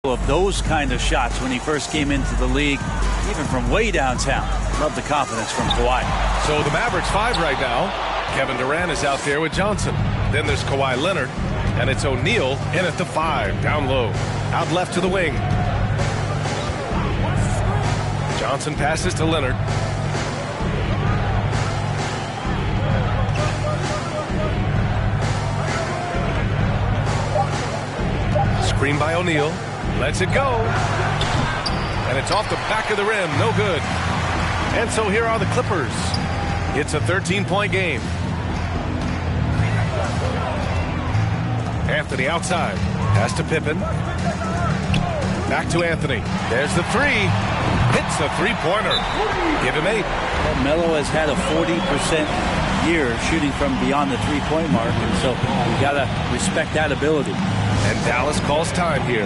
Of those kind of shots when he first came into the league, even from way downtown. Love the confidence from Kawhi. So the Mavericks 5 right now. Kevin Durant is out there with Johnson. Then there's Kawhi Leonard, and it's O'Neal in at the 5, down low. Out left to the wing. Johnson passes to Leonard. Screen by O'Neal. Lets it go. And it's off the back of the rim. No good. And so here are the Clippers. It's a 13-point game. Anthony outside. Pass to Pippen. Back to Anthony. There's the 3. Hits a three-pointer. Give him 8. Well, Melo has had a 40% year shooting from beyond the three-point mark, and so you got to respect that ability. And Dallas calls time here.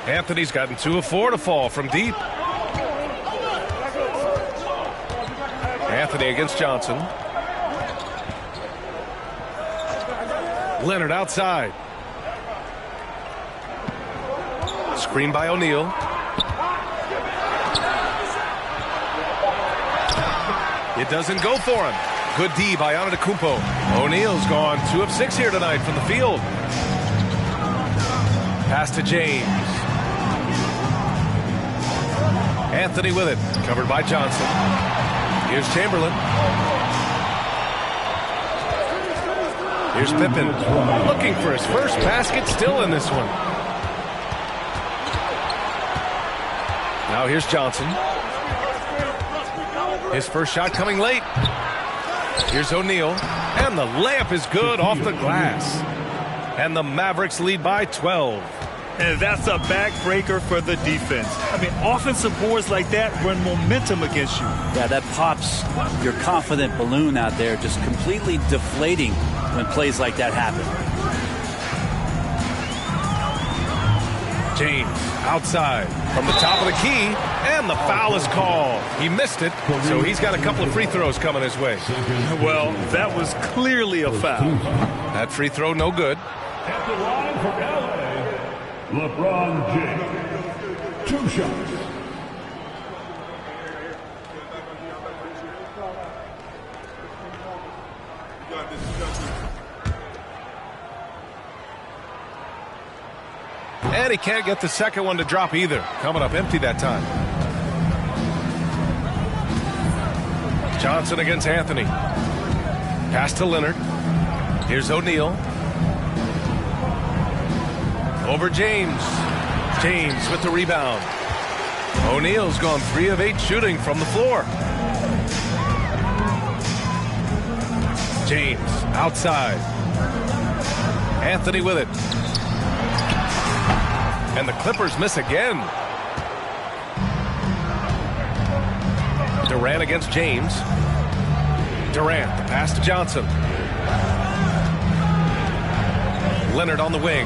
Anthony's gotten 2 of 4 to fall from deep. Anthony against Johnson. Leonard outside. Screen by O'Neal. It doesn't go for him. Good D by Antetokounmpo. O'Neal's gone 2 of 6 here tonight from the field. Pass to James. Anthony with it. Covered by Johnson. Here's Chamberlain. Here's Pippen. Looking for his first basket. Still in this one. Now here's Johnson. His first shot coming late. Here's O'Neal. And the layup is good off the glass. And the Mavericks lead by 12. And that's a backbreaker for the defense. I mean, offensive boards like that run momentum against you. Yeah, that pops your confident balloon out there, just completely deflating when plays like that happen. James outside from the top of the key, and the foul is called. He missed it, so he's got a couple of free throws coming his way. Well, that was clearly a foul. That free throw no good. At the line for LA, LeBron James. 2 shots. And he can't get the second one to drop either. Coming up empty that time. Johnson against Anthony. Pass to Leonard. Here's O'Neal. Over James. James with the rebound. O'Neal's gone 3 of 8 shooting from the floor. James outside. Anthony with it. And the Clippers miss again. Durant against James. Durant, the pass to Johnson. Leonard on the wing.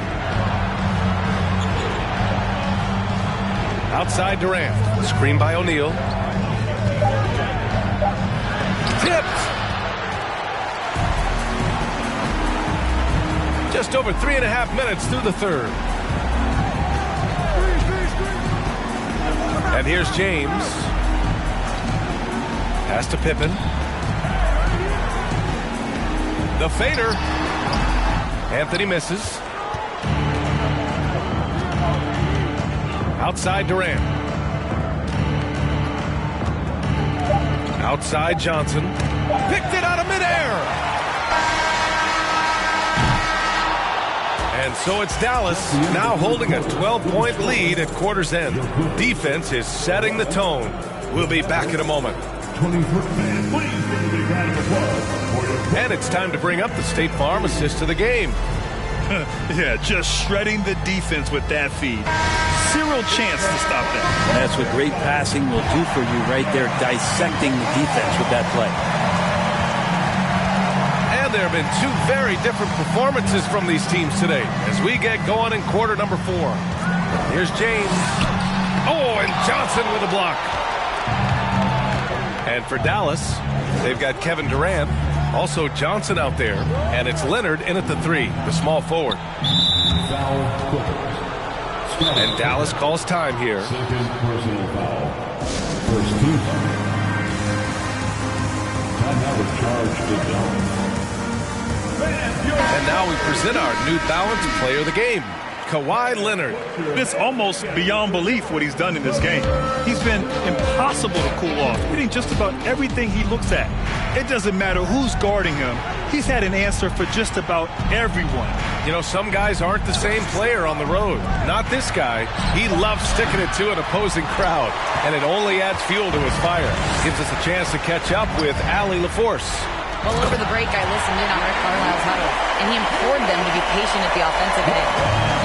Outside Durant. Screen by O'Neal. Tipped. Just over 3.5 minutes through the third. And here's James. Pass to Pippen. The fader. Anthony misses. Outside Durant. Outside Johnson. Picked it out of midair. And so it's Dallas now holding a 12-point lead at quarter's end. Defense is setting the tone. We'll be back in a moment. And it's time to bring up the State Farm assist of the game. Yeah, just shredding the defense with that feed. Zero chance to stop that. That's what great passing will do for you right there, dissecting the defense with that play. And there have been 2 very different performances from these teams today as we get going in quarter number 4. Here's James. Oh, and Johnson with a block. And for Dallas, they've got Kevin Durant, also Johnson out there, and it's Leonard in at the 3, the small forward. And Dallas calls time here. Second personal foul. First team foul. Timeout was charged to Dallas. And now we present our New Balance player of the game, Kawhi Leonard. It's almost beyond belief what he's done in this game. He's been impossible to cool off, hitting just about everything he looks at. It doesn't matter who's guarding him. He's had an answer for just about everyone. You know, some guys aren't the same player on the road. Not this guy. He loves sticking it to an opposing crowd, and it only adds fuel to his fire. Gives us a chance to catch up with Allie LaForce. Well, over the break, I listened in on Rick Carlisle's huddle, and he implored them to be patient at the offensive end.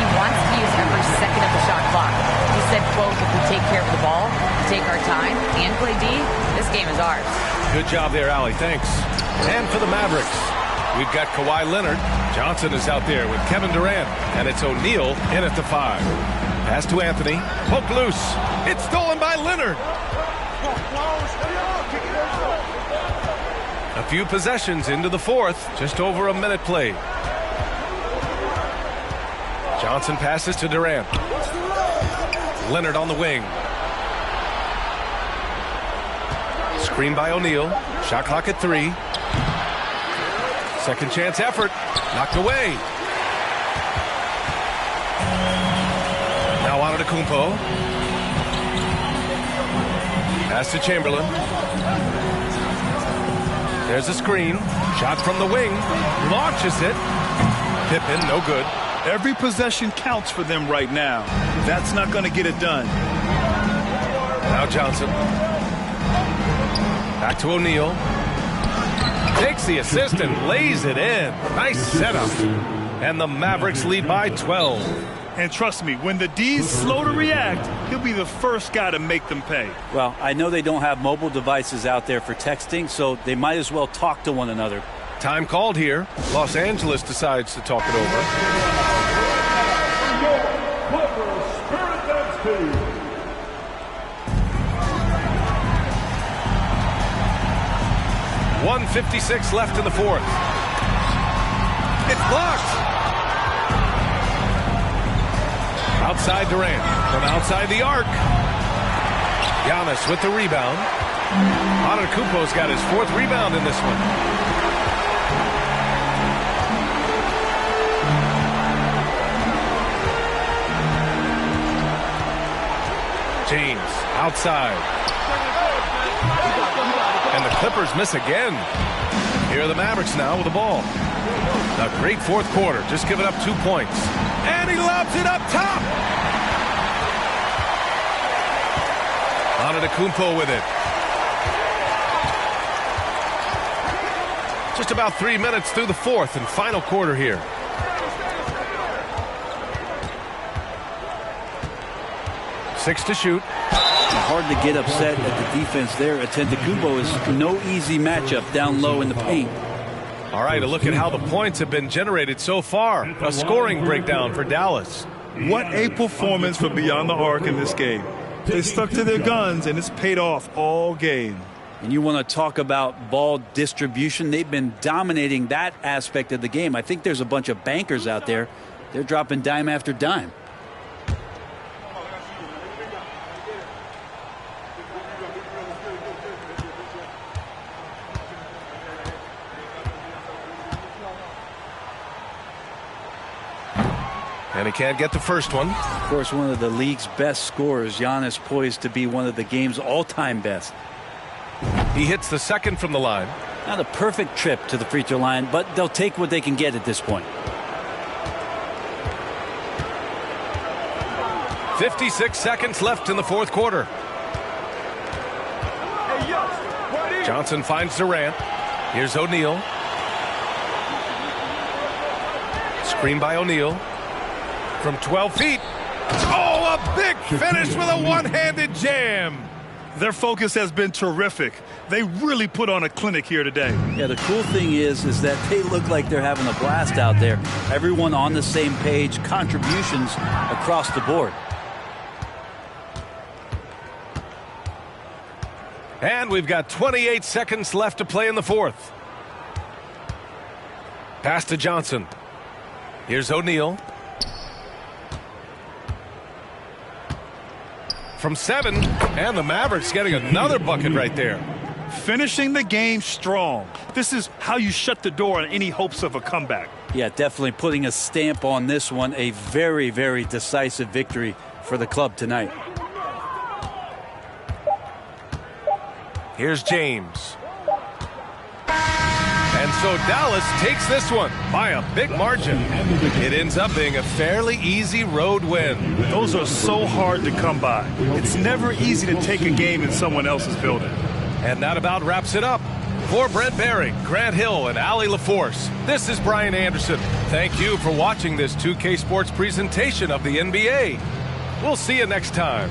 He wants to use every second of the shot clock. He said, quote, if we take care of the ball, take our time, and play D, this game is ours. Good job there, Allie. Thanks. And for the Mavericks, we've got Kawhi Leonard. Johnson is out there with Kevin Durant, and it's O'Neal in at the 5. Pass to Anthony. Poke loose. It's stolen by Leonard. A few possessions into the 4th, just over a minute played. Johnson passes to Durant. Leonard on the wing. Screen by O'Neal. Shot clock at 3. Second chance effort. Knocked away. Now Antetokounmpo. Pass to Chamberlain. There's a screen. Shot from the wing. Launches it. Pippen, no good. Every possession counts for them right now. That's not going to get it done. Now Johnson. Back to O'Neal. Takes the assist and lays it in. Nice setup. And the Mavericks lead by 12. And trust me, when the D's slow to react, he'll be the first guy to make them pay. Well, I know they don't have mobile devices out there for texting, so they might as well talk to one another. Time called here. Los Angeles decides to talk it over. Spirit Dance Team. 1:56 left in the 4th. It's blocked. Outside Durant. From outside the arc. Giannis with the rebound. Antetokounmpo's got his 4th rebound in this one. James outside. And the Clippers miss again. Here are the Mavericks now with the ball. A great 4th quarter, just giving up 2 points. And he lobs it up top. Antetokounmpo with it. Just about 3 minutes through the 4th and final quarter here. Six to shoot. Hard to get upset at the defense there. Antetokounmpo is no easy matchup down low in the paint. All right, a look at how the points have been generated so far. A scoring breakdown for Dallas. What a performance for Beyond the Arc in this game. They stuck to their guns, and it's paid off all game. And you want to talk about ball distribution. They've been dominating that aspect of the game. I think there's a bunch of bankers out there. They're dropping dime after dime. And he can't get the first one. Of course, one of the league's best scorers. Giannis poised to be one of the game's all-time best. He hits the second from the line. Not a perfect trip to the free throw line, but they'll take what they can get at this point. 56 seconds left in the 4th quarter. Johnson finds Durant. Here's O'Neal. Screen by O'Neal. From 12 feet. Oh, a big finish with a one-handed jam. Their focus has been terrific. They really put on a clinic here today. Yeah, the cool thing is that they look like they're having a blast out there. Everyone on the same page, contributions across the board. And we've got 28 seconds left to play in the fourth. Pass to Johnson. Here's O'Neal. From 7, and the Mavericks getting another bucket right there. Finishing the game strong. This is how you shut the door on any hopes of a comeback. Yeah, definitely putting a stamp on this one. A very, very decisive victory for the club tonight. Here's James. And so Dallas takes this one by a big margin. It ends up being a fairly easy road win. Those are so hard to come by. It's never easy to take a game in someone else's building. And that about wraps it up. For Brent Barry, Grant Hill, and Allie LaForce, this is Brian Anderson. Thank you for watching this 2K Sports presentation of the NBA. We'll see you next time.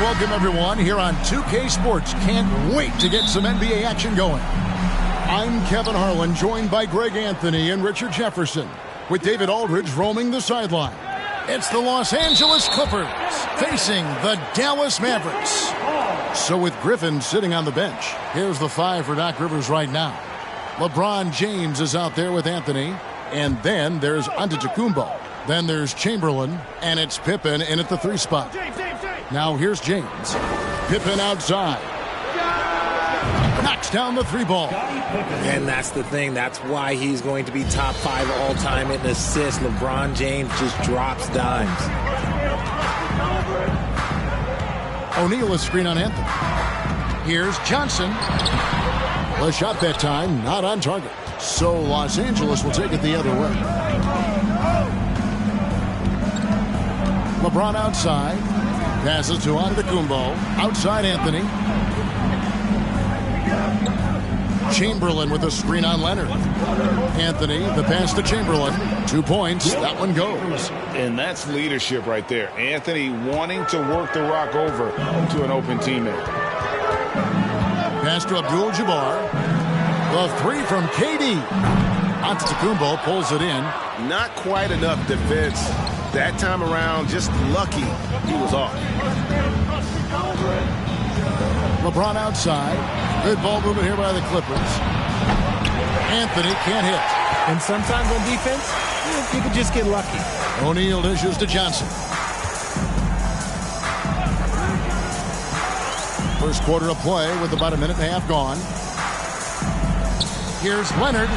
welcome everyone here on 2K Sports. Can't wait to get some NBA action going. I'm Kevin Harlan, joined by Greg Anthony and Richard Jefferson, with David Aldridge roaming the sideline. It's the Los Angeles Clippers facing the Dallas Mavericks. So with Griffin sitting on the bench, here's the 5 for Doc Rivers right now. LeBron James is out there with Anthony, and then there's Antetokounmpo. Then there's Chamberlain, and it's Pippen in at the 3 spot. Now here's James. Pippen outside. Knocks down the 3 ball. And that's the thing. That's why he's going to be top 5 all-time in assists. LeBron James just drops dimes. O'Neal is screen on Anthony. Here's Johnson. The shot that time, not on target. So Los Angeles will take it the other way. LeBron outside. Passes to Antetokounmpo. Outside Anthony. Chamberlain with a screen on Leonard. Anthony, the pass to Chamberlain. 2 points. That one goes. And that's leadership right there. Anthony wanting to work the rock over to an open teammate. Pass to Abdul-Jabbar. The 3 from KD. Antetokounmpo pulls it in. Not quite enough defense. That time around, just lucky he was off. LeBron outside. Good ball movement here by the Clippers. Anthony can't hit. And sometimes on defense, people just get lucky. O'Neal dishes to Johnson. First quarter of play with about a minute and a half gone. Here's Leonard.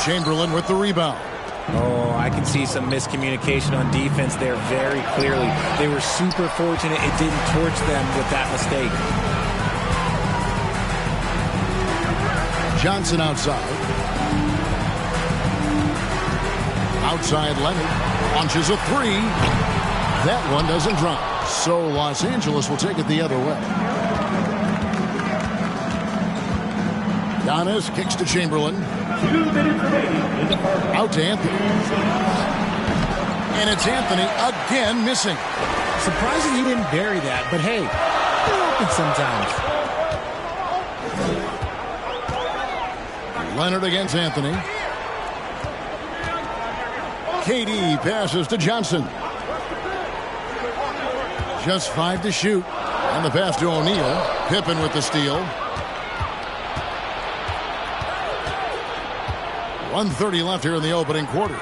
Chamberlain with the rebound. Oh, I can see some miscommunication on defense there very clearly. They were super fortunate it didn't torch them with that mistake. Johnson outside. Outside Leonard. Launches a 3. That one doesn't drop. So Los Angeles will take it the other way. Giannis kicks to Chamberlain. 2 minutes remaining in the first. Out to Anthony. And it's Anthony again missing. Surprising he didn't bury that, but hey, they're open sometimes. Leonard against Anthony. KD passes to Johnson. Just 5 to shoot. And the pass to O'Neal. Pippen with the steal. 1:30 left here in the opening quarter.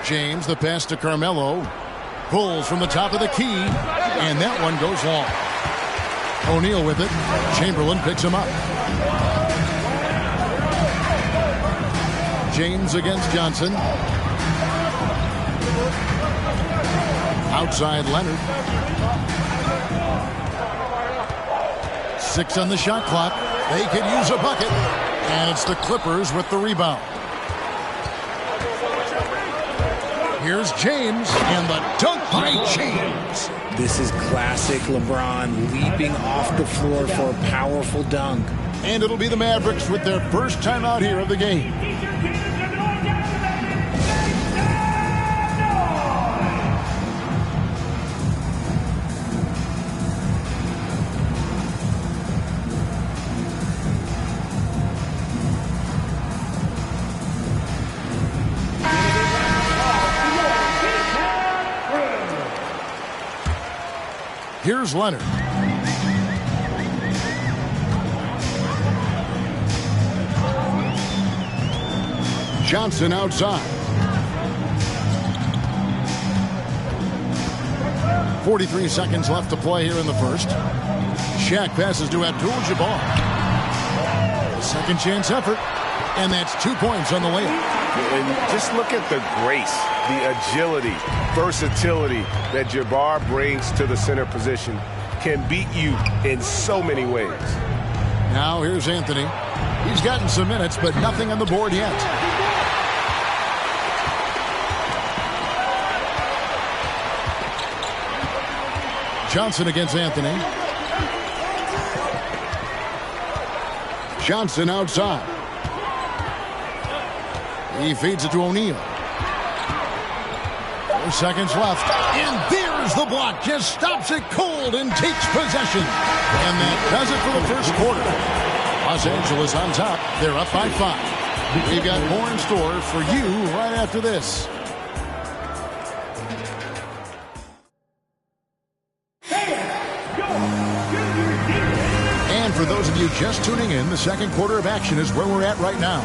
James, the pass to Carmelo. Pulls from the top of the key. And that one goes long. O'Neal with it. Chamberlain picks him up. James against Johnson. Outside Leonard. 6 on the shot clock. They could use a bucket. And it's the Clippers with the rebound. Here's James, and the dunk by James. This is classic LeBron leaping off the floor for a powerful dunk. And it'll be the Mavericks with their first time out here of the game. Here's Leonard. Johnson outside. 43 seconds left to play here in the first. Shaq passes to Abdul-Jabbar. A second chance effort. And that's 2 points on the layup. And just look at the grace, the agility, versatility that Jabbar brings to the center position. Can beat you in so many ways. Now here's Anthony. He's gotten some minutes, but nothing on the board yet. Johnson against Anthony. Johnson outside. He feeds it to O'Neal. 4 seconds left. And there's Here's the block. Just stops it cold and takes possession. And that does it for the first quarter. Los Angeles on top. They're up by 5. We've got more in store for you right after this. And for those of you just tuning in, the second quarter of action is where we're at right now.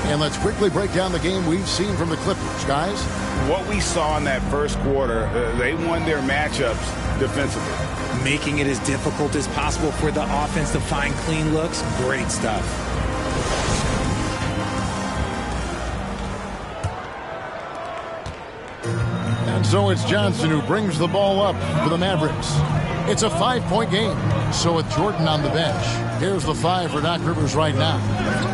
And let's quickly break down the game we've seen from the Clippers, guys. What we saw in that first quarter, they won their matchups defensively. Making it as difficult as possible for the offense to find clean looks. Great stuff. And so it's Johnson who brings the ball up for the Mavericks. It's a 5-point game. So with Jordan on the bench, here's the 5 for Doc Rivers right now.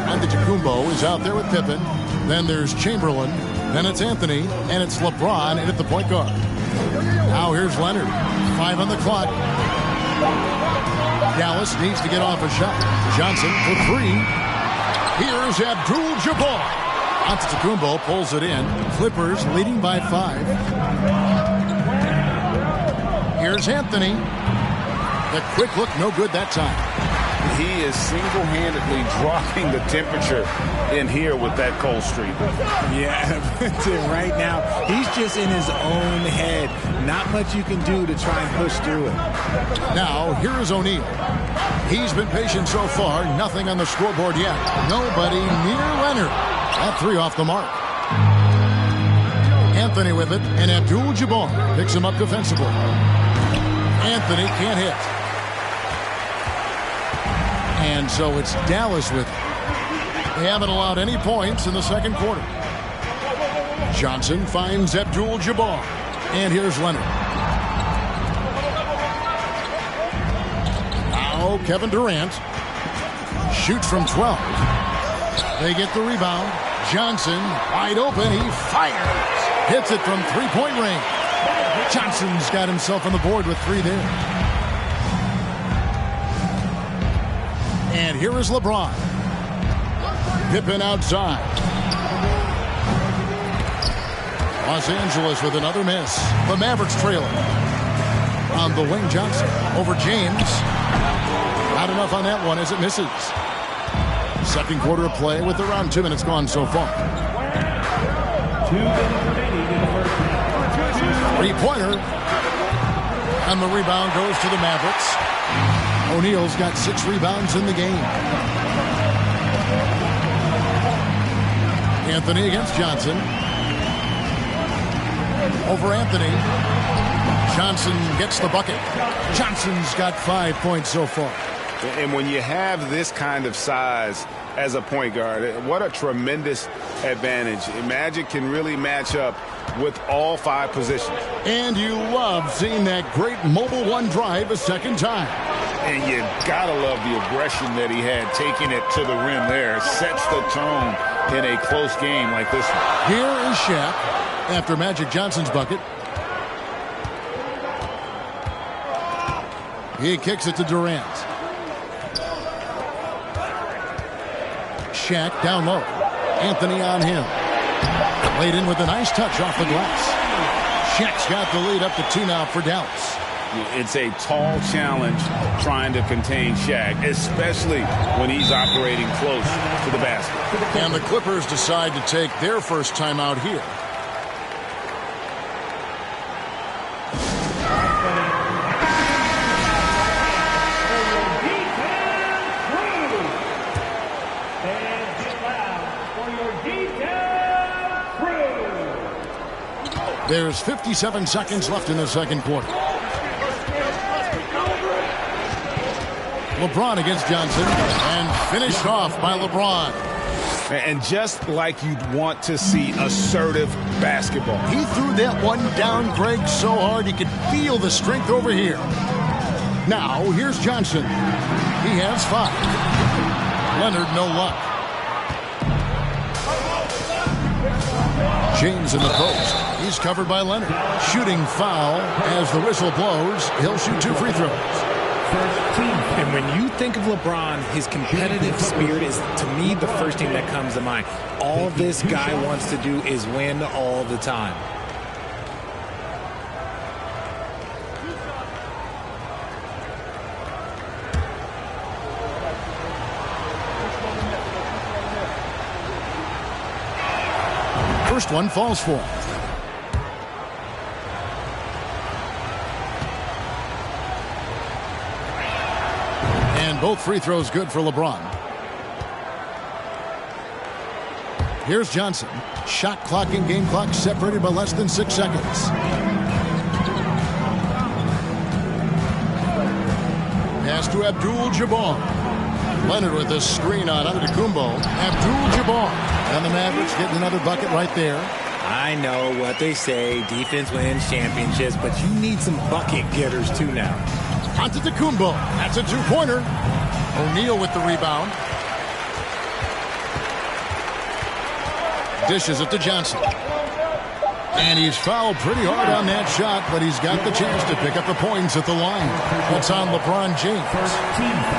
Antetokounmpo is out there with Pippen. Then there's Chamberlain. Then it's Anthony. And it's LeBron in at the point guard. Now here's Leonard. 5 on the clock. Dallas needs to get off a shot. Johnson for 3. Here's Abdul-Jabbar. Antetokounmpo pulls it in. Clippers leading by 5. Here's Anthony. The quick look, no good that time. He is single-handedly dropping the temperature in here with that cold streak. Yeah, right now, he's just in his own head. Not much you can do to try and push through it. Now, here is O'Neal. He's been patient so far. Nothing on the scoreboard yet. Nobody near Leonard. That 3 off the mark. Anthony with it, and Abdul-Jabbar picks him up defensively. Anthony can't hit. And so it's Dallas with it. They haven't allowed any points in the second quarter. Johnson finds Abdul-Jabbar. And here's Leonard. Now Kevin Durant shoots from 12. They get the rebound. Johnson wide open. He fires. Hits it from 3-point range. Johnson's got himself on the board with 3 there. And here is LeBron. Pippen outside. Los Angeles with another miss. The Mavericks trailing. On the wing, Johnson. Over James. Not enough on that one as it misses. Second quarter of play with around 2 minutes gone so far. 2 minutes remaining in the first half. 3-pointer. And the rebound goes to the Mavericks. O'Neal's got 6 rebounds in the game. Anthony against Johnson. Over Anthony. Johnson gets the bucket. Johnson's got 5 points so far. And when you have this kind of size as a point guard, what a tremendous advantage. Magic can really match up with all 5 positions. And you love seeing that great mobile one drive a second time. And you gotta love the aggression that he had taking it to the rim there. Sets the tone in a close game like this one. Here is Shaq after Magic Johnson's bucket. He kicks it to Durant. Shaq down low. Anthony on him. Laid in with a nice touch off the glass. Shaq's got the lead up to 2 now for Dallas. It's a tall challenge trying to contain Shaq, especially when he's operating close to the basket. And the Clippers decide to take their first timeout here. There's 57 seconds left in the second quarter. LeBron against Johnson, and finished off by LeBron. And just like you'd want to see assertive basketball. He threw that one down, Greg, so hard you could feel the strength over here. Now, here's Johnson. He has 5. Leonard, no luck. James in the post. He's covered by Leonard. Shooting foul as the whistle blows. He'll shoot 2 free throws. And when you think of LeBron, his competitive spirit is, to me, the first thing that comes to mind. All this guy wants to do is win all the time. first one falls for him. And both free throws good for LeBron. Here's Johnson. Shot clock and game clock separated by less than 6 seconds. Pass to Abdul-Jabbar. Leonard with a screen on Antetokounmpo. Abdul-Jabbar. And the Mavericks getting another bucket right there. I know what they say, defense wins championships, but you need some bucket getters too now. Antetokounmpo. That's a two-pointer. O'Neal with the rebound. Dishes it to Johnson. And he's fouled pretty hard on that shot, but he's got the chance to pick up the points at the line. That's on LeBron James.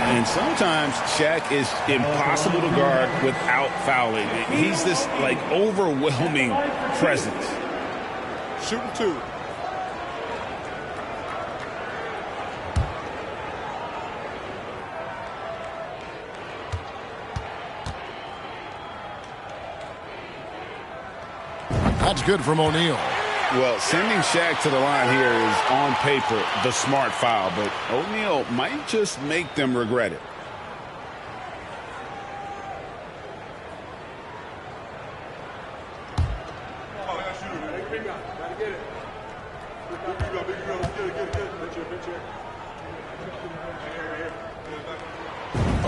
And sometimes Shaq is impossible to guard without fouling. He's this, like, overwhelming presence. Shooting two. That's good from O'Neal. Well, sending Shaq to the line here is, on paper, the smart foul, but O'Neal might just make them regret it.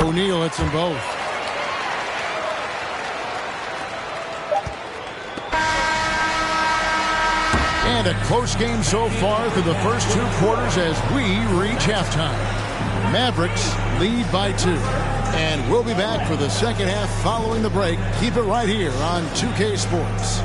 O'Neal hits them both. And a close game so far through the first 2 quarters as we reach halftime. Mavericks lead by 2. And we'll be back for the second half following the break. Keep it right here on 2K Sports.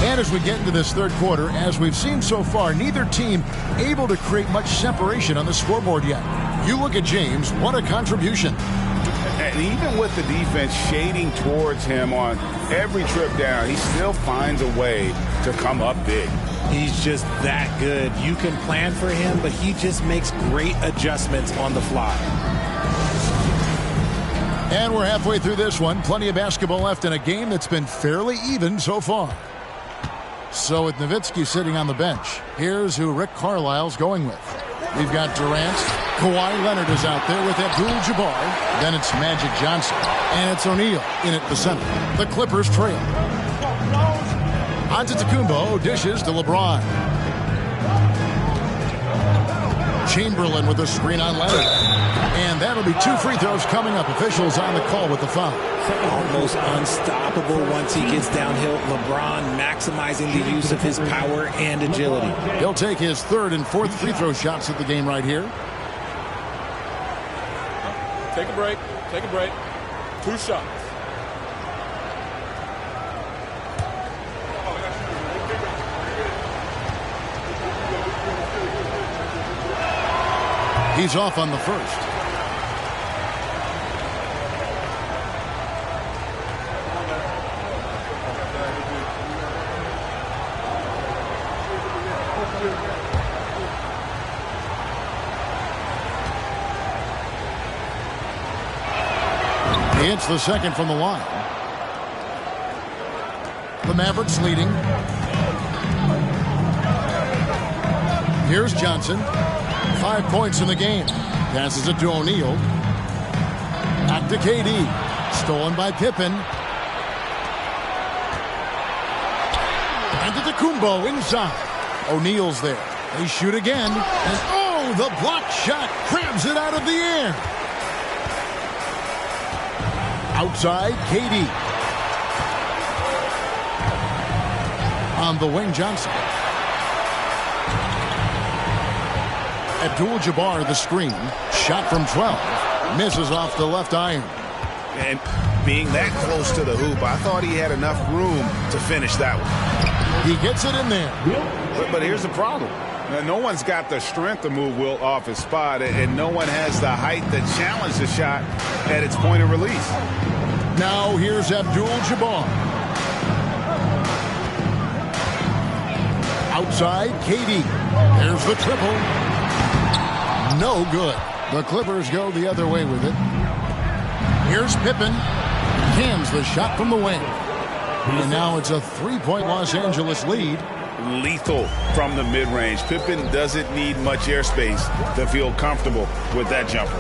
And as we get into this third quarter, as we've seen so far, neither team able to create much separation on the scoreboard yet. You look at James, what a contribution. And even with the defense shading towards him on every trip down, he still finds a way to come up big. He's just that good. You can plan for him, but he just makes great adjustments on the fly. And we're halfway through this one. Plenty of basketball left in a game that's been fairly even so far. So with Nowitzki sitting on the bench, here's who Rick Carlisle's going with. We've got Durant. Kawhi Leonard is out there with Abdul-Jabbar. Then it's Magic Johnson. And it's O'Neal in at the center. The Clippers trail. Antetokounmpo dishes to LeBron. Chamberlain with a screen on Leonard. And that'll be 2 free throws coming up. Officials on the call with the foul. Almost unstoppable once he gets downhill. LeBron maximizing the use of his power and agility. He'll take his 3rd and 4th free throw shots of the game right here. Take a break. Take a break. 2 shots. He's off on the first. He hits the second from the line. The Mavericks leading. Here's Johnson. 5 points in the game. Passes it to O'Neal. Back to KD. Stolen by Pippen. Antetokounmpo inside. O'Neal's there. They shoot again. And oh, the block shot grabs it out of the air. Outside, KD. On the wing, Johnson. Abdul-Jabbar the screen. Shot from 12. Misses off the left iron. And being that close to the hoop, I thought he had enough room to finish that one. He gets it in there. But here's the problem. Now, no one's got the strength to move Wilt off his spot, and no one has the height to challenge the shot at its point of release. Now here's Abdul-Jabbar. Outside, KD. There's the triple. No good. The Clippers go the other way with it. Here's Pippen. Cams the shot from the wing. And now it's a 3-point Los Angeles lead. Lethal from the mid-range. Pippen doesn't need much airspace to feel comfortable with that jumper.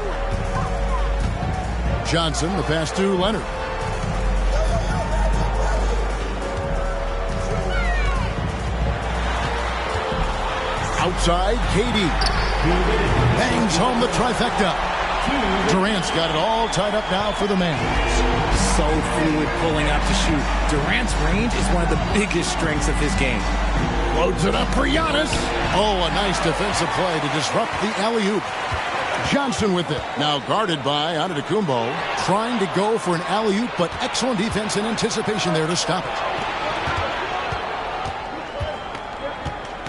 Johnson, the pass to Leonard. Outside, KD. Bangs home the trifecta. Durant's got it all tied up now for the man. So fluid pulling out to shoot. Durant's range is one of the biggest strengths of his game. Loads it up for Giannis. Oh, a nice defensive play to disrupt the alley-oop. Johnson with it. Now guarded by Antetokounmpo. Trying to go for an alley-oop, but excellent defense and anticipation there to stop it.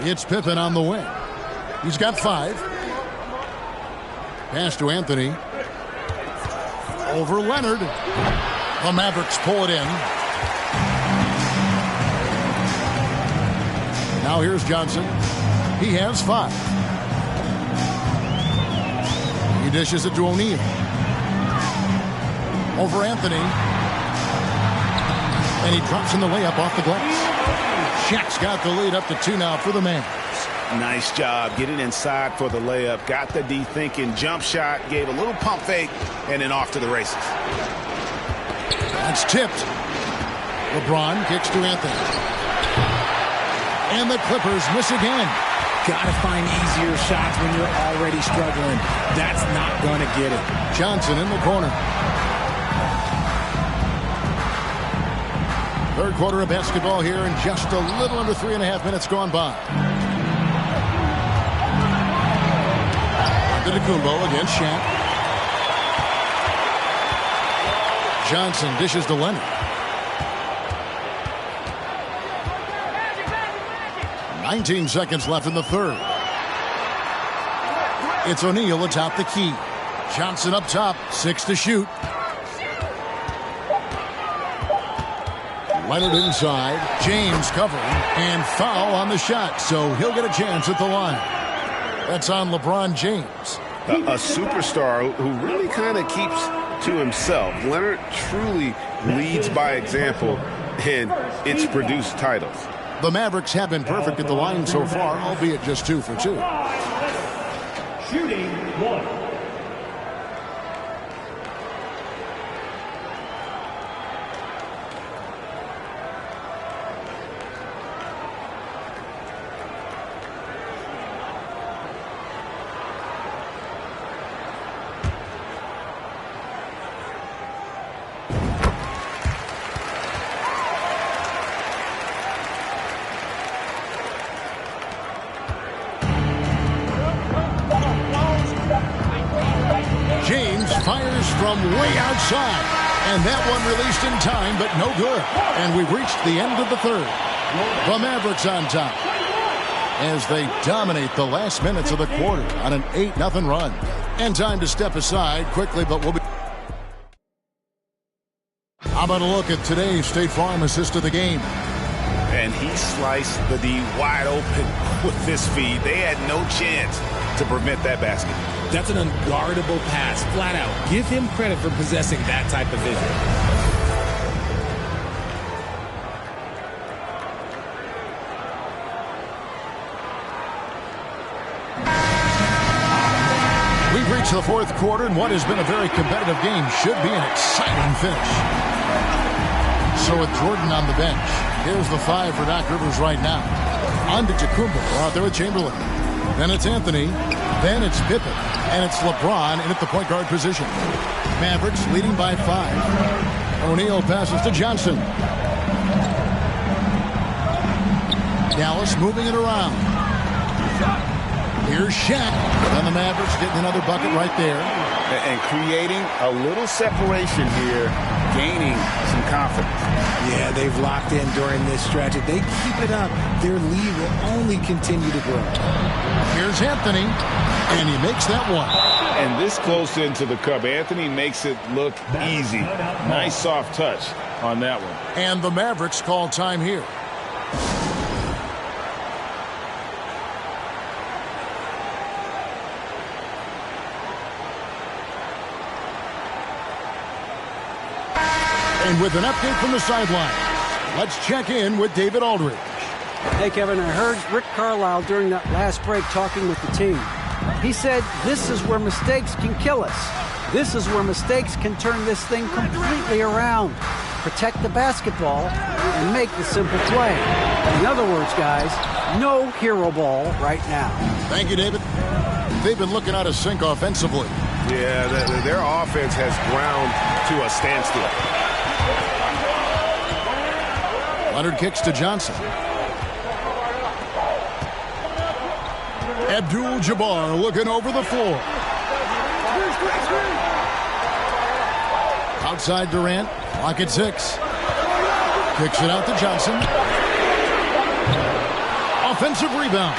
It's Pippen on the wing. He's got 5. Pass to Anthony. Over Leonard. The Mavericks pull it in. Now here's Johnson. He has 5. He dishes it to O'Neal. Over Anthony. And he drops in the layup off the glass. Shaq's got the lead up to 2 now for the Mavs. Nice job getting inside for the layup. Got the D thinking. Jump shot. Gave a little pump fake. And then off to the races. That's tipped. LeBron kicks to Anthony. And the Clippers miss again. Gotta find easier shots when you're already struggling. That's not gonna get it. Johnson in the corner. Third quarter of basketball here, and just a little under 3.5 minutes gone by. Antetokounmpo against Shaq. Johnson dishes to Leonard. 19 seconds left in the third. It's O'Neal atop the key. Johnson up top, 6 to shoot. Leonard inside. James covering. And foul on the shot, so he'll get a chance at the line. That's on LeBron James. A superstar who really kind of keeps to himself. Leonard truly leads by example, and it's produced titles. The Mavericks have been perfect at the line so far, albeit just 2 for 2. Shooting 1. Fires from way outside. And that one released in time, but no good. And we've reached the end of the third. The Mavericks on top as they dominate the last minutes of the quarter on an 8-0 run. And time to step aside quickly, but we'll be... How about a look at today's State Farm assist of the game? And he sliced the D wide open with this feed. They had no chance to prevent that basket. That's an unguardable pass, flat out. Give him credit for possessing that type of vision. We've reached the fourth quarter, and what has been a very competitive game should be an exciting finish. So with Jordan on the bench, here's the 5 for Doc Rivers right now. Antetokounmpo out there with Chamberlain. Then it's Anthony. Then it's Pippen. And it's LeBron in at the point guard position. Mavericks leading by 5. O'Neal passes to Johnson. Dallas moving it around. Here's Shaq. And the Mavericks getting another bucket right there. And creating a little separation here, gaining some confidence. Yeah, they've locked in during this stretch. If they keep it up, their lead will only continue to grow. Here's Anthony, and he makes that one. And this close into the cup, Anthony makes it look easy. Nice soft touch on that one. And the Mavericks call time here. And with an update from the sideline, let's check in with David Aldridge. Hey, Kevin, I heard Rick Carlisle during that last break talking with the team. He said, this is where mistakes can kill us. This is where mistakes can turn this thing completely around. Protect the basketball and make the simple play. In other words, guys, no hero ball right now. Thank you, David. They've been looking out of sync offensively. Yeah, their offense has ground to a standstill. Leonard kicks to Johnson. Abdul-Jabbar looking over the floor. Outside Durant, clock at 6. Kicks it out to Johnson. Offensive rebound.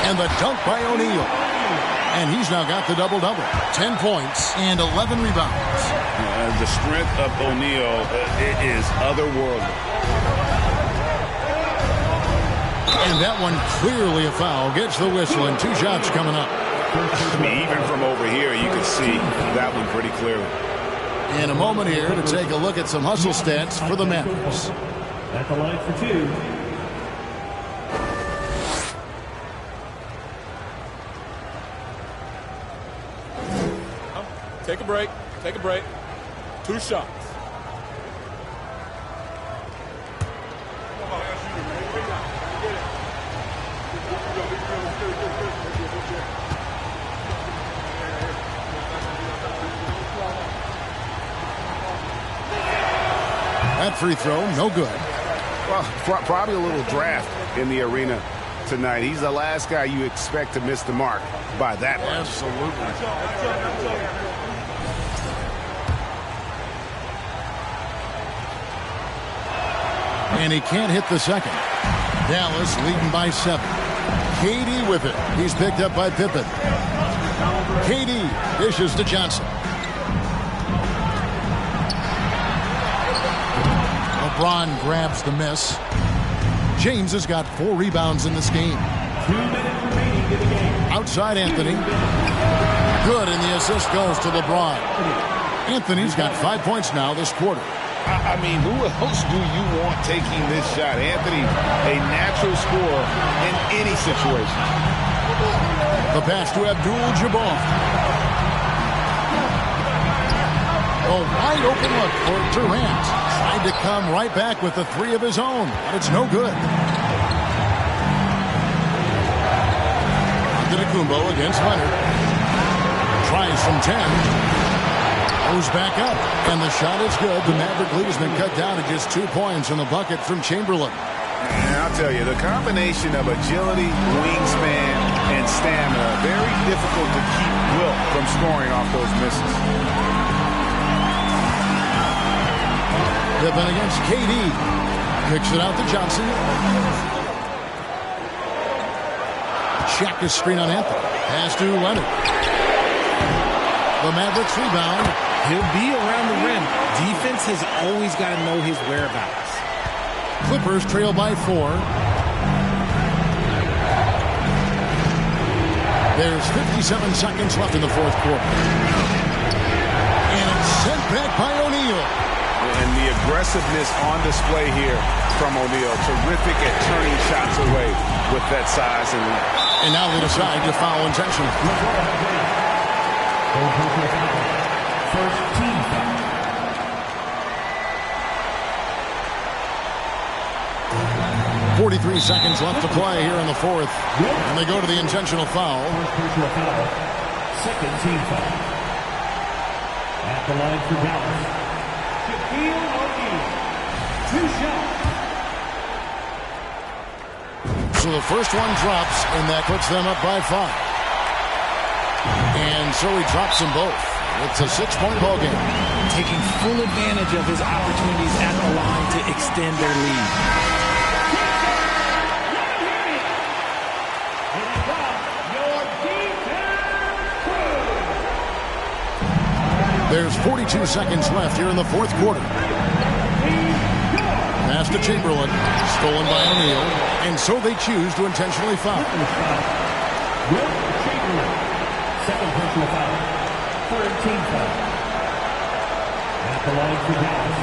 And the dunk by O'Neal. And he's now got the double-double. 10 points and 11 rebounds. The strength of O'Neal is otherworldly. And that one clearly a foul. Gets the whistle and 2 shots coming up. I mean, even from over here, you can see that one pretty clearly. In a moment here to take a look at some hustle stats for the Mavericks. At the line for 2. Take a break. Take a break. 2 shots. That free throw, no good. Well, probably a little draft in the arena tonight. He's the last guy you expect to miss the mark by that much. Absolutely. And he can't hit the second. Dallas leading by 7. KD with it. He's picked up by Pippen. KD dishes to Johnson. LeBron grabs the miss. James has got 4 rebounds in this game. 2 minutes remaining in the game. Outside Anthony. Good, and the assist goes to LeBron. Anthony's got 5 points now this quarter. I mean, who else do you want taking this shot? Anthony, a natural scorer in any situation. The pass to Abdul-Jabbar. A wide open look for Durant. Tried to come right back with the 3 of his own, but it's no good. Antetokounmpo against Leonard. Tries from 10. Goes back up, and the shot is good. The Maverick lead has been cut down to just 2 points in the bucket from Chamberlain. And I'll tell you, the combination of agility, wingspan, and stamina, very difficult to keep Wilt from scoring off those misses. Pippen against KD. Kicks it out to Johnson. Check his screen on Anthony. Pass to Leonard. The Mavericks rebound. He'll be around the rim. Defense has always got to know his whereabouts. Clippers trail by 4. There's 57 seconds left in the fourth quarter. And it's sent back by O'Neal. And the aggressiveness on display here from O'Neal. Terrific at turning shots away with that size and length. And now they decide to foul intentionally. First team foul. .43 seconds left to play here in the fourth. And they go to the intentional foul. First personal foul. Second team foul. At the line for Dallas. Shaquille O'Neal. 2 shots. So the first one drops, and that puts them up by 5. so he drops them both. It's a 6-point ball game. Taking full advantage of his opportunities at the line to extend their lead. There's 42 seconds left here in the fourth quarter. Pass to Chamberlain, stolen by O'Neal, and so they choose to intentionally foul. Second personal foul. Third team foul. At the line for Dallas.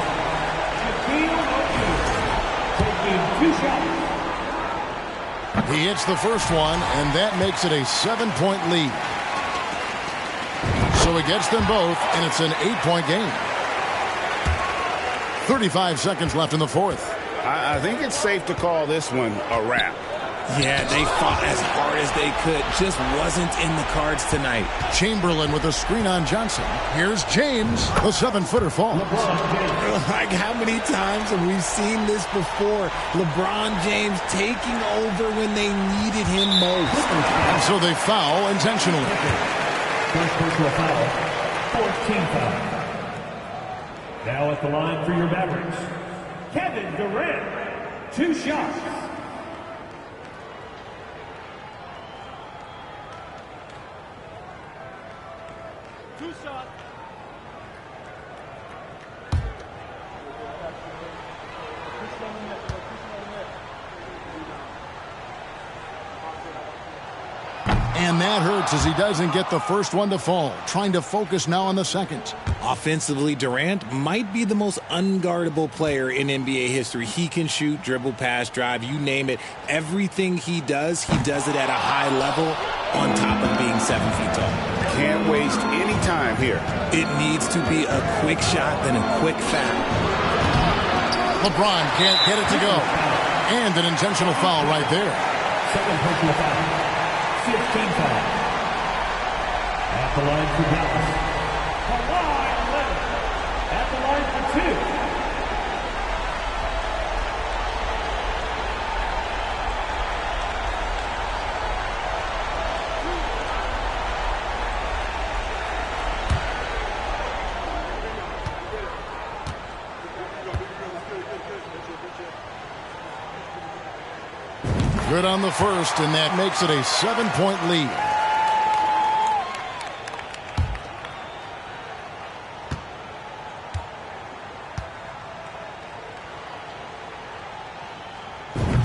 Taking 2 shots. He hits the first one, and that makes it a 7-point lead. So he gets them both, and it's an 8-point game. 35 seconds left in the fourth. I think it's safe to call this one a wrap. Yeah, they fought as hard as they could. Just wasn't in the cards tonight. Chamberlain with a screen on Johnson. Here's James. The 7-footer falls. Like, how many times have we seen this before? LeBron James taking over when they needed him most. And so they foul intentionally. First personal foul. Fourth team foul. Now at the line for your Mavericks, Kevin Durant. 2 shots. And that hurts as he doesn't get the first one to fall. Trying to focus now on the second. Offensively, Durant might be the most unguardable player in NBA history. He can shoot, dribble, pass, drive, you name it. Everything he does it at a high level on top of being 7 feet tall. Can't waste any time here. It needs to be a quick shot, then a quick foul. LeBron can't get it to go. And an intentional foul right there. Second personal foul. 15 foul. At the line for Dallas. Kawhi Leonard. At the line for 2. Good on the first, and that makes it a 7-point lead.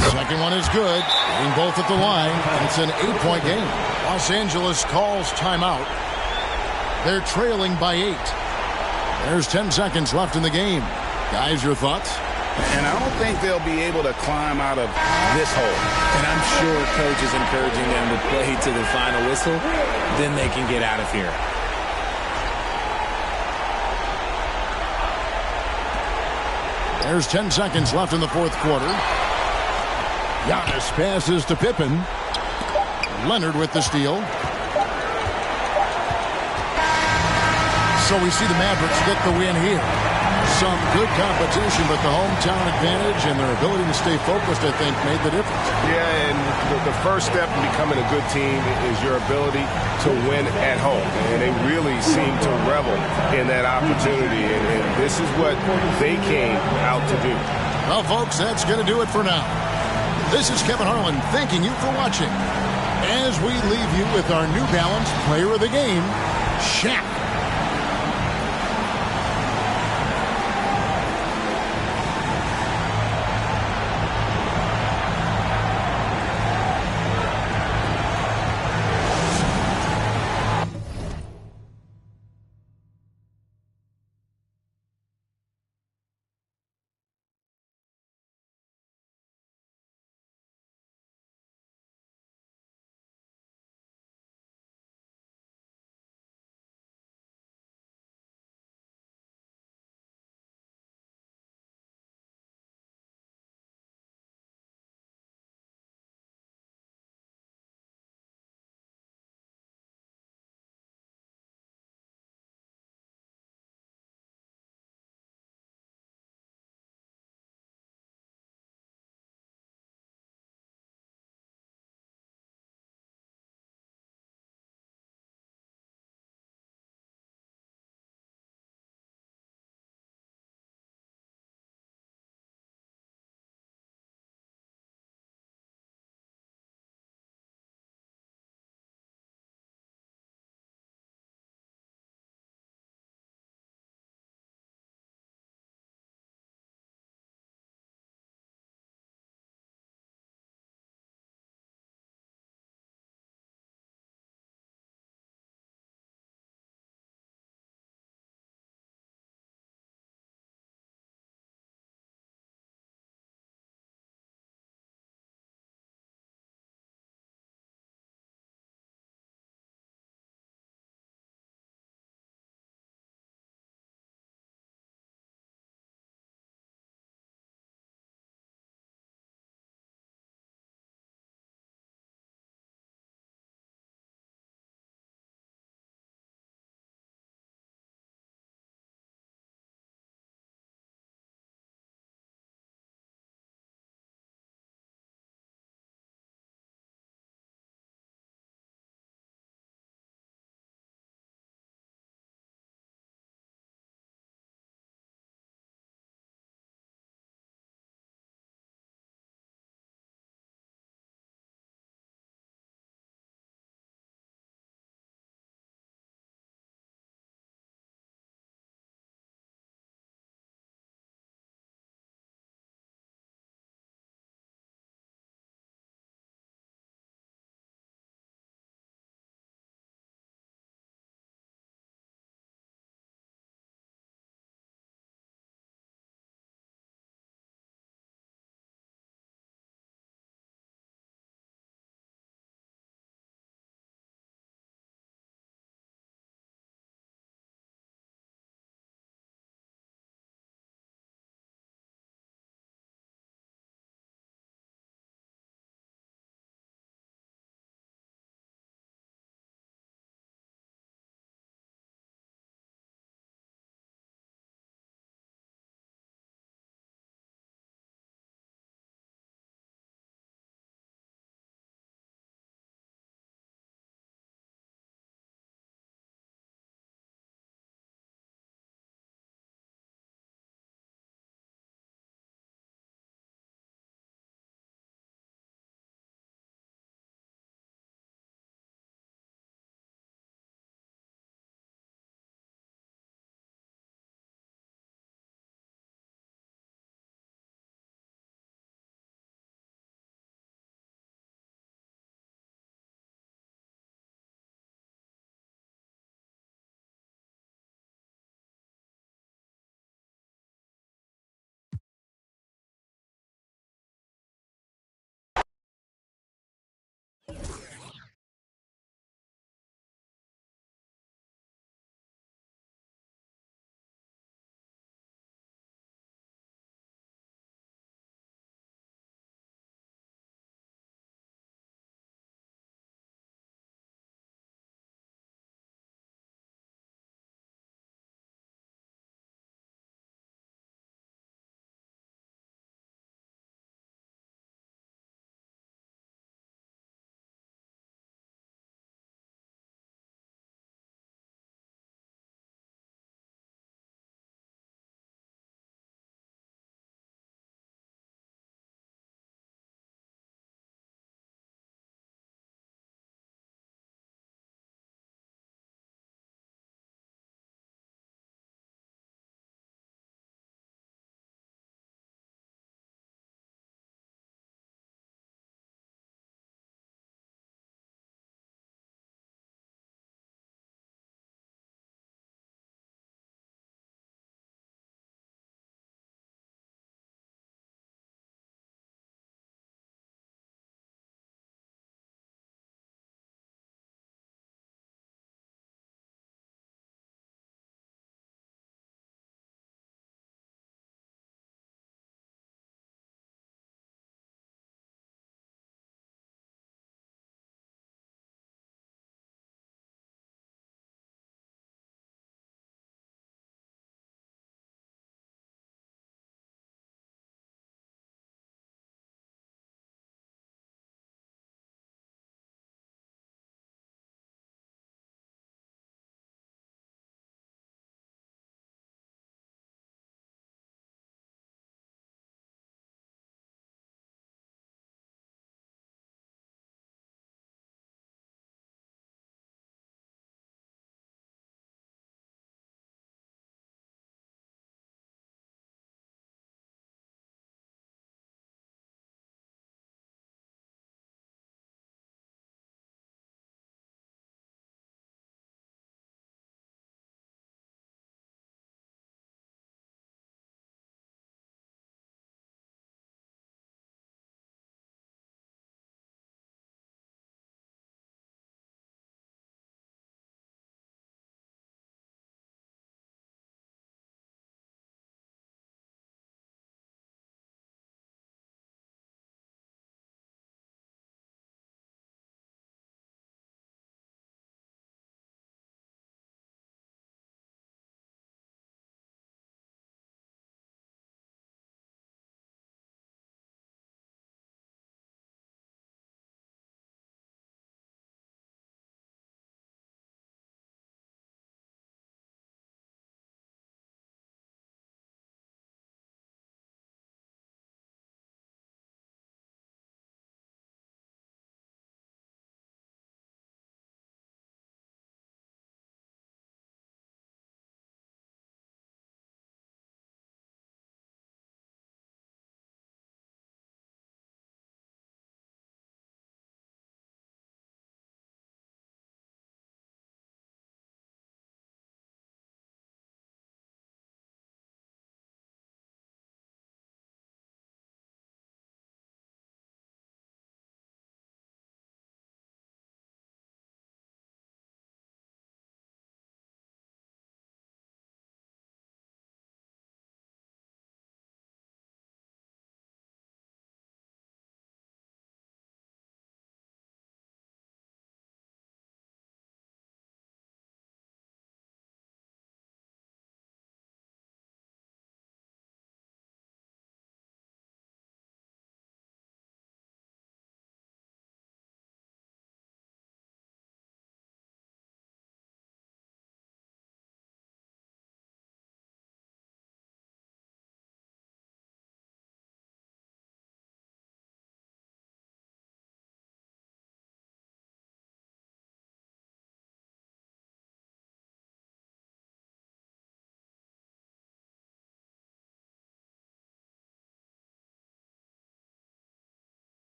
Second one is good. Getting both at the line. It's an 8-point game. Los Angeles calls timeout. They're trailing by 8. There's 10 seconds left in the game. Guys, your thoughts? And I don't think they'll be able to climb out of this hole. And I'm sure coach is encouraging them to play to the final whistle. Then they can get out of here. There's 10 seconds left in the fourth quarter. Giannis passes to Pippen. Leonard with the steal. So we see the Mavericks get the win here. Some good competition, but the hometown advantage and their ability to stay focused, I think, made the difference. Yeah, and the first step in becoming a good team is your ability to win at home. And they really seem to revel in that opportunity. And this is what they came out to do. Well, folks, that's going to do it for now. This is Kevin Harlan thanking you for watching. As we leave you with our New Balance player of the game, Shaq.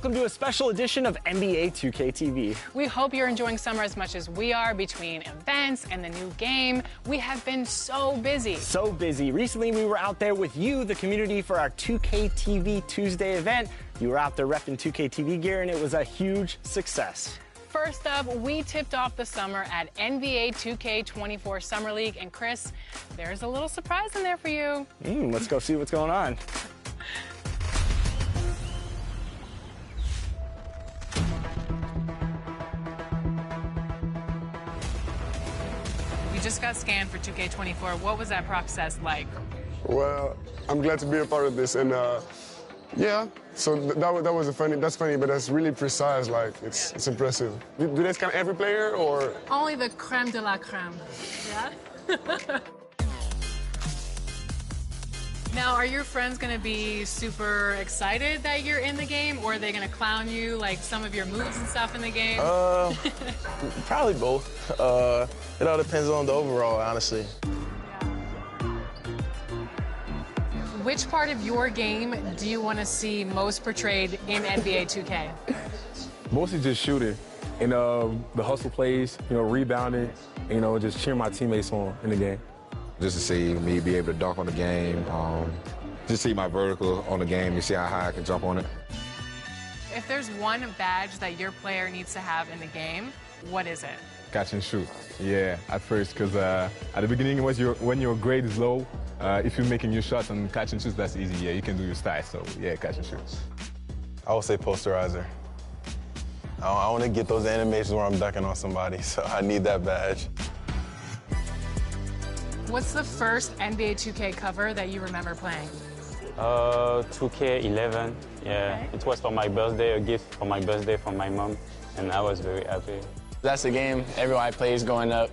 welcome to a special edition of NBA 2K TV. We hope you're enjoying summer as much as we are. Between events and the new game, we have been so busy. So busy. Recently, we were out there with you, the community, for our 2K TV Tuesday event. You were out there repping 2K TV gear, and it was a huge success. First up, we tipped off the summer at NBA 2K24 Summer League. And Chris, there's a little surprise in there for you. Let's go see what's going on. You just got scanned for 2K24. What was that process like? Well, I'm glad to be a part of this, and yeah. So that's funny, but that's really precise. Like it's impressive. Do they scan every player or? Only the creme de la creme. Yeah. Now, are your friends going to be super excited that you're in the game, or are they going to clown you, like some of your moves and stuff in the game? Probably both. It all depends on the overall, honestly. Which part of your game do you want to see most portrayed in NBA 2K? Mostly just shooting and the hustle plays, rebounding, just cheering my teammates on in the game. Just to see me be able to dunk on the game, just see my vertical on the game, to see how high I can jump on it. If there's one badge that your player needs to have in the game, what is it? Catch and shoot. Yeah, at first, because at the beginning, when your grade is low, if you're making your shots and catch and shoots, that's easy. Yeah, you can do your style. So yeah, catch and shoot. I would say posterizer. I want to get those animations where I'm dunking on somebody, so I need that badge. What's the first NBA 2K cover that you remember playing? 2K11. Yeah, okay. It was for my birthday, a gift for my birthday from my mom, and I was very happy. That's the game everyone plays growing up.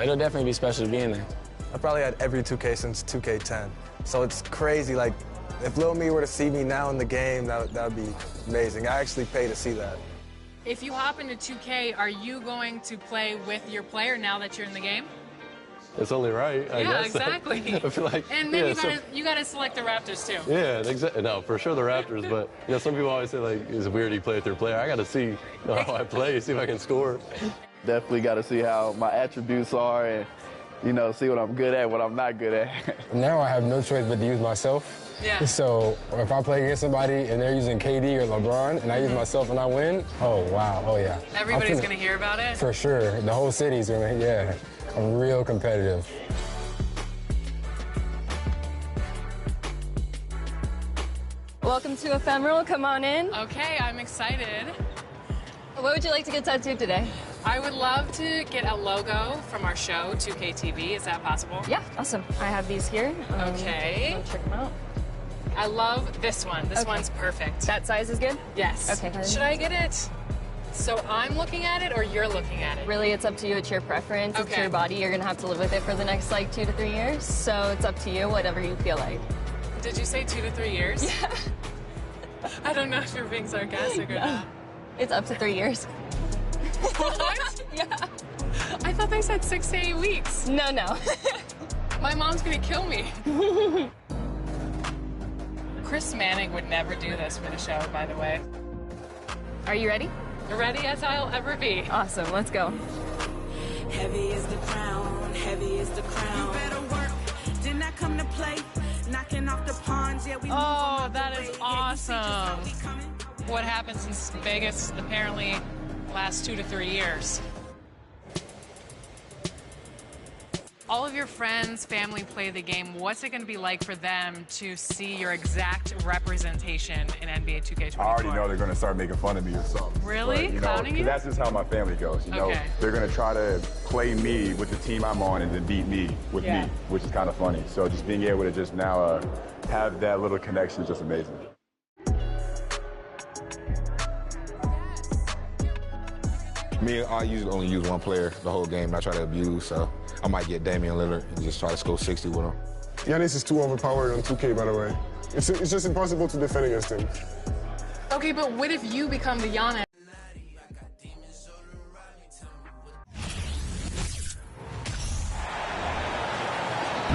It'll definitely be special to be in there. I probably had every 2K since 2K10. So it's crazy, like, if Lil Me were to see me now in the game, that would be amazing. I actually pay to see that. If you hop into 2K, are you going to play with your player now that you're in the game? It's only right, I guess. Yeah, exactly. I feel like, and maybe you gotta select the Raptors too. Yeah, exactly. No, for sure the Raptors, but some people always say like, it's weird you play with your player. I gotta see how I play, see if I can score. Definitely gotta see how my attributes are and see what I'm good at, what I'm not good at. Now I have no choice but to use myself. Yeah. So if I play against somebody and they're using KD or LeBron and I use myself and I win, oh wow, oh yeah. Everybody's gonna hear about it? For sure, the whole city's gonna, yeah. I'm real competitive. Welcome to Ephemeral, come on in. Okay, I'm excited. What would you like to get tattooed today? I would love to get a logo from our show, 2K TV. Is that possible? Yeah, awesome. I have these here. Okay. Check them out. I love this one. This one's perfect. That size is good? Yes. Okay. Should I get it? So I'm looking at it or you're looking at it? Really, it's up to you. It's your preference. It's your body. You're going to have to live with it for the next, 2 to 3 years. So it's up to you, whatever you feel like. Did you say 2 to 3 years? Yeah. I don't know if you're being sarcastic or not. It's up to 3 years. What? Yeah. I thought they said 6 to 8 weeks. No. My mom's going to kill me. Chris Manning would never do this for the show, by the way. Are you ready? Ready as I'll ever be. Awesome, let's go. Heavy is the crown, heavy is the crown. You better work, did not come to play. Knocking off the pawns, yeah, we that is awesome. What happens in Vegas apparently lasts 2 to 3 years. All of your friends, family play the game. What's it going to be like for them to see your exact representation in NBA 2K24? I already know they're going to start making fun of me or something. Really? But, clowning you? That's just how my family goes. They're going to try to play me with the team I'm on and then beat me with me, which is kind of funny. So just being able to just now have that little connection is just amazing. Me, I usually only use one player the whole game. I try to abuse, so I might get Damian Lillard and just try to score 60 with him. Giannis is too overpowered on 2K, by the way. It's just impossible to defend against him. Okay, but what if you become the Giannis?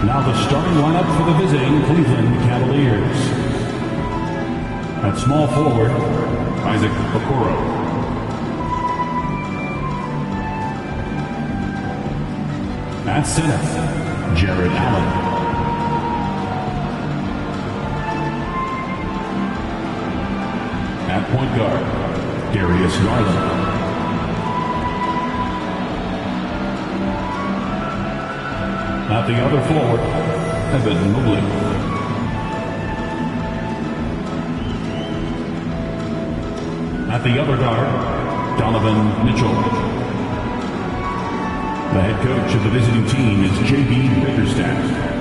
Now the starting lineup for the visiting Cleveland Cavaliers. At small forward, Isaac Okoro. At center, Jared Allen. At point guard, Darius Garland. At the other forward, Evan Mobley. At the other guard, Donovan Mitchell. The head coach of the visiting team is J.B. Bickerstaff.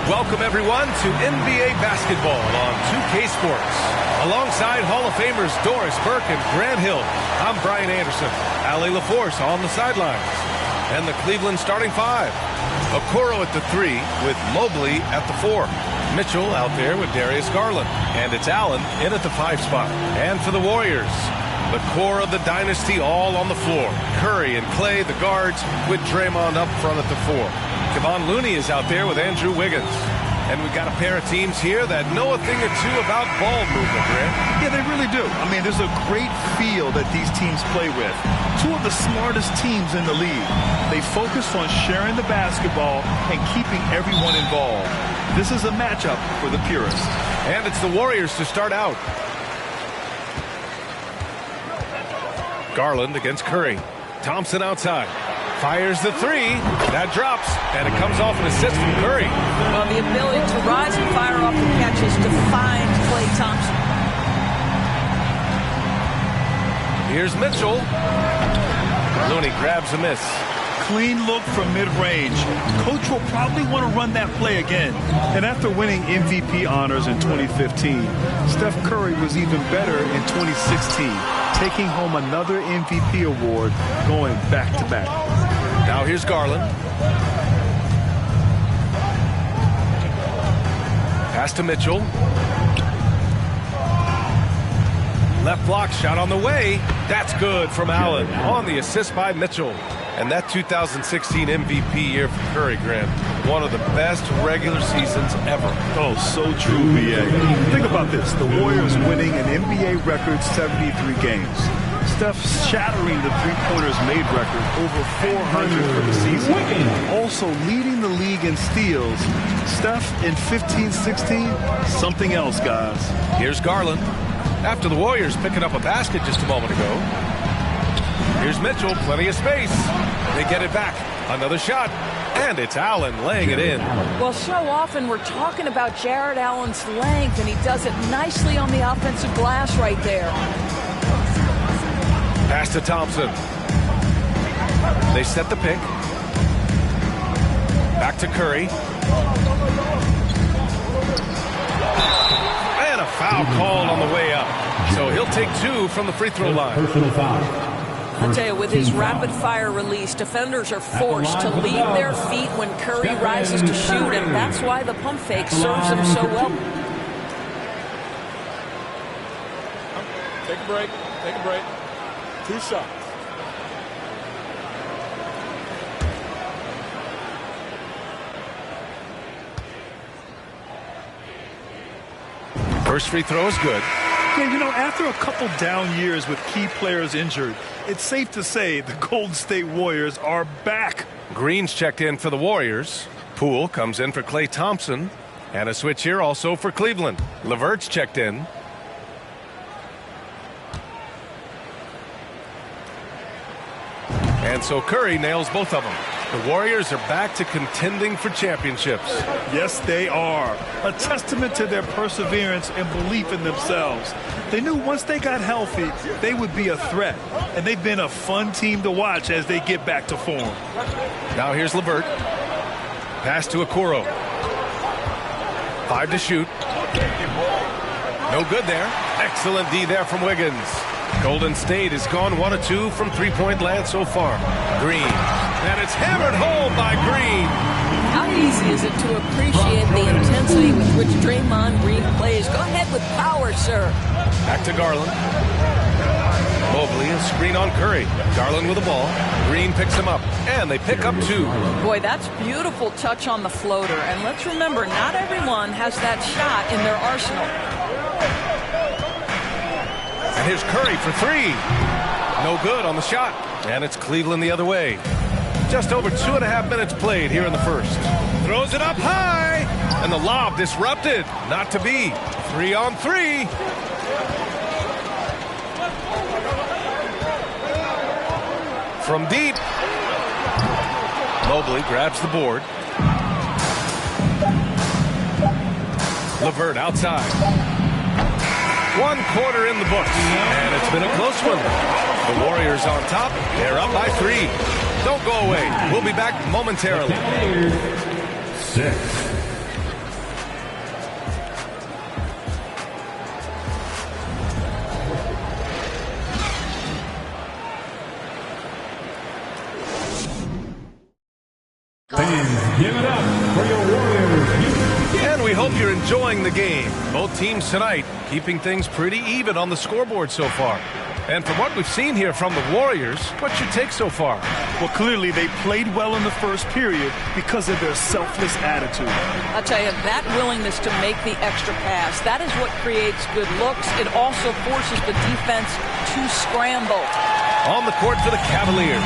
Welcome, everyone, to NBA basketball on 2K Sports. Alongside Hall of Famers Doris Burke and Grant Hill, I'm Brian Anderson. Allie LaForce on the sidelines. And the Cleveland starting five. Okoro at the 3 with Mobley at the 4. Mitchell out there with Darius Garland. And it's Allen in at the 5 spot. And for the Warriors, the core of the dynasty all on the floor. Curry and Clay, the guards, with Draymond up front at the 4. Kevon Looney is out there with Andrew Wiggins. And we've got a pair of teams here that know a thing or two about ball movement, Grant. Yeah, they really do. I mean, there's a great feel that these teams play with. Two of the smartest teams in the league. They focus on sharing the basketball and keeping everyone involved. This is a matchup for the purists. And it's the Warriors to start out. Garland against Curry. Thompson outside. Fires the 3. That drops, and it comes off an assist from Curry. Well, the ability to rise and fire off the catches defined Klay Thompson. Here's Mitchell. Looney grabs a miss. Clean look from mid-range. Coach will probably want to run that play again. And after winning MVP honors in 2015, Steph Curry was even better in 2016, taking home another MVP award going back-to-back. Now here's Garland. Pass to Mitchell. Left block shot on the way. That's good from Allen on the assist by Mitchell. And that 2016 MVP year for Curry, Grant, one of the best regular seasons ever. Oh, so true, B.A. Think about this. The Warriors winning an NBA record 73 games. Steph shattering the three-pointers made record, over 400 for the season. Also leading the league in steals. Steph in 15-16, something else, guys. Here's Garland. After the Warriors picking up a basket just a moment ago. Here's Mitchell, plenty of space. They get it back. Another shot. And it's Allen laying it in. Well, so often we're talking about Jared Allen's length, and he does it nicely on the offensive glass right there. Pass to Thompson. They set the pick. Back to Curry. And a foul called on the way up. So he'll take 2 from the free throw line. Personal foul. I'll tell you, with his rapid-fire release, defenders are forced to leave their feet when Curry rises to shoot, and that's why the pump fake serves him so well. Take a break. Take a break. 2 shots. First free throw is good. Yeah, you know, after a couple down years with key players injured, it's safe to say the Golden State Warriors are back. Green's checked in for the Warriors. Poole comes in for Klay Thompson. And a switch here also for Cleveland. LeVert's checked in. And so Curry nails both of them. The Warriors are back to contending for championships. Yes, they are. A testament to their perseverance and belief in themselves. They knew once they got healthy, they would be a threat. And they've been a fun team to watch as they get back to form. Now here's LeVert. Pass to Okoro. 5 to shoot. No good there. Excellent D there from Wiggins. Golden State has gone 1 of 2 from three-point land so far. Green. And it's hammered home by Green. How easy is it to appreciate the intensity with which Draymond Green plays? Go ahead with power, sir. Back to Garland. Mobley, a screen on Curry. Garland with the ball. Green picks him up. And they pick up 2. Boy, that's beautiful touch on the floater. And let's remember, not everyone has that shot in their arsenal. And here's Curry for 3. No good on the shot. And it's Cleveland the other way. Just over 2.5 minutes played here in the first. Throws it up high. And the lob disrupted. Not to be. 3 on 3. From deep. Mobley grabs the board. LeVert outside. 1 quarter in the books, and it's been a close one. The Warriors on top. They're up by 3. Don't go away. We'll be back momentarily. 6. Fans, give it up for your Warriors. And we hope you're enjoying the game. Both teams tonight keeping things pretty even on the scoreboard so far. And from what we've seen here from the Warriors, what's your take so far? Well, clearly they played well in the first period because of their selfless attitude. I'll tell you, that willingness to make the extra pass, that is what creates good looks. It also forces the defense to scramble. On the court for the Cavaliers,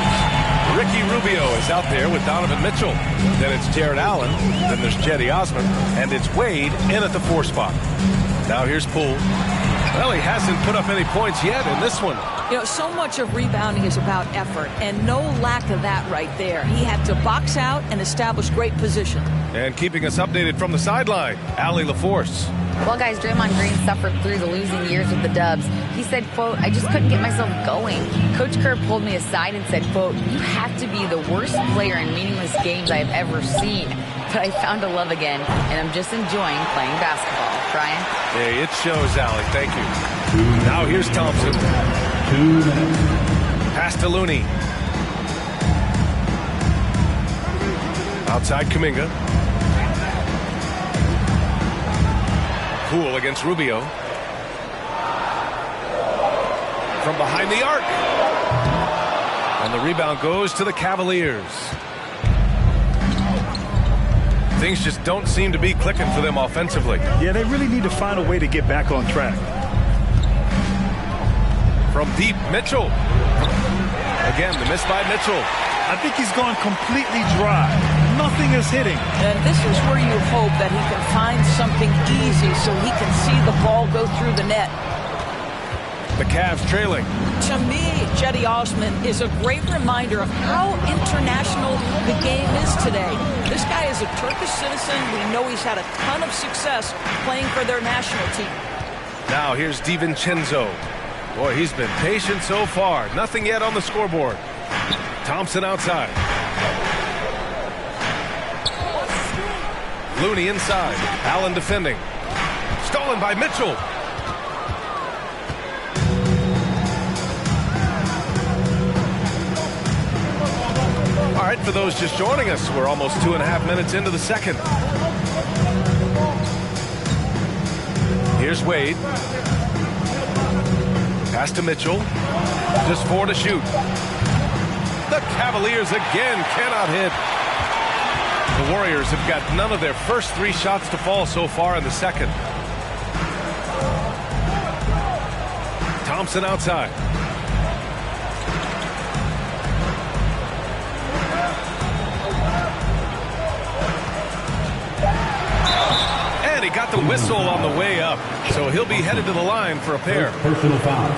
Ricky Rubio is out there with Donovan Mitchell. Then it's Jared Allen. Then there's Jetty Osman. And it's Wade in at the 4 spot. Now here's Poole. Well, he hasn't put up any points yet in this one. You know, so much of rebounding is about effort, and no lack of that right there. He had to box out and establish great position. And keeping us updated from the sideline, Allie LaForce. Well, guys, Draymond Green suffered through the losing years with the Dubs. He said, quote, "I just couldn't get myself going. Coach Kerr pulled me aside and said, quote, you have to be the worst player in meaningless games I have ever seen. But I found a love again, and I'm just enjoying playing basketball." Brian? Hey, it shows, Allie. Thank you. Now here's Thompson. Pass to Looney. Outside Kuminga. Poole against Rubio. From behind the arc. And the rebound goes to the Cavaliers. Things just don't seem to be clicking for them offensively. Yeah, they really need to find a way to get back on track. From deep, Mitchell. Again, the miss by Mitchell. I think he's gone completely dry. Nothing is hitting. And this is where you hope that he can find something easy so he can see the ball go through the net. The Cavs trailing. To me, Jetty Osman is a great reminder of how international the game is today. This guy is a Turkish citizen. We know he's had a ton of success playing for their national team. Now here's DiVincenzo. Boy, he's been patient so far. Nothing yet on the scoreboard. Thompson outside. Looney inside. Allen defending. Stolen by Mitchell. All right, for those just joining us, we're almost 2.5 minutes into the second. Here's Wade. Pass to Mitchell. Just 4 to shoot. The Cavaliers again cannot hit. The Warriors have got none of their first 3 shots to fall so far in the second. Thompson outside. And he got the whistle on the way up, so he'll be headed to the line for a pair. Personal foul.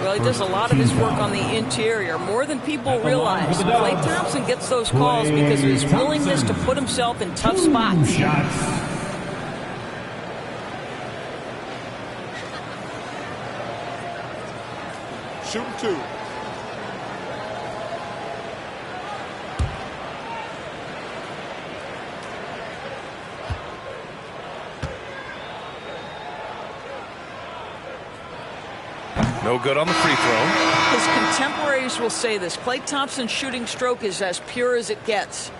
Well, he does a lot of his work on the interior, more than people realize. Klay Thompson gets those calls because of his willingness to put himself in tough spots. Shooting 2. No good on the free throw. His contemporaries will say this. Klay Thompson's shooting stroke is as pure as it gets.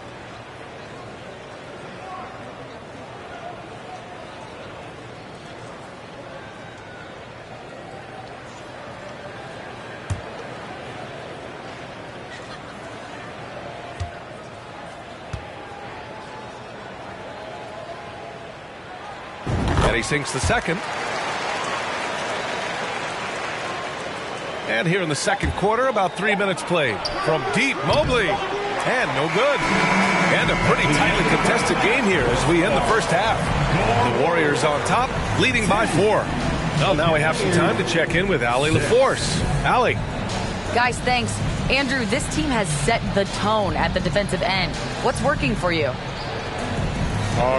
And he sinks the second. And here in the second quarter, about 3 minutes played. From deep, Mobley. And no good. And a pretty tightly contested game here as we end the first half. The Warriors on top, leading by 4. Well, now we have some time to check in with Allie LaForce. Allie. Guys, thanks. Andrew, this team has set the tone at the defensive end. What's working for you?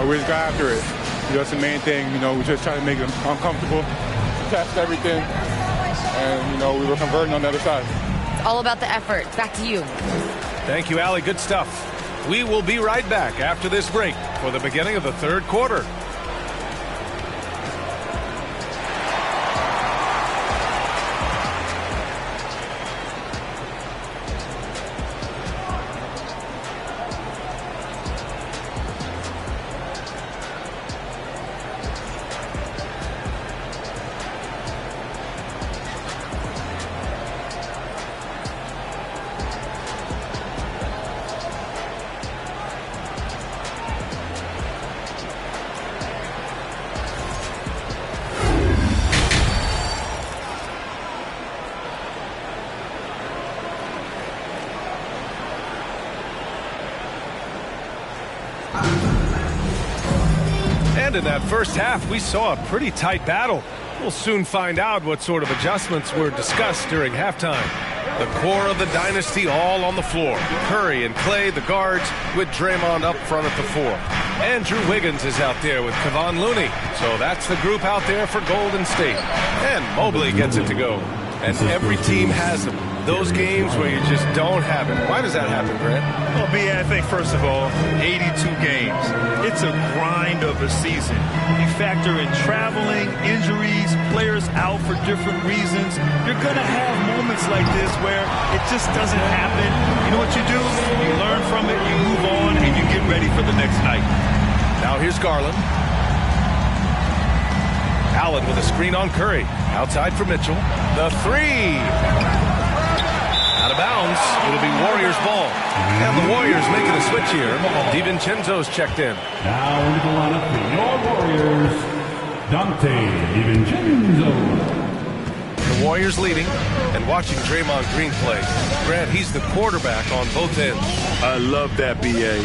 We just got after it. That's the main thing. We just try to make them uncomfortable, test everything. And, we were converting on the other side. It's all about the effort. Back to you. Thank you, Allie. Good stuff. We will be right back after this break for the beginning of the third quarter. And in that first half, we saw a pretty tight battle. We'll soon find out what sort of adjustments were discussed during halftime. The core of the dynasty all on the floor. Curry and Klay, the guards, with Draymond up front at the 4. Andrew Wiggins is out there with Kevon Looney. So that's the group out there for Golden State. And Mobley gets it to go. And every team has them. Those games where you just don't have it. Why does that happen, Grant? Well, B.A., I think, first of all, 82 games. It's a grind of a season. You factor in traveling, injuries, players out for different reasons. You're going to have moments like this where it just doesn't happen. You know what you do? You learn from it, you move on, and you get ready for the next night. Now here's Garland. Allen with a screen on Curry. Outside for Mitchell. The 3. Out of bounds. It'll be Warriors ball. And the Warriors making a switch here. DiVincenzo's checked in. Now into the lineup for your Warriors, Dante DiVincenzo. The Warriors leading and watching Draymond Green play. Grant, he's the quarterback on both ends. I love that, B.A.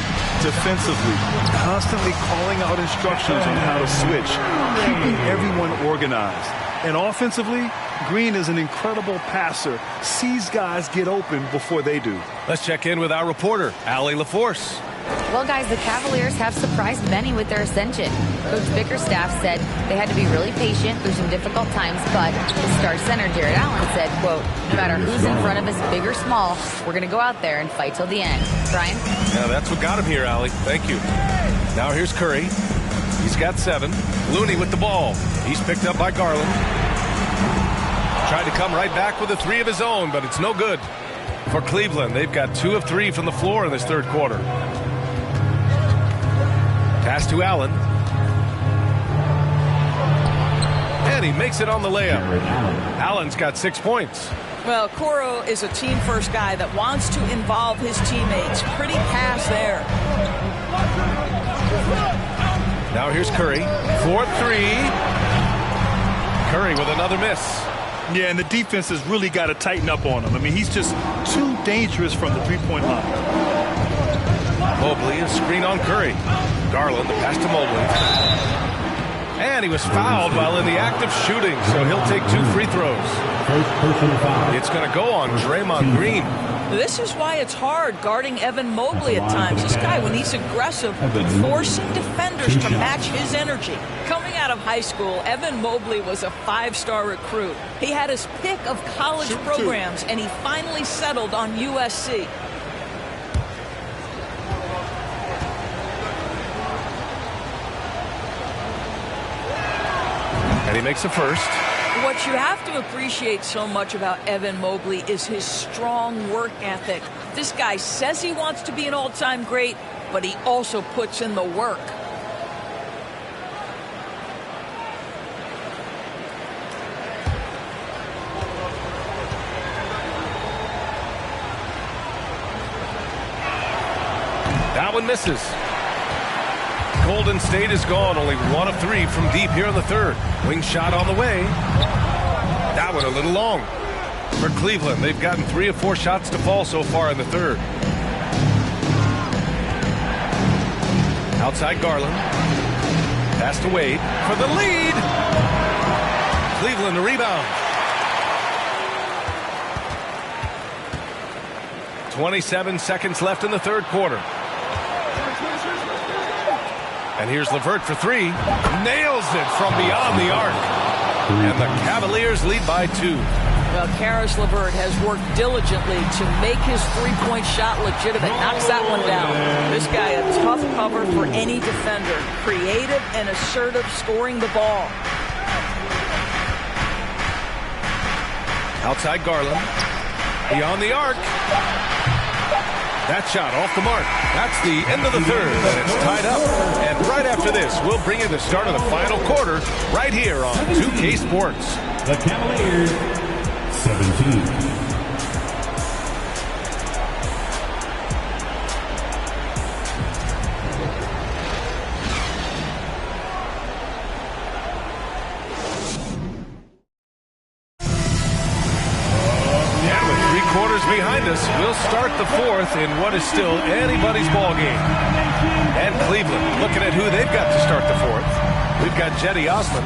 Defensively, constantly calling out instructions on how to switch, keeping everyone organized. And offensively, Green is an incredible passer, sees guys get open before they do. Let's check in with our reporter, Allie LaForce. Well, guys, the Cavaliers have surprised many with their ascension. Coach Bickerstaff said they had to be really patient through some difficult times, but the star center, Jared Allen, said, quote, no matter who's in front of us, big or small, we're going to go out there and fight till the end. Brian? Yeah, that's what got him here, Allie. Thank you. Now here's Curry. He's got 7. Looney with the ball. He's picked up by Garland. Tried to come right back with a 3 of his own, but it's no good. For Cleveland, they've got 2 of 3 from the floor in this third quarter. Pass to Allen. And he makes it on the layup. Allen's got 6 points. Well, Coro is a team-first guy that wants to involve his teammates. Pretty pass there. Now here's Curry. 4-3. Curry with another miss. Yeah, and the defense has really got to tighten up on him. I mean, he's just too dangerous from the three-point line. Mobley, a screen on Curry. Garland, the pass to Mobley. And he was fouled while in the act of shooting, so he'll take 2 free throws. It's going to go on Draymond Green. This is why it's hard guarding Evan Mobley at times. This guy, when he's aggressive, forcing defenders to match his energy. Coming out of high school, Evan Mobley was a 5-star recruit. He had his pick of college programs, and he finally settled on USC. And he makes the first. What you have to appreciate so much about Evan Mobley is his strong work ethic. This guy says he wants to be an all-time great, but he also puts in the work. That one misses. Golden State is gone, only 1 of 3 from deep here in the third. Wing shot on the way. That one a little long. For Cleveland, they've gotten 3 of 4 shots to fall so far in the third. Outside Garland. Pass to Wade for the lead. Cleveland the rebound. 27 seconds left in the third quarter. And here's LeVert for 3. Nails it from beyond the arc. And the Cavaliers lead by 2. Well, Karis LeVert has worked diligently to make his three-point shot legitimate. Knocks that one down. This guy, a tough cover for any defender. Creative and assertive, scoring the ball. Outside Garland. Beyond the arc. That shot off the mark. That's the end of the third, and it's tied up. And right after this, we'll bring you the start of the final quarter right here on 2K Sports. The Cavaliers, 17. Behind us, we'll start the fourth in what is still anybody's ball game. And Cleveland looking at who they've got to start the fourth. We've got Cedi Osman,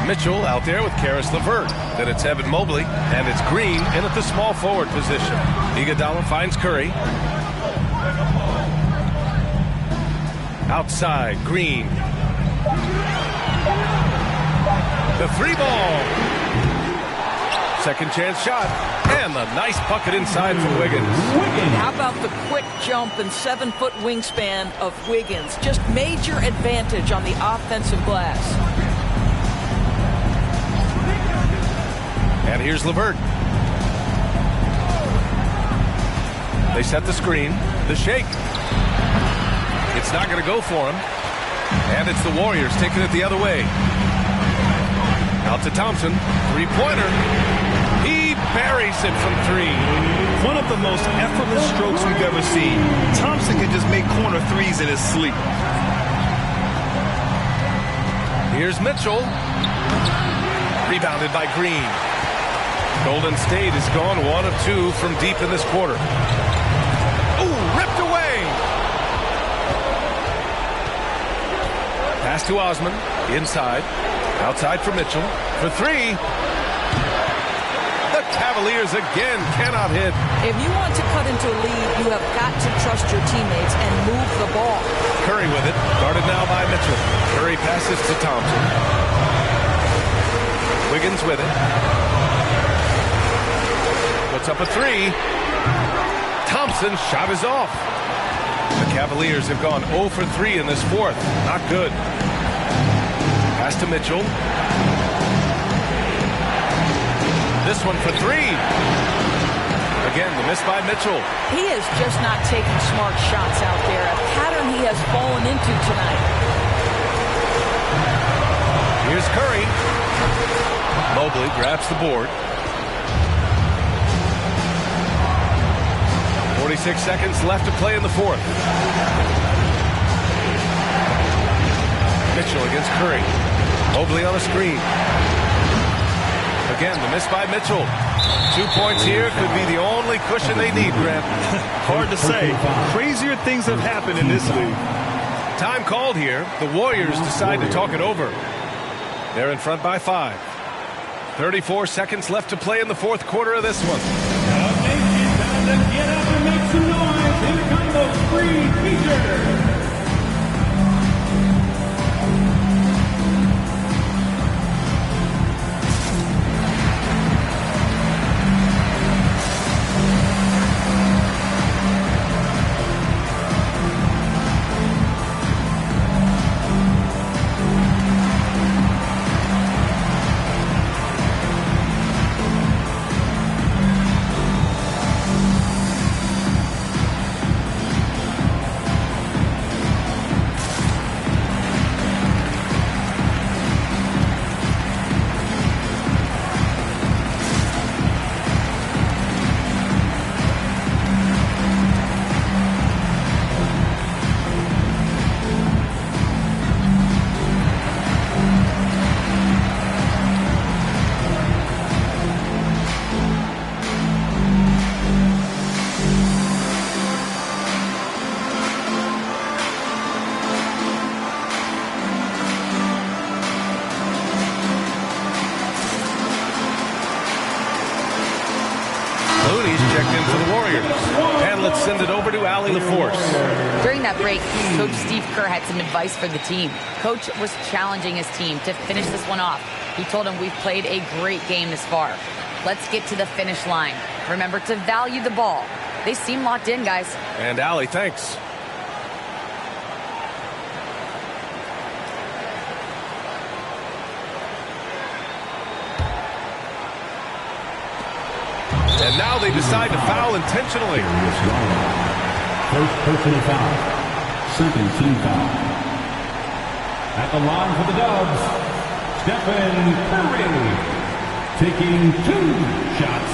Mitchell out there with Karis LeVert. Then it's Evan Mobley, and it's Green in at the small forward position. Iguodala finds Curry. Outside, Green. The 3-ball. Second chance shot. And the nice bucket inside from Wiggins. How about the quick jump and 7-foot wingspan of Wiggins? Just major advantage on the offensive glass. And here's LeVert. They set the screen. The shake. It's not going to go for him. And it's the Warriors taking it the other way. Out to Thompson. 3-pointer. He buries it from 3. One of the most effortless strokes we've ever seen. Thompson can just make corner threes in his sleep. Here's Mitchell. Rebounded by Green. Golden State is gone 1 of 2 from deep in this quarter. Ooh, ripped away. Pass to Osman. Inside. Outside for Mitchell. For 3. Cavaliers again cannot hit. If you want to cut into a lead, you have got to trust your teammates and move the ball. Curry with it. Guarded now by Mitchell. Curry passes to Thompson. Wiggins with it. Puts up a 3. Thompson's shot is off. The Cavaliers have gone 0 for 3 in this fourth. Not good. Pass to Mitchell. This one for 3. Again, the miss by Mitchell. He is just not taking smart shots out there. A pattern he has fallen into tonight. Here's Curry. Mobley grabs the board. 46 seconds left to play in the fourth. Mitchell against Curry. Mobley on a screen. Again, the miss by Mitchell. 2 points here could be the only cushion they need, Grant. Hard to say. Crazier things have happened in this league. Time called here. The Warriors decide to talk it over. They're in front by 5. 34 seconds left to play in the fourth quarter of this one. Get up and make some noise. Here come those free features. Send it over to Allie LaForce. During that break, Coach Steve Kerr had some advice for the team. Coach was challenging his team to finish this one off. He told them, we've played a great game this far. Let's get to the finish line. Remember to value the ball. They seem locked in, guys. And Allie, thanks. And now they decide to foul intentionally. First personal foul. Second team foul. At the line for the Dubs, Stephen Curry taking 2 shots.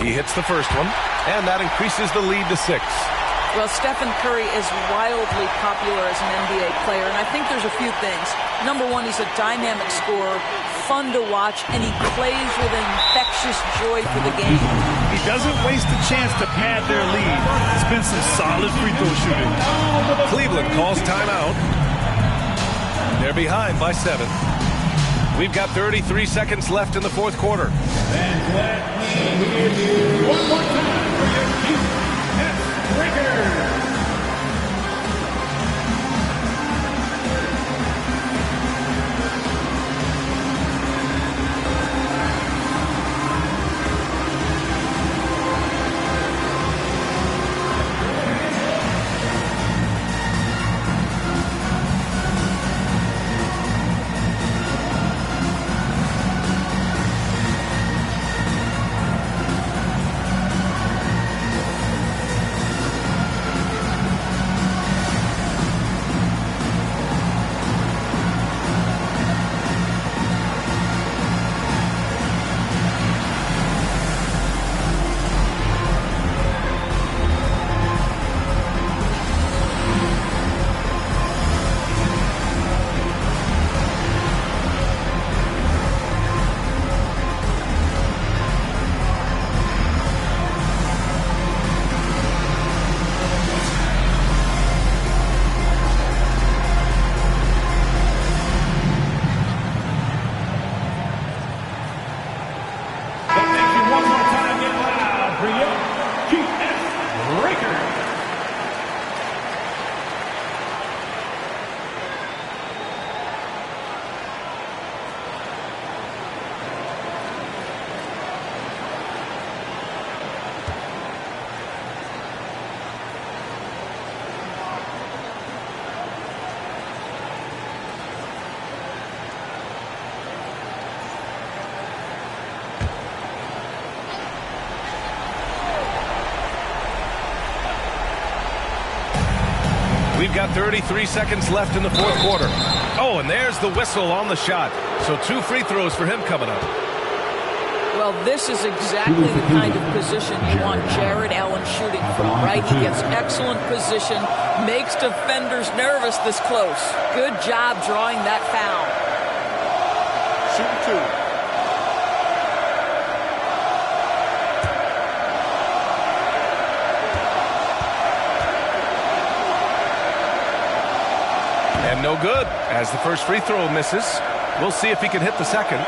He hits the first one, and that increases the lead to 6. Well, Stephen Curry is wildly popular as an NBA player, and I think there's a few things. Number one, he's a dynamic scorer, fun to watch, and he plays with infectious joy for the game. He doesn't waste a chance to pad their lead. It's been some solid free throw shooting. Cleveland calls timeout. They're behind by 7. We've got 33 seconds left in the fourth quarter. And let me hear you one more time for your Chiefs Breakers. We've got 33 seconds left in the fourth quarter. Oh, and there's the whistle on the shot. So 2 free throws for him coming up. Well, this is exactly the kind of position you want Jared Allen shooting from, right? He gets excellent position, makes defenders nervous this close. Good job drawing that foul. Shooting 2. And no good, as the first free throw misses. We'll see if he can hit the second.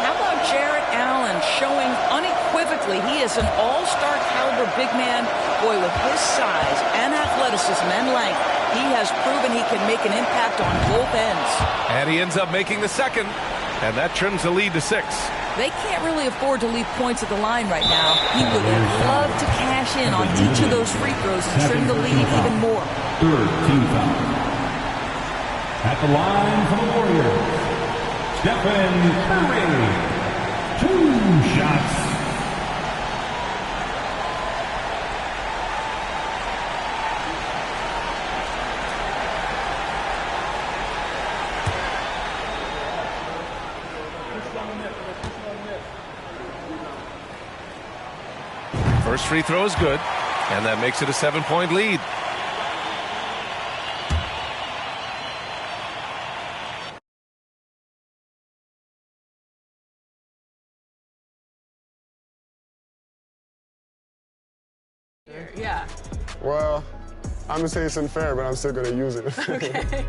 How about Jared Allen showing unequivocally he is an all-star caliber big man? Boy, with his size and athleticism and length, he has proven he can make an impact on both ends. And he ends up making the second, and that trims the lead to 6. They can't really afford to leave points at the line right now. He would have loved to cash in on each of those free throws and trim the lead even more. Third team foul. At the line for the Warriors, Stephen Curry. 2 shots. First free throw is good, and that makes it a 7-point lead. Yeah. Well, I'm going to say it's unfair, but I'm still going to use it. Okay.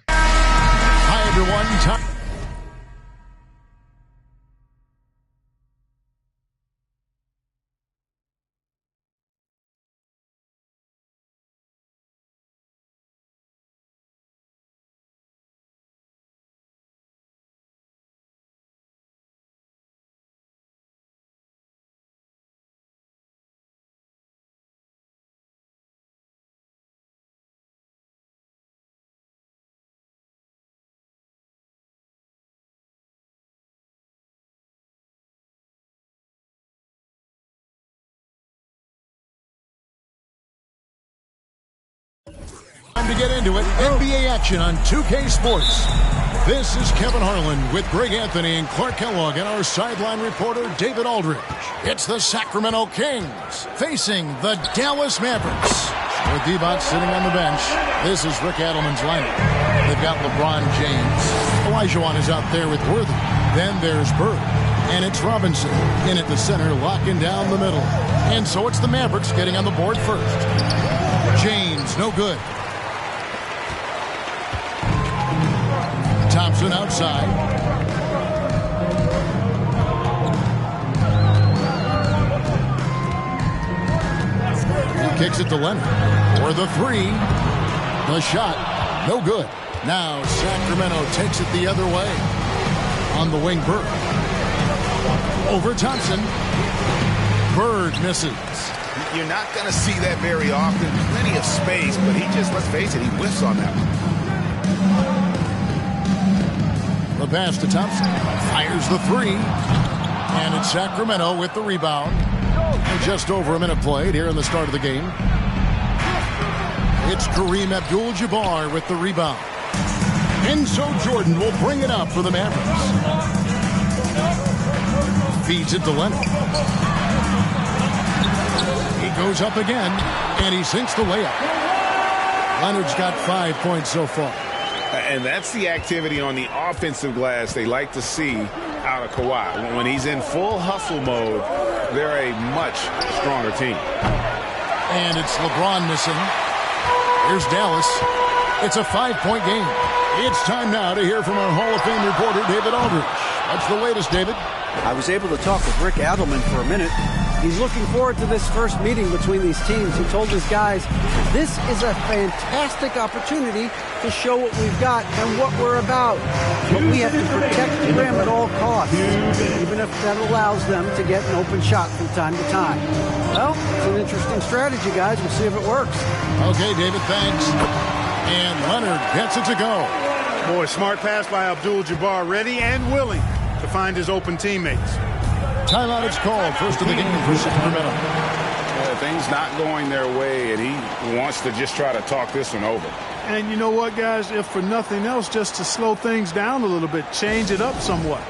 Hi, everyone. Time to get into it. NBA action on 2K Sports. This is Kevin Harlan with Greg Anthony and Clark Kellogg and our sideline reporter David Aldridge. It's the Sacramento Kings facing the Dallas Mavericks. With D-Bot sitting on the bench, this is Rick Adelman's lineup. They've got LeBron James. Olajuwon is out there with Worthy. Then there's Bird. And it's Robinson in at the center, locking down the middle. And so it's the Mavericks getting on the board first. James, no good. Thompson outside. He kicks it to Leonard for the three. The shot, no good. Now Sacramento takes it the other way. On the wing, Bird. Over Thompson. Bird misses. You're not going to see that very often. Plenty of space, but he just, let's face it, he whiffs on that one. The pass to Thompson. Fires the three. And it's Sacramento with the rebound. And just over a minute played here in the start of the game. It's Kareem Abdul-Jabbar with the rebound. And so Jordan will bring it up for the Mavericks. Feeds it to Leonard. He goes up again, and he sinks the layup. Leonard's got 5 points so far. And that's the activity on the offensive glass they like to see out of Kawhi. When he's in full hustle mode, they're a much stronger team. And it's LeBron missing. Here's Dallas. It's a 5-point game. It's time now to hear from our Hall of Fame reporter, David Aldridge. What's the latest, David? I was able to talk with Rick Adelman for a minute. He's looking forward to this first meeting between these teams. He told his guys, this is a fantastic opportunity to show what we've got and what we're about. But we have to protect the rim at all costs, even if that allows them to get an open shot from time to time. Well, it's an interesting strategy, guys. We'll see if it works. Okay, David, thanks. And Leonard gets it to go. Boy, smart pass by Abdul-Jabbar, ready and willing to find his open teammates. Timeout is called. First of the game for Sacramento. Things not going their way, and he wants to just try to talk this one over. And you know what, guys? If for nothing else, just to slow things down a little bit, change it up somewhat.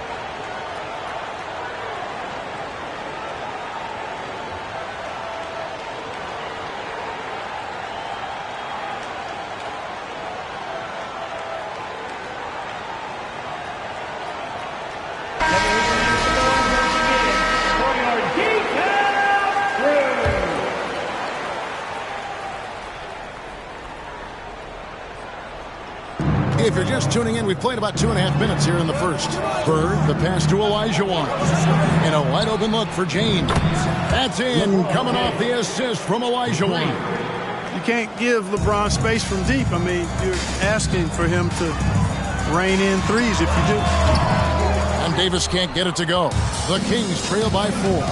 If you're just tuning in, we've played about 2.5 minutes here in the first. Bird, the pass to Olajuwon. And a wide open look for James. That's in, coming off the assist from Olajuwon. You can't give LeBron space from deep. I mean, you're asking for him to rein in threes if you do. And Davis can't get it to go. The Kings trail by 4.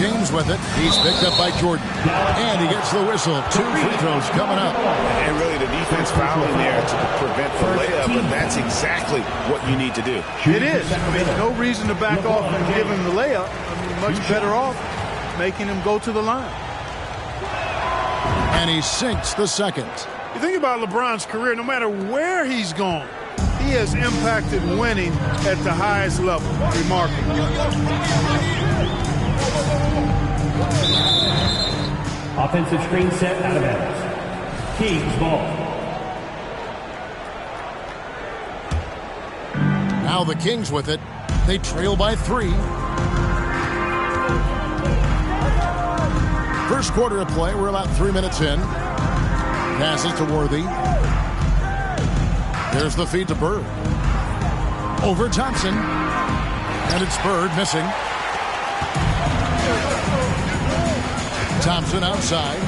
James with it. He's picked up by Jordan. And he gets the whistle. 2 free throws coming up. And really the defense fouling there to prevent the layup, but that's exactly what you need to do. It is. I mean, no reason to back off and give him the layup. I mean, much better off making him go to the line. And he sinks the second. You think about LeBron's career, no matter where he's gone, he has impacted winning at the highest level. Remarkable. Offensive screen set out of bounds. Kings ball. Now the Kings with it. They trail by 3. First quarter of play. We're about 3 minutes in. Passes to Worthy. There's the feed to Bird. Over Thompson. And it's Bird missing. Thompson outside.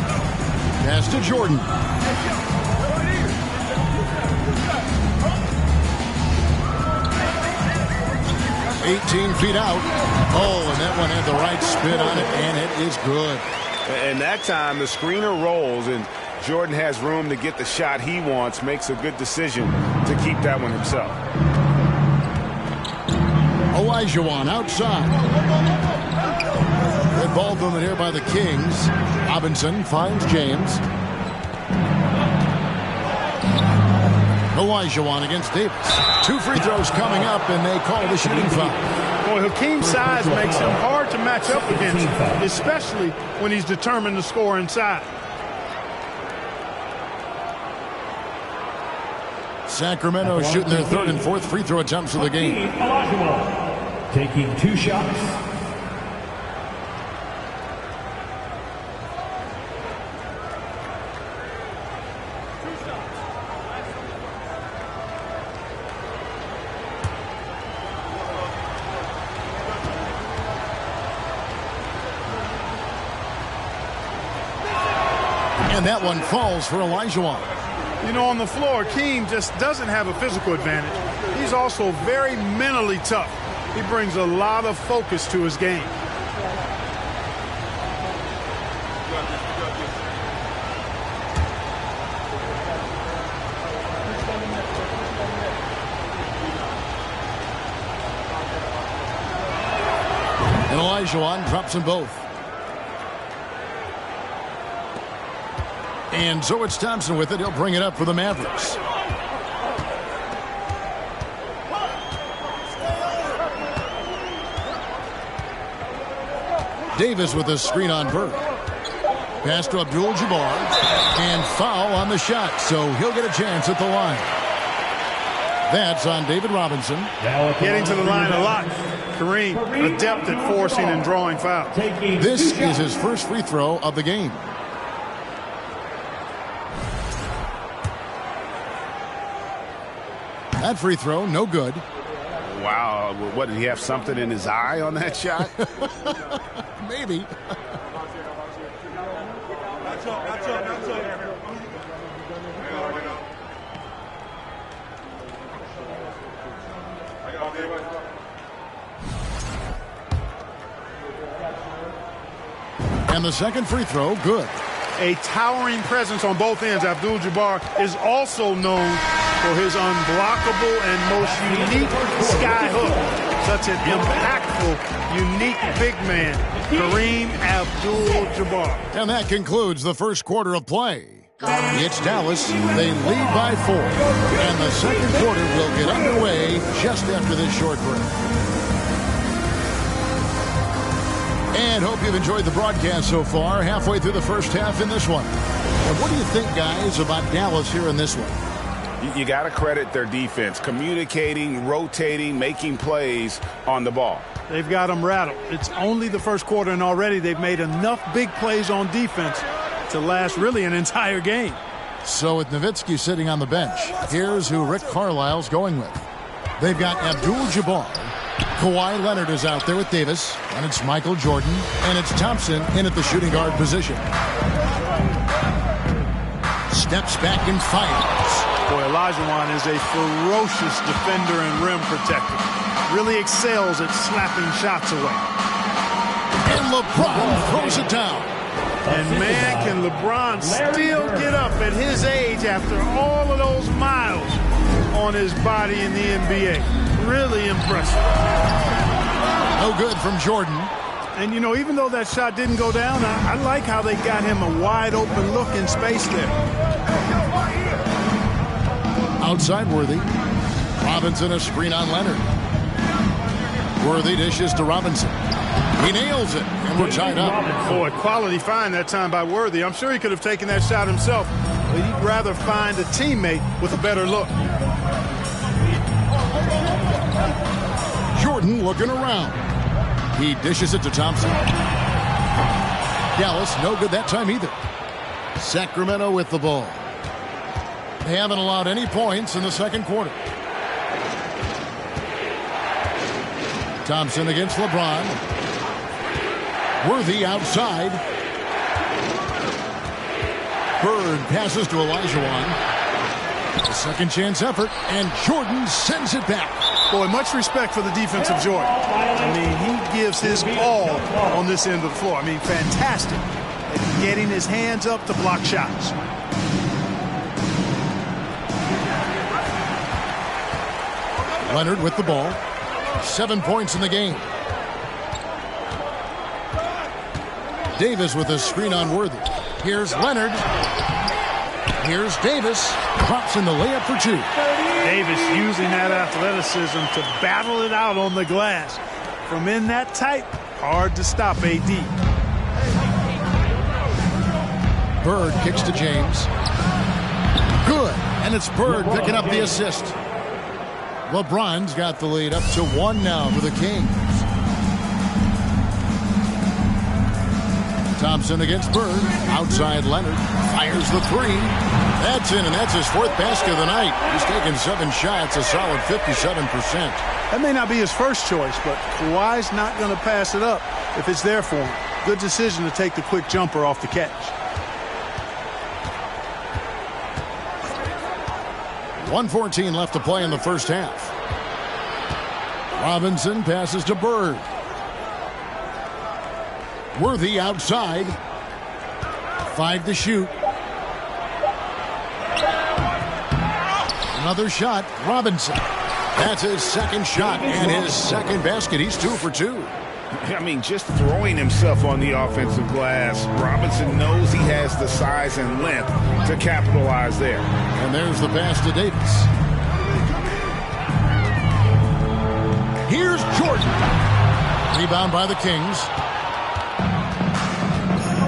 Pass to Jordan. $18 feet out. Oh, and that one had the right spin on it, and it is good. And that time, the screener rolls, and Jordan has room to get the shot he wants, makes a good decision to keep that one himself. Olajuwon outside. Good ball movement here by the Kings. Robinson finds James. Olajuwon against Davis. 2 free throws coming up, and they call the shooting foul. Boy, Hakeem's size makes him hard to match up against, especially when he's determined to score inside. Sacramento shooting their 3rd and 4th free throw attempts of the game. Olajuwon taking 2 shots. And that one falls for Olajuwon. You know, on the floor, Keem just doesn't have a physical advantage. He's also very mentally tough. He brings a lot of focus to his game. And Olajuwon drops them both. And so it's Thompson with it. He'll bring it up for the Mavericks. Davis with a screen on Bird. Pass to Abdul-Jabbar. And foul on the shot, so he'll get a chance at the line. That's on David Robinson. Getting to the line a lot. Kareem, adept at forcing and drawing fouls. This is his first free throw of the game. That free throw, no good. Wow, what, did he have something in his eye on that shot? Maybe. And the second free throw, good. A towering presence on both ends. Abdul-Jabbar is also known for his unblockable and most unique sky hook. Such an impactful, unique big man, Kareem Abdul-Jabbar. And that concludes the first quarter of play. It's Dallas. They lead by 4. And the second quarter will get underway just after this short break. And hope you've enjoyed the broadcast so far. Halfway through the first half in this one. And what do you think, guys, about Dallas here in this one? You got to credit their defense. Communicating, rotating, making plays on the ball. They've got them rattled. It's only the first quarter, and already they've made enough big plays on defense to last really an entire game. So with Nowitzki sitting on the bench, here's who Rick Carlisle's going with. They've got Abdul-Jabbar. Kawhi Leonard is out there with Davis, and it's Michael Jordan, and it's Thompson in at the shooting guard position. Steps back and fires. Boy, Olajuwon is a ferocious defender and rim protector. Really excels at slapping shots away. And LeBron throws it down. And man, can LeBron still get up at his age after all of those miles on his body in the NBA. Really impressive. No good from Jordan. And, you know, even though that shot didn't go down, I like how they got him a wide open look in space there. Outside Worthy. Robinson a screen on Leonard. Worthy dishes to Robinson. He nails it, and we're tied up. Boy, quality find that time by Worthy. I'm sure he could have taken that shot himself, but he'd rather find a teammate with a better look. Jordan looking around. He dishes it to Thompson. Dallas, no good that time either. Sacramento with the ball. They haven't allowed any points in the second quarter. Thompson against LeBron. Worthy outside. Bird passes to Olajuwon. A second chance effort, and Jordan sends it back. Boy, much respect for the defense of Jordan. I mean, he gives his all on this end of the floor. I mean, fantastic at getting his hands up to block shots. Leonard with the ball. 7 points in the game. Davis with a screen on Worthy. Here's Leonard. Here's Davis. Pops in the layup for 2. Davis using that athleticism to battle it out on the glass. From in that tight, hard to stop AD. Bird kicks to James. Good. And it's Bird picking up the assist. LeBron's got the lead up to 1 now for the Kings. Thompson against Bird. Outside Leonard. Fires the 3. That's in, and that's his 4th basket of the night. He's taken 7 shots, a solid 57%. That may not be his first choice, but Kawhi's not going to pass it up if it's there for him. Good decision to take the quick jumper off the catch. .114 left to play in the first half. Robinson passes to Bird. Worthy outside. 5 to shoot. Another shot. Robinson. That's his second shot and his second basket. He's 2 for 2. I mean, just throwing himself on the offensive glass. Robinson knows he has the size and length to capitalize there. And there's the pass to Davis. Here's Jordan. Rebound by the Kings.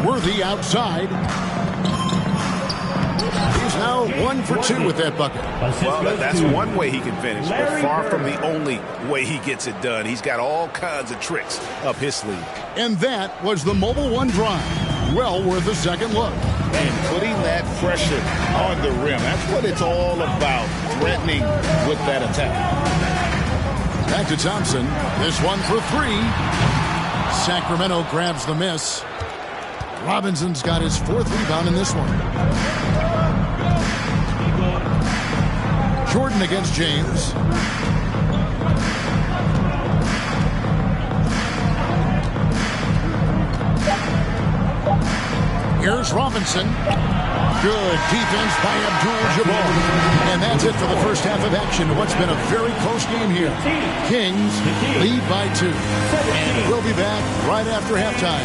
Worthy outside. He's now 1 for 2 with that bucket. Well, that's one way he can finish, but far from the only way he gets it done. He's got all kinds of tricks up his sleeve. And that was the Mobile One drive. Well worth a second look. And putting that pressure on the rim. That's what it's all about, threatening with that attack. Back to Thompson. This one for 3. Sacramento grabs the miss. Robinson's got his 4th rebound in this one. Jordan against James. Here's Robinson. Good defense by Abdul-Jabbar. And that's it for the first half of action. What's been a very close game here. Kings lead by 2. And we'll be back right after halftime.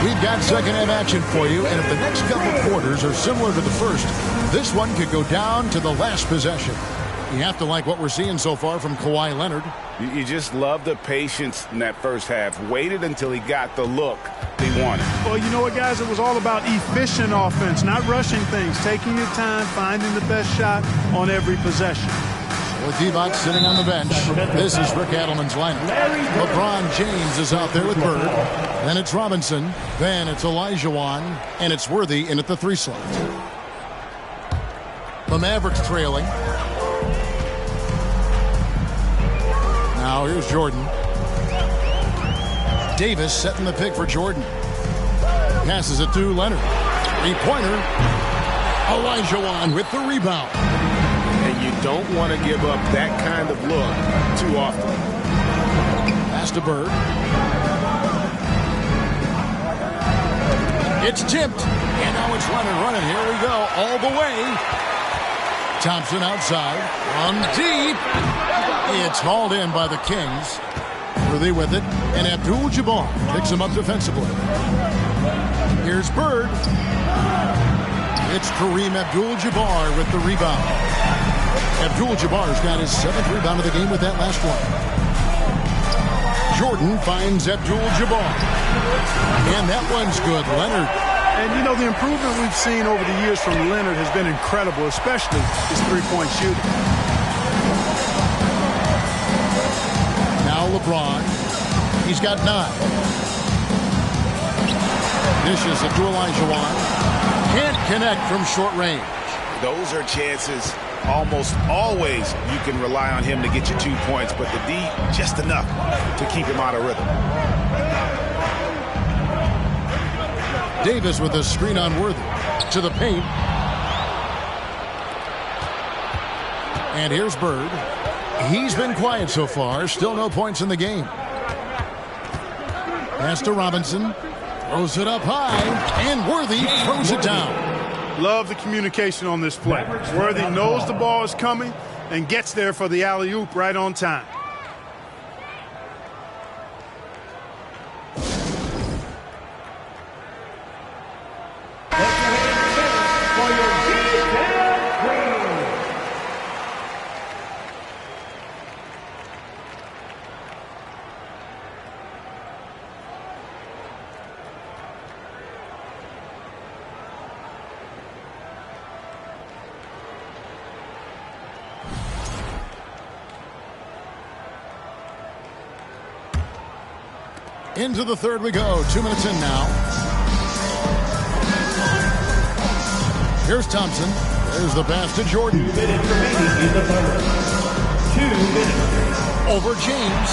We've got second half action for you, and if the next couple quarters are similar to the first, this one could go down to the last possession. You have to like what we're seeing so far from Kawhi Leonard. You just love the patience in that first half. Waited until he got the look he wanted. Well, you know what, guys? It was all about efficient offense, not rushing things, taking your time, finding the best shot on every possession. With Divac sitting on the bench, this is Rick Adelman's lineup. LeBron James is out there with Bird. Then it's Robinson. Then it's Olajuwon. And it's Worthy in at the 3 slot. The Mavericks trailing. Now here's Jordan. Davis setting the pick for Jordan. Passes it to Leonard. 3-pointer. Olajuwon with the rebound. And you don't want to give up that kind of look too often. Pass to Bird. It's tipped. And now it's Leonard running. Here we go. All the way. Thompson outside. From deep. It's hauled in by the Kings. Worthy with it. And Abdul-Jabbar picks him up defensively. Here's Bird. It's Kareem Abdul-Jabbar with the rebound. Abdul-Jabbar's got his 7th rebound of the game with that last one. Jordan finds Abdul-Jabbar. And that one's good. Leonard. And, you know, the improvement we've seen over the years from Leonard has been incredible, especially his 3-point shooting. Now LeBron. He's got 9. Dishes it to Olajuwon. Can't connect from short range. Those are chances almost always you can rely on him to get you 2 points, but the D just enough to keep him out of rhythm. Davis with a screen on Worthy. To the paint. And here's Bird. He's been quiet so far. Still no points in the game. Pass to Robinson. Throws it up high. And Worthy throws it down. Love the communication on this play. Worthy knows the ball is coming and gets there for the alley-oop right on time. Into the third we go. 2 minutes in now. Here's Thompson. There's the pass to Jordan. 2 minutes remaining in the third. 2 minutes. Over James.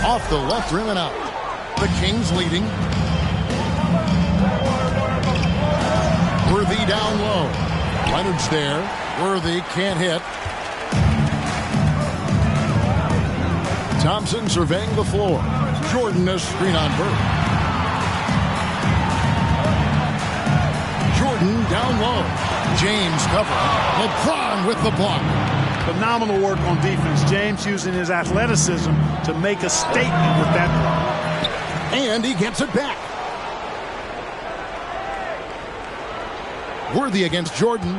Off the left rim and out. The Kings leading. Worthy down low. Leonard's there. Worthy can't hit. Thompson surveying the floor. Jordan a screen on Bird. Jordan down low. James covering. LeBron with the block. Phenomenal work on defense. James using his athleticism to make a statement with that block. And he gets it back. Worthy against Jordan.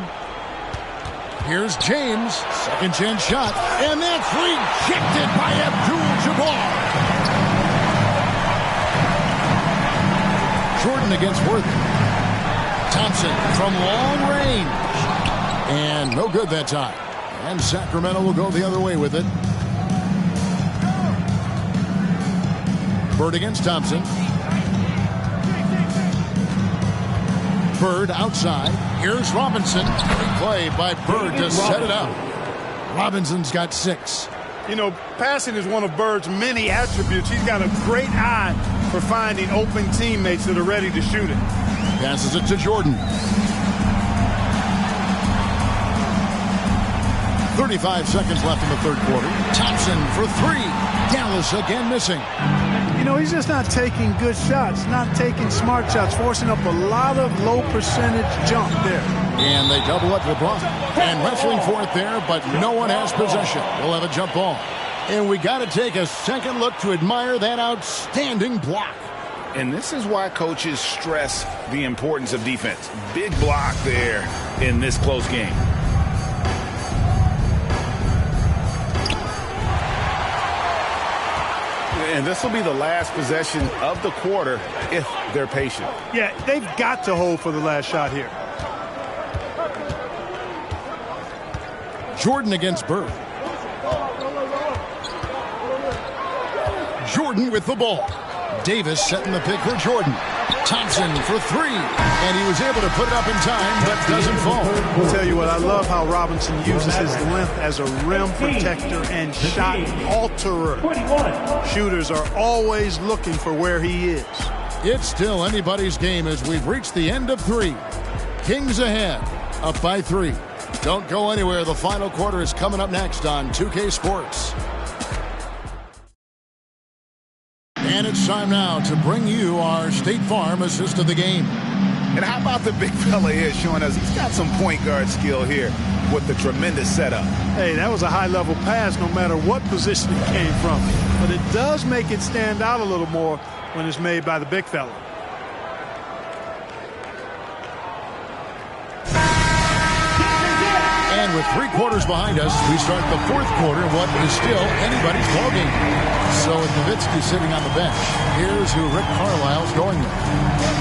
Here's James. Second chance shot. And that's rejected by Abdul-Jabbar. Jordan against Worthy. Thompson from long range. And no good that time. And Sacramento will go the other way with it. Bird against Thompson. Bird outside. Here's Robinson. Big play by Bird to set it up. Robinson's got 6. You know, passing is one of Bird's many attributes. He's got a great eye for finding open teammates that are ready to shoot it. Passes it to Jordan. 35 seconds left in the third quarter. Thompson for 3. Dallas again missing. You know, he's just not taking good shots, not taking smart shots, forcing up a lot of low percentage jump there. And they double up LeBron. And wrestling for it there, but no one has possession. We'll have a jump ball. And we got to take a second look to admire that outstanding block. And this is why coaches stress the importance of defense. Big block there in this close game. And this will be the last possession of the quarter if they're patient. Yeah, they've got to hold for the last shot here. Jordan against Bird. Jordan with the ball. Davis setting the pick for Jordan. Thompson for 3. And he was able to put it up in time, but doesn't fall. I'll tell you what, I love how Robinson uses his length as a rim protector and shot alterer. Shooters are always looking for where he is. It's still anybody's game as we've reached the end of 3. Kings ahead, up by 3. Don't go anywhere. The final quarter is coming up next on 2K Sports. And it's time now to bring you our State Farm assist of the game. And how about the big fella here showing us he's got some point guard skill here with the tremendous setup. Hey, that was a high-level pass no matter what position it came from. But it does make it stand out a little more when it's made by the big fella. And with 3 quarters behind us, we start the fourth quarter in what is still anybody's ballgame. So with Nowitzki sitting on the bench, here's who Rick Carlisle's going with.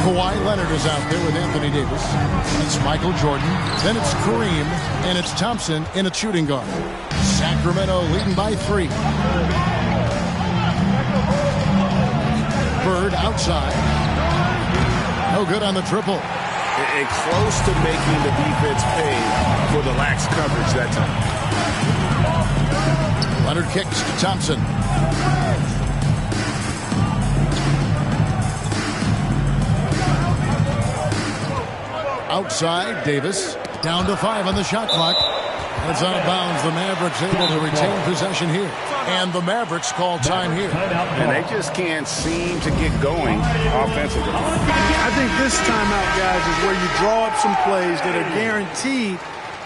Kawhi Leonard is out there with Anthony Davis. It's Michael Jordan. Then it's Kareem. And it's Thompson in a shooting guard. Sacramento leading by 3. Bird outside. No good on the triple. And close to making the defense pay for the lax coverage that time. Leonard kicks to Thompson. Outside, Davis. Down to 5 on the shot clock. It's out of bounds. The Mavericks able to retain possession here. And the Mavericks call time here. And they just can't seem to get going offensively. I think this timeout, guys, is where you draw up some plays that are guaranteed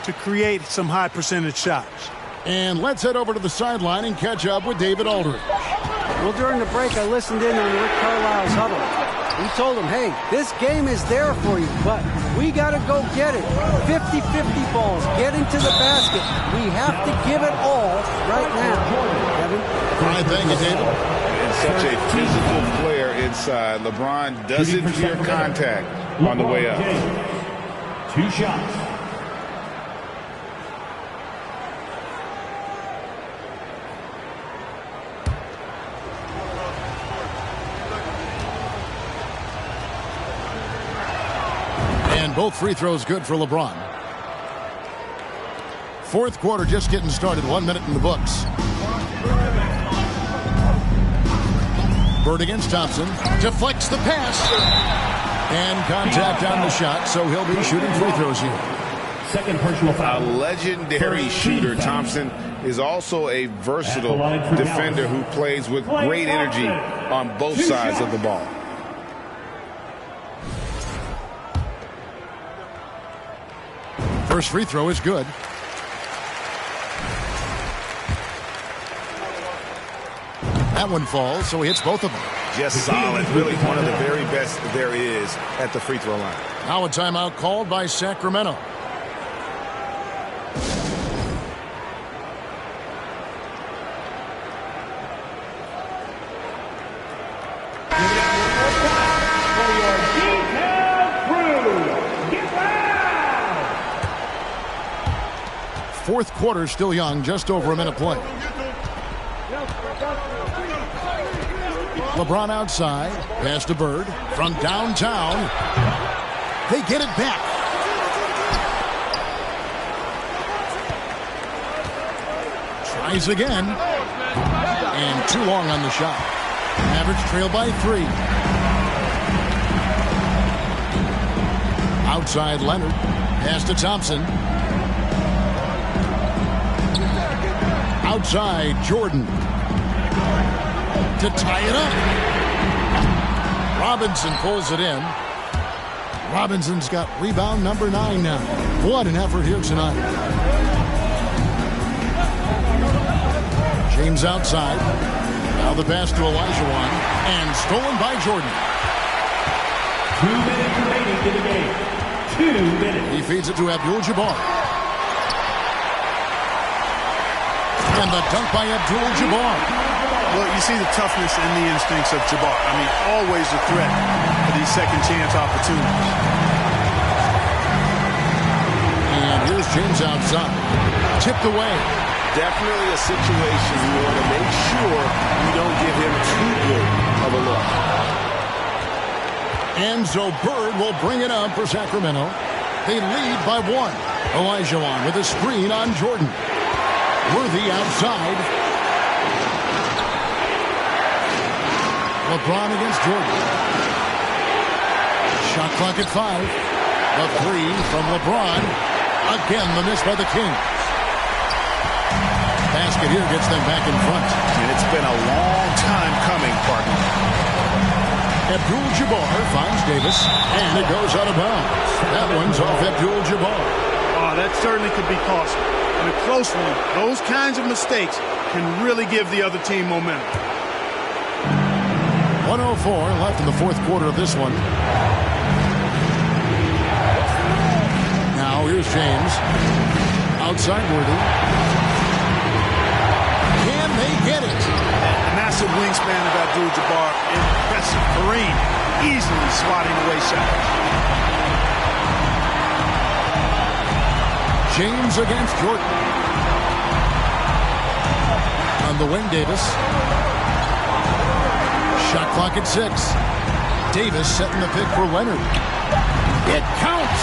to create some high percentage shots. And let's head over to the sideline and catch up with David Aldridge. Well, during the break, I listened in on Rick Carlisle's huddle. He told him, hey, this game is there for you, but we got to go get it. 50-50 balls, get into the basket. We have to give it all right now. Kevin? All right, thank you, David. And such a physical player inside. LeBron doesn't fear contact on the way up. 2 shots. Both free throws good for LeBron. Fourth quarter just getting started. 1 minute in the books. Bird against Thompson. Deflects the pass. And contact on the shot, so he'll be shooting free throws here. Second personal foul. A legendary shooter, Thompson is also a versatile defender who plays with great energy on both sides of the ball. First free throw is good. That one falls, so he hits both of them. Just solid. Really one of the very best there is at the free throw line. Now a timeout called by Sacramento. Fourth quarter still young, just over a minute play. LeBron outside, pass to Bird from downtown. They get it back. Tries again. And too long on the shot. Mavericks trail by 3. Outside Leonard, pass to Thompson. Outside Jordan. To tie it up. Robinson pulls it in. Robinson's got rebound number 9 now. What an effort here tonight. James outside. Now the pass to Olajuwon. And stolen by Jordan. 2 minutes remaining to the game. 2 minutes. He feeds it to Abdul-Jabbar. And the dunk by Abdul-Jabbar. Well, you see the toughness and the instincts of Jabbar. I mean, always a threat for these second chance opportunities. And here's James outside. Tipped away. Definitely a situation you want to make sure you don't give him too good of a look. And so Bird will bring it up for Sacramento. They lead by 1. Olajuwon with a screen on Jordan. Worthy outside. LeBron against Jordan. Shot clock at 5. The 3 from LeBron. Again, the miss by the Kings. Basket here gets them back in front. And it's been a long time coming, partner. Abdul-Jabbar finds Davis, and it goes out of bounds. That one's off Abdul-Jabbar. Oh, that certainly could be costly. In a close one, those kinds of mistakes can really give the other team momentum. 104 left in the fourth quarter of this one. Now here's James. Outside Worthy. Can they get it? The massive wingspan of Abdul-Jabbar. Impressive. Kareem easily swatting away shots. James against Jordan. On the wing, Davis. Shot clock at 6. Davis setting the pick for Leonard. It counts.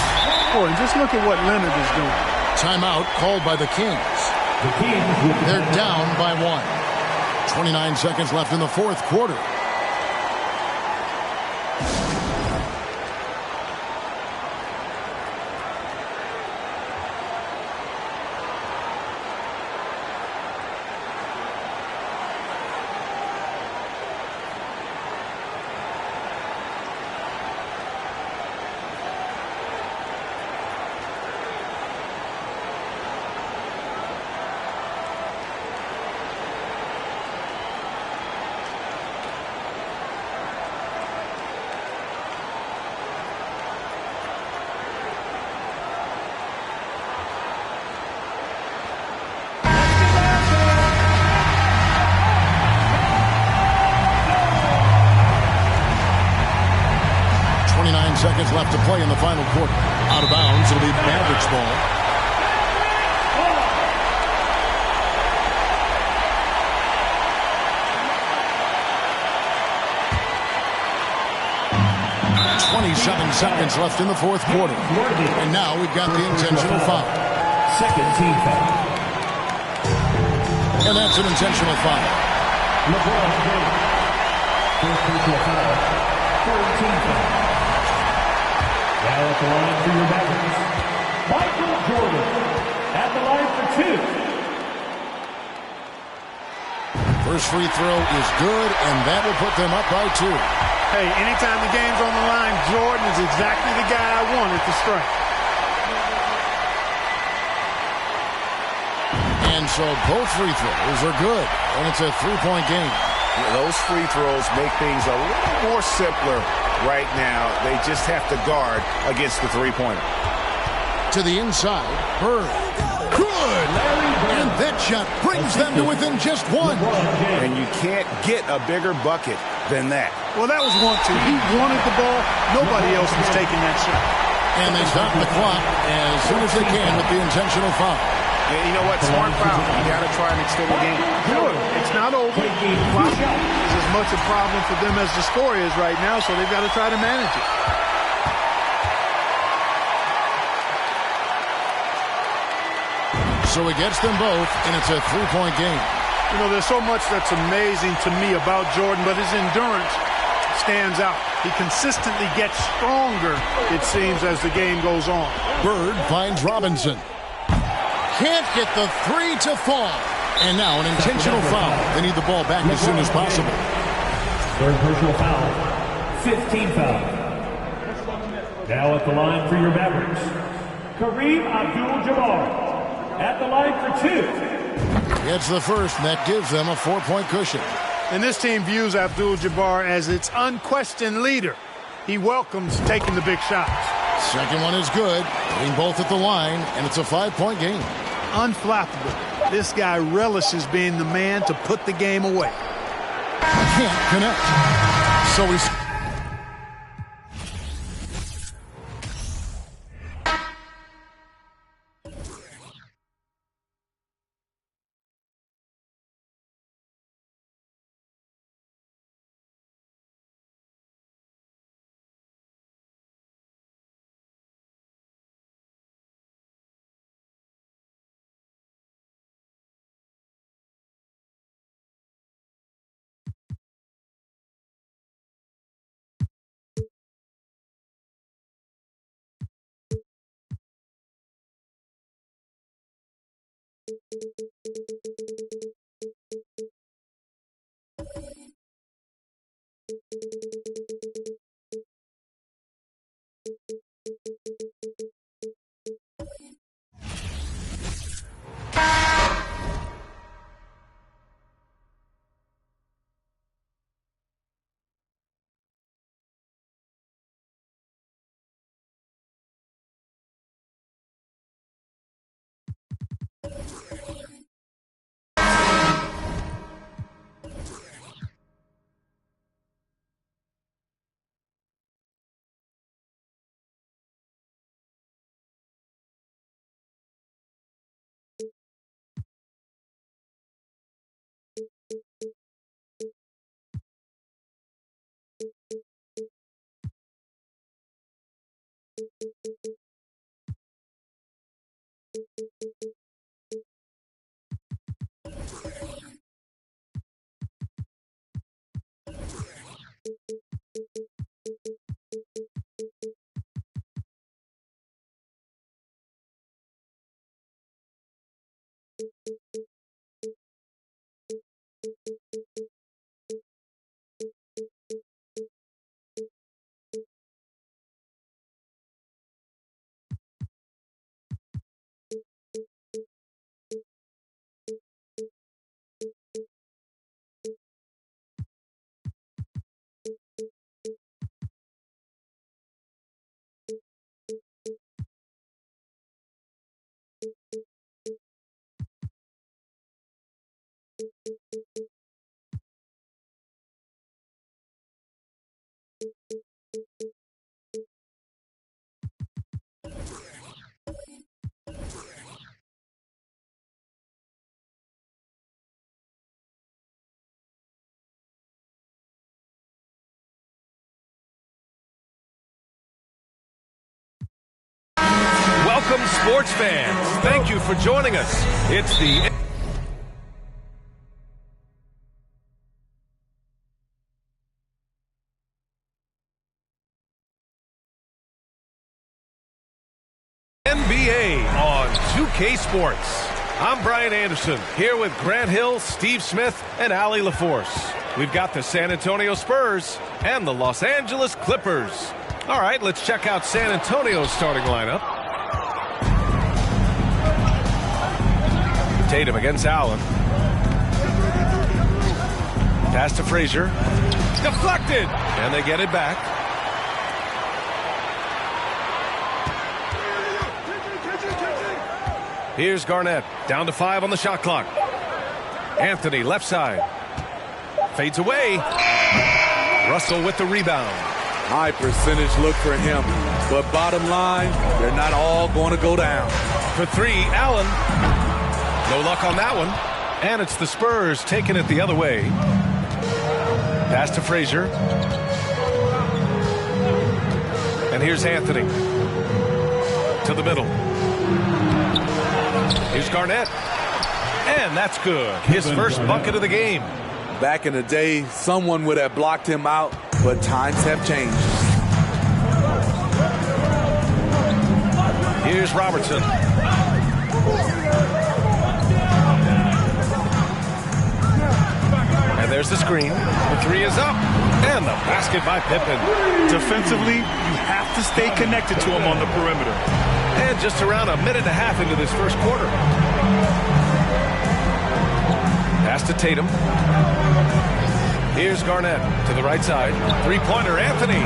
Boy, just look at what Leonard is doing. Timeout called by the Kings. They're down by 1. 29 seconds left in the fourth quarter. Seconds left to play in the final quarter. Out of bounds, it'll be Mavericks ball. Seconds left in the fourth quarter. And now we've got the intentional foul. Second team foul. And that's an intentional foul. LeBron James. First personal foul. Third team foul. Now at the line for your Mavericks, Michael Jordan. At the line for 2. First free throw is good, and that will put them up by 2. Hey, anytime the game's on the line, Jordan is exactly the guy I wanted to strike. And so both free throws are good, and it's a 3-point game. Those free throws make things a little more simpler right now. They just have to guard against the three-pointer. To the inside, Bird. Good! And that shot brings them to within just one. And you can't get a bigger bucket than that. Well, that was 1-2. He wanted the ball. Nobody else was taking that shot. And they stop the clock as soon as they can with the intentional foul. And you know what? Smart foul. You got to try and extend the game. Sure. It's not over. The clock is as much a problem for them as the score is right now, so they've got to try to manage it. So he gets them both, and it's a three-point game. You know, there's so much that's amazing to me about Jordan, but his endurance stands out. He consistently gets stronger, it seems, as the game goes on. Bird finds Robinson. Can't get the three to fall. And now an intentional foul. They need the ball back as soon as possible. Third personal foul. 15 foul. Now at the line for your Mavericks, Kareem Abdul-Jabbar. At the line for two. Gets the first, and that gives them a 4-point cushion. And this team views Abdul-Jabbar as its unquestioned leader. He welcomes taking the big shots. Second one is good. Hitting both at the line, and it's a 5-point game. Unflappable. This guy relishes being the man to put the game away. Can't connect. So he's... Welcome, sports fans. Thank you for joining us. It's the NBA on 2K Sports. I'm Brian Anderson, here with Grant Hill, Steve Smith, and Allie LaForce. We've got the San Antonio Spurs and the Los Angeles Clippers. All right, let's check out San Antonio's starting lineup. Tatum against Allen. Pass to Frazier. Deflected. And they get it back. Here's Garnett. Down to 5 on the shot clock. Anthony, left side. Fades away. Russell with the rebound. High percentage look for him. But bottom line, they're not all going to go down. For 3, Allen. No luck on that one. And it's the Spurs taking it the other way. Pass to Frazier. And here's Anthony. To the middle. Here's Garnett. And that's good. His first bucket of the game. Back in the day, someone would have blocked him out, but times have changed. Here's Robertson. And there's the screen. The 3 is up. And the basket by Pippen. Defensively, you have to stay connected to him on the perimeter. And just around a minute and a half into this first quarter. Pass to Tatum. Here's Garnett to the right side. Three-pointer, Anthony.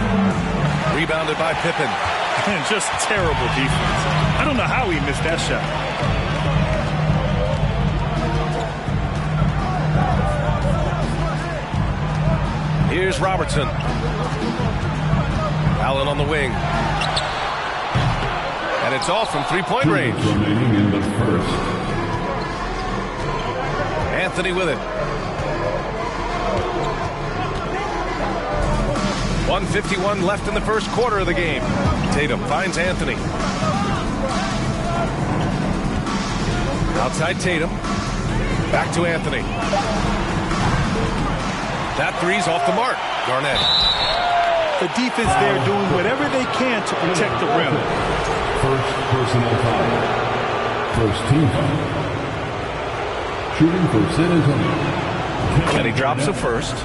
Rebounded by Pippen. And just terrible defense. I don't know how he missed that shot. Here's Robertson. Allen on the wing. And it's off from three-point range. Remaining in the first. Anthony with it. 1:51 left in the first quarter of the game. Tatum finds Anthony. Outside Tatum. Back to Anthony. That three's off the mark. Garnett. The defense there doing whatever they can to protect the rim. First personal foul. First team foul. Shooting for San Antonio. And he drops the first.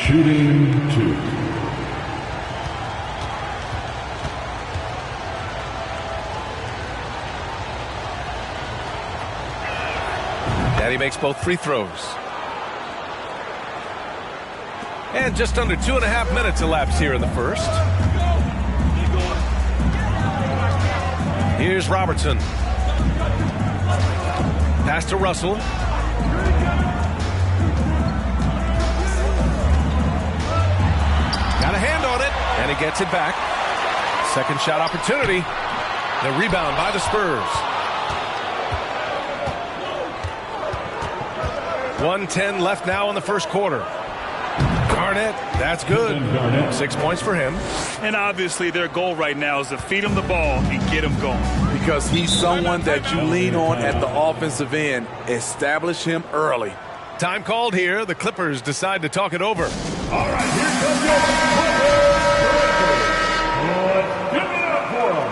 Shooting 2. And he makes both free throws. And just under 2.5 minutes elapsed here in the first. Here's Robertson. Pass to Russell. Got a hand on it, and he gets it back. Second shot opportunity. The rebound by the Spurs. 1:10 left now in the first quarter. Garnett, that's good. 6 points for him. And obviously their goal right now is to feed him the ball and get him going. Because he's someone that you lean on at the offensive end. Establish him early. Time called here. The Clippers decide to talk it over. All right, here comes your Let's give it up for them.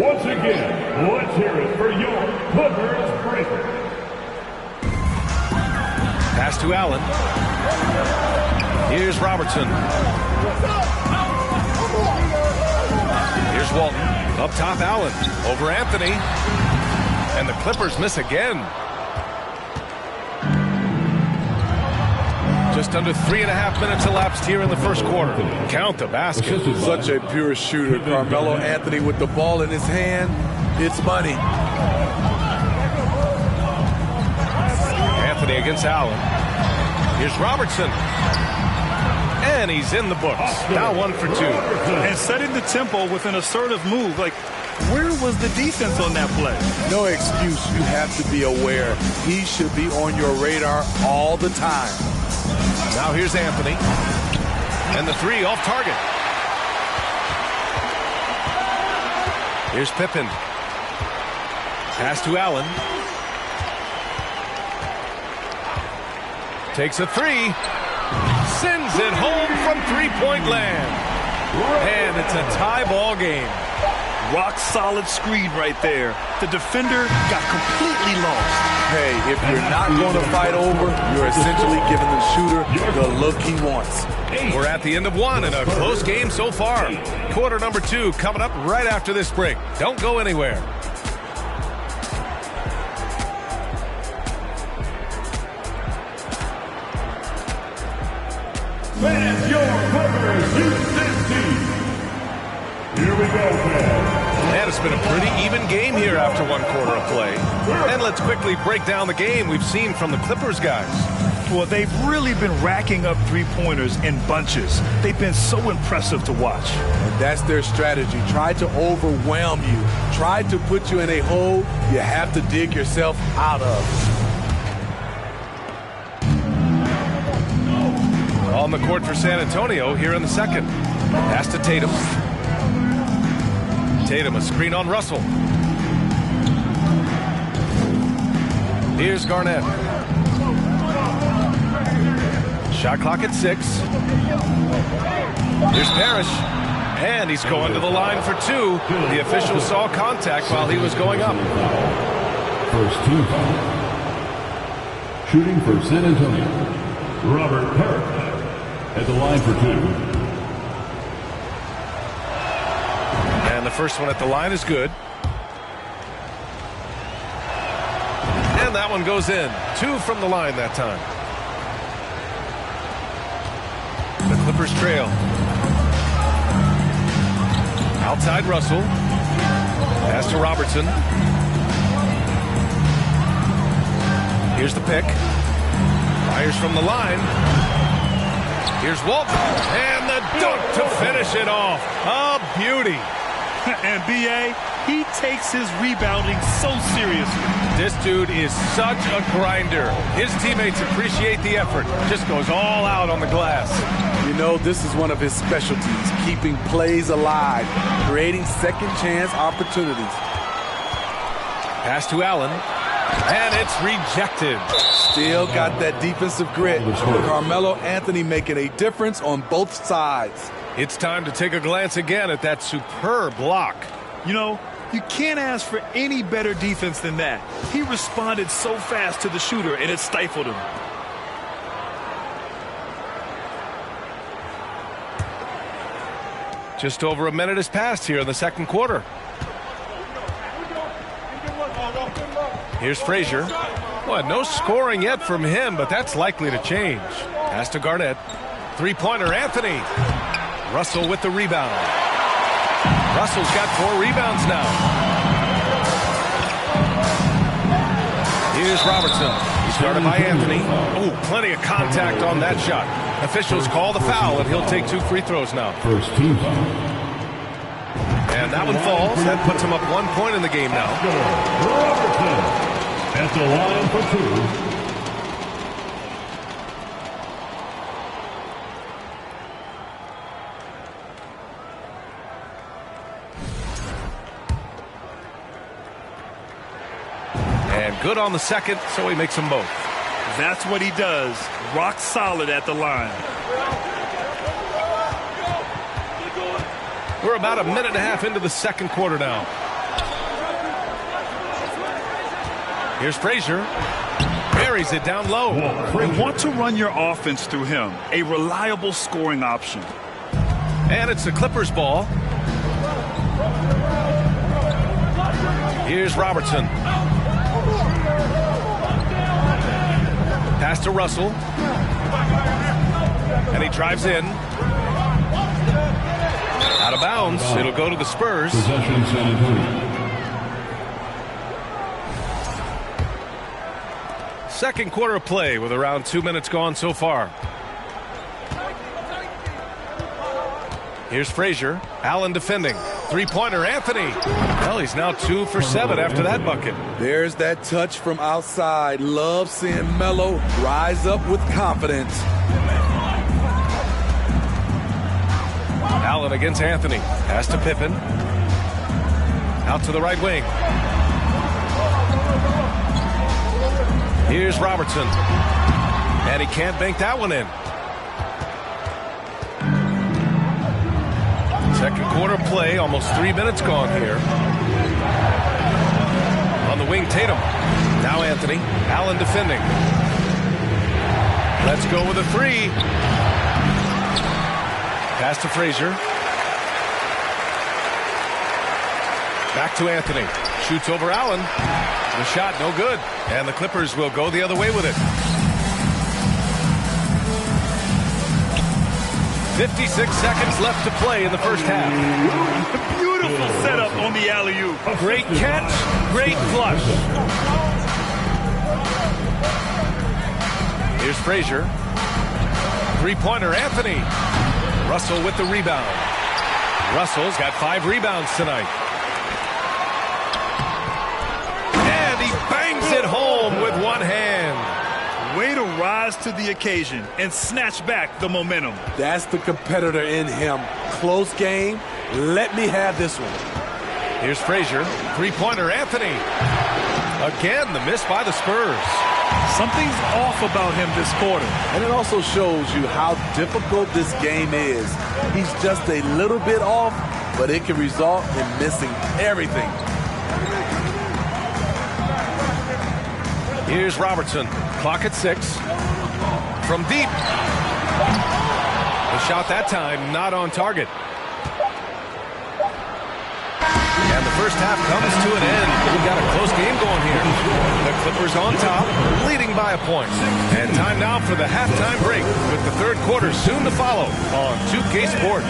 Once again, let's hear it for your Clippers Breakers. Pass to Allen. Here's Robertson. Here's Walton. Up top, Allen. Over Anthony. And the Clippers miss again. Just under 3.5 minutes elapsed here in the first quarter. Count the basket. Such a pure shooter. Carmelo Anthony with the ball in his hand. It's money. Anthony against Allen. Here's Robertson. And he's in the books. Now 1 for 2. And setting the tempo with an assertive move. Like, where was the defense on that play? No excuse. You have to be aware. He should be on your radar all the time. Now here's Anthony. And the three off target. Here's Pippen. Pass to Allen. Takes a three. Sends it home from three-point land. And it's a tie ball game. Rock solid screen right there. The defender got completely lost. Hey, if you're not going to fight over, you're essentially giving the shooter the look he wants. We're at the end of one in a close game so far. Quarter number 2 coming up right after this break. Don't go anywhere. And your Clippers Houston team. Here we go, fans. And it's been a pretty even game here after one quarter of play. And let's quickly break down the game we've seen from the Clippers guys. Well, they've really been racking up three-pointers in bunches. They've been so impressive to watch. And that's their strategy. Try to overwhelm you. Try to put you in a hole you have to dig yourself out of. On the court for San Antonio here in the second. Pass to Tatum. Tatum, a screen on Russell. Here's Garnett. Shot clock at 6. Here's Parrish. And he's going to the line for 2. The official saw contact while he was going up. First team foul. Shooting for San Antonio, Robert Parrish at the line for 2. And the first one at the line is good. And that one goes in. 2 from the line that time. The Clippers trail. Outside Russell. Pass to Robertson. Here's the pick. Fires from the line. Here's Walton. And the dunk to finish it off. A beauty. And B.A., he takes his rebounding so seriously. This dude is such a grinder. His teammates appreciate the effort. Just goes all out on the glass. You know, this is one of his specialties, keeping plays alive, creating second chance opportunities. Pass to Allen. And it's rejected. Still got that defensive grit. Carmelo Anthony making a difference on both sides. It's time to take a glance again at that superb block. You know, you can't ask for any better defense than that. He responded so fast to the shooter, and it stifled him. Just over a minute has passed here in the second quarter. Here's Frazier. Well, no scoring yet from him, but that's likely to change. Pass to Garnett. Three-pointer, Anthony. Russell with the rebound. Russell's got 4 rebounds now. Here's Robertson. He's guarded by Anthony. Oh, plenty of contact on that shot. Officials call the foul, and he'll take 2 free throws now. First team foul. And that one falls. That puts him up 1 point in the game now. Robertson at the line for 2. And good on the second, so he makes them both. That's what he does. Rock solid at the line. We're about a minute and a half into the second quarter now. Here's Frazier. Buries it down low. They want to run your offense through him. A reliable scoring option. And it's the Clippers ball. Here's Robertson. Pass to Russell. And he drives in. Out of bounds. It'll go to the Spurs. Possession San Antonio. Second quarter of play with around 2 minutes gone so far. Here's Frazier. Allen defending. Three-pointer, Anthony. Well, he's now 2 for 7 after that bucket. There's that touch from outside. Love seeing Melo rise up with confidence. Allen against Anthony. Pass to Pippen. Out to the right wing. Here's Robertson. And he can't bank that one in. Second quarter play, almost 3 minutes gone here. On the wing, Tatum. Now Anthony. Allen defending. Let's go with a 3. Pass to Frazier. Back to Anthony. Shoots over Allen. The shot no good. And the Clippers will go the other way with it. 56 seconds left to play in the first half. Beautiful setup on the alley-oop. Great catch, great flush. Here's Frazier. Three-pointer, Anthony. Russell with the rebound. Russell's got 5 rebounds tonight. And he bangs it home with one hand. Way to rise to the occasion and snatch back the momentum. That's the competitor in him. Close game. Let me have this one. Here's Frazier. Three-pointer, Anthony. Again, the miss by the Spurs. Something's off about him this quarter. And it also shows you how difficult this game is. He's just a little bit off, but it can result in missing everything. Here's Robertson. Clock at 6. From deep. The shot that time not on target. And the first half comes to an end. We've got a close game going here. The Clippers on top, leading by a point. And time now for the halftime break, with the third quarter soon to follow on 2K Sports.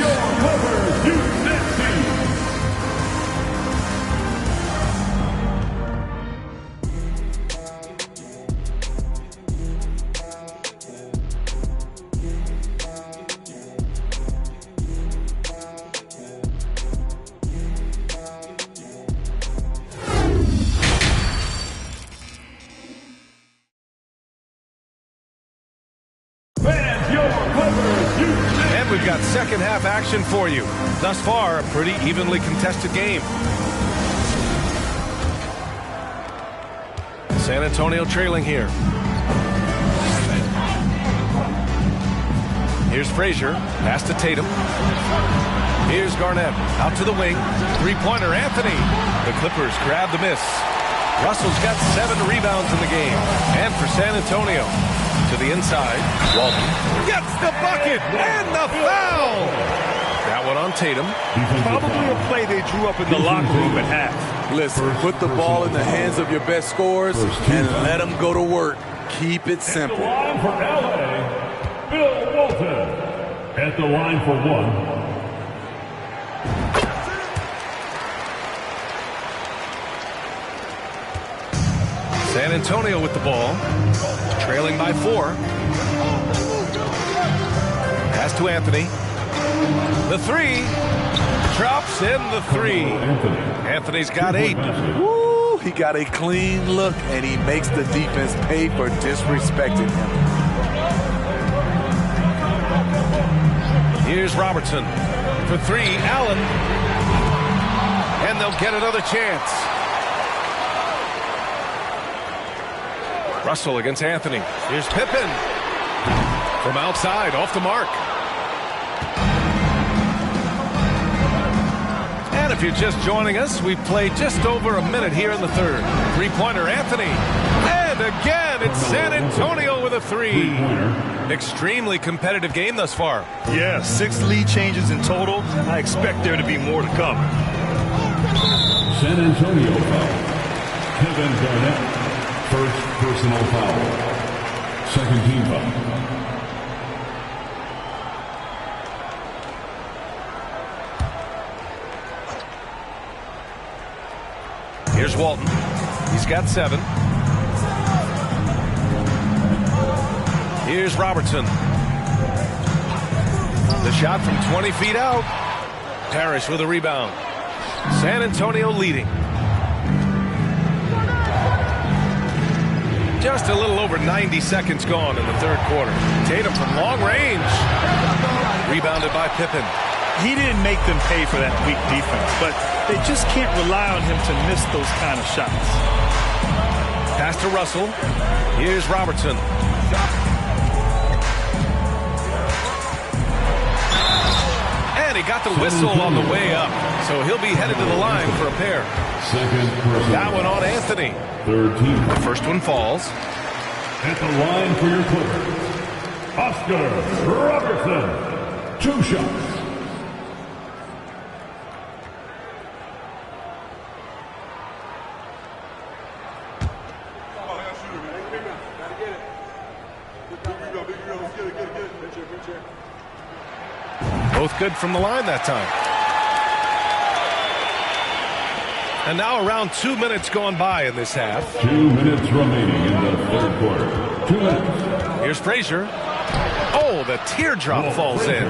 And we've got second half action for you. Thus far, a pretty evenly contested game. San Antonio trailing here. Here's Frazier. Pass to Tatum. Here's Garnett. Out to the wing. Three-pointer, Anthony. The Clippers grab the miss. Russell's got 7 rebounds in the game. And for San Antonio, to the inside, Walton gets the bucket and the foul. That one on Tatum. Probably a play they drew up in the locker room at half. Listen, put the ball in the hands of your best scorers and let them go to work. Keep it simple. At the line for LA, Bill Walton. At the line for 1. San Antonio with the ball, trailing by 4. Pass to Anthony. The 3. Drops in the 3. Anthony's got 8. Woo, he got a clean look, and he makes the defense pay for disrespecting him. Here's Robertson. For 3, Allen. And they'll get another chance. Russell against Anthony. Here's Pippen. From outside, off the mark. And if you're just joining us, we've played just over a minute here in the third. Three-pointer, Anthony. And again, it's San Antonio with a 3. Extremely competitive game thus far. Yeah, 6 lead changes in total. I expect there to be more to come. San Antonio foul. Kevin Garnett. First personal foul. Second team foul. Here's Walton. He's got 7. Here's Robertson. The shot from 20 feet out. Parrish with a rebound. San Antonio leading. Just a little over 90 seconds gone in the third quarter. Tatum from long range. Rebounded by Pippen. He didn't make them pay for that weak defense, but they just can't rely on him to miss those kind of shots. Pass to Russell. Here's Robertson. And he got the whistle on the way up, so he'll be headed to the line for a pair. That one on Anthony. Third team. The first one falls. At the line for your Clippers, Oscar Robertson. 2 shots. Both good from the line that time. And now around 2 minutes going by in this half. 2 minutes remaining in the third quarter. 2 minutes. Here's Frazier. Oh, the teardrop falls in.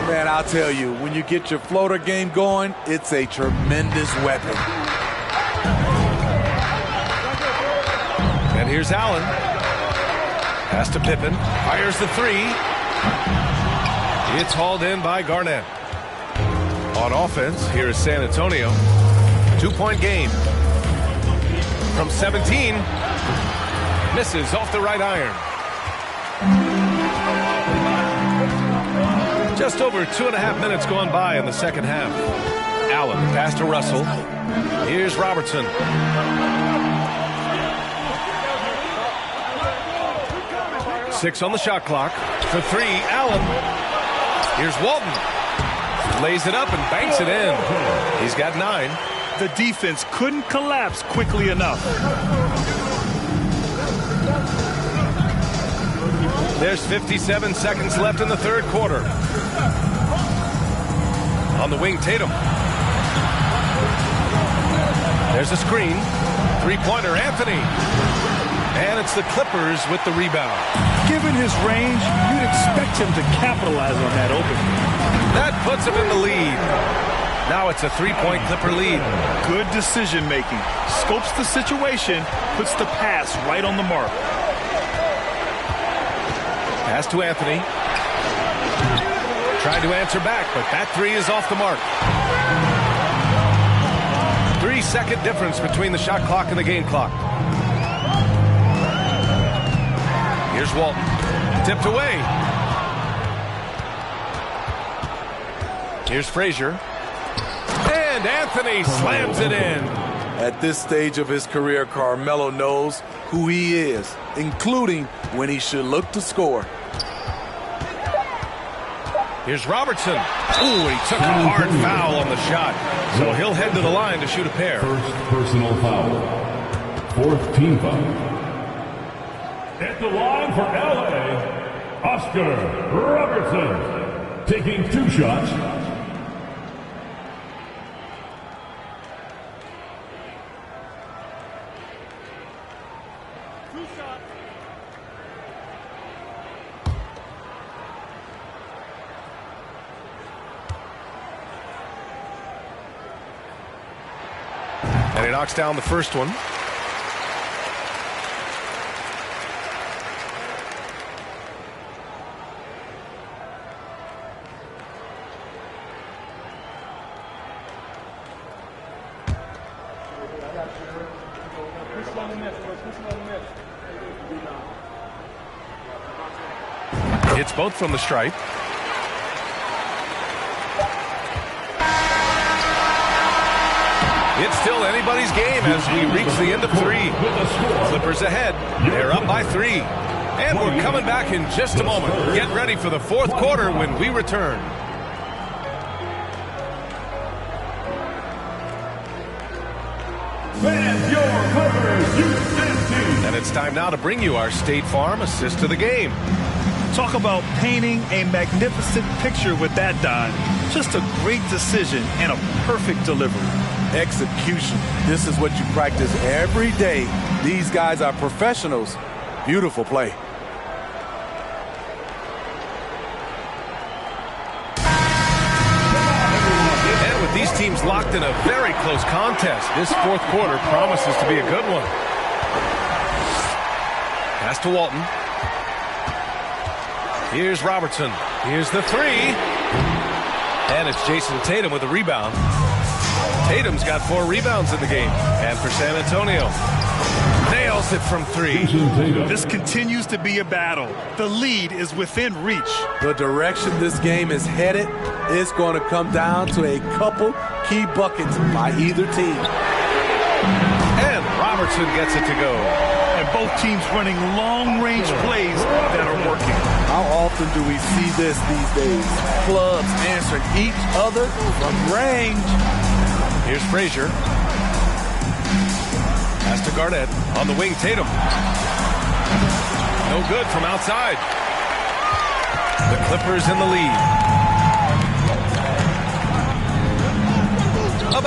Man, I'll tell you, when you get your floater game going, it's a tremendous weapon. And here's Allen. Pass to Pippen. Fires the three. It's hauled in by Garnett. On offense, here is San Antonio. 2-point game. From 17. Misses off the right iron. Just over 2.5 minutes gone by in the second half. Allen pass to Russell. Here's Robertson. Six on the shot clock. For three, Allen. Here's Walton. Lays it up and banks it in. He's got 9. The defense couldn't collapse quickly enough. There's 57 seconds left in the third quarter. On the wing, Tatum. There's a screen. Three-pointer, Anthony. And it's the Clippers with the rebound. Given his range, you'd expect him to capitalize on that opening. That puts him in the lead. Now it's a 3-point Clipper lead. Good decision-making. Scopes the situation, puts the pass right on the mark. Pass to Anthony. Tried to answer back, but that three is off the mark. 3-second difference between the shot clock and the game clock. Here's Walton. Tipped away. Here's Frazier. And Anthony slams it in. At this stage of his career, Carmelo knows who he is, including when he should look to score. Here's Robertson. Ooh, he took a hard foul on the shot. So he'll head to the line to shoot a pair. First personal foul. Fourth team foul. At the line for LA, Oscar Robertson. Taking 2 shots. And he knocks down the first one. Hits both from the stripe. It's still anybody's game as we reach the end of 3. Clippers ahead. They're up by 3. And we're coming back in just a moment. Get ready for the fourth quarter when we return. And it's time now to bring you our State Farm assist to the game. Talk about painting a magnificent picture with that, Don. Just a great decision and a perfect delivery. Execution. This is what you practice every day. These guys are professionals. Beautiful play. And with these teams locked in a very close contest, this fourth quarter promises to be a good one. Pass to Walton. Here's Robertson. Here's the three. And it's Jason Tatum with a rebound. Tatum's got 4 rebounds in the game. And for San Antonio, nails it from 3. This continues to be a battle. The lead is within reach. The direction this game is headed is going to come down to a couple key buckets by either team. And Robertson gets it to go. And both teams running long-range plays that are working. How often do we see this these days? Clubs answering each other from range. Here's Frazier. Pass to Garnett. On the wing, Tatum. No good from outside. The Clippers in the lead.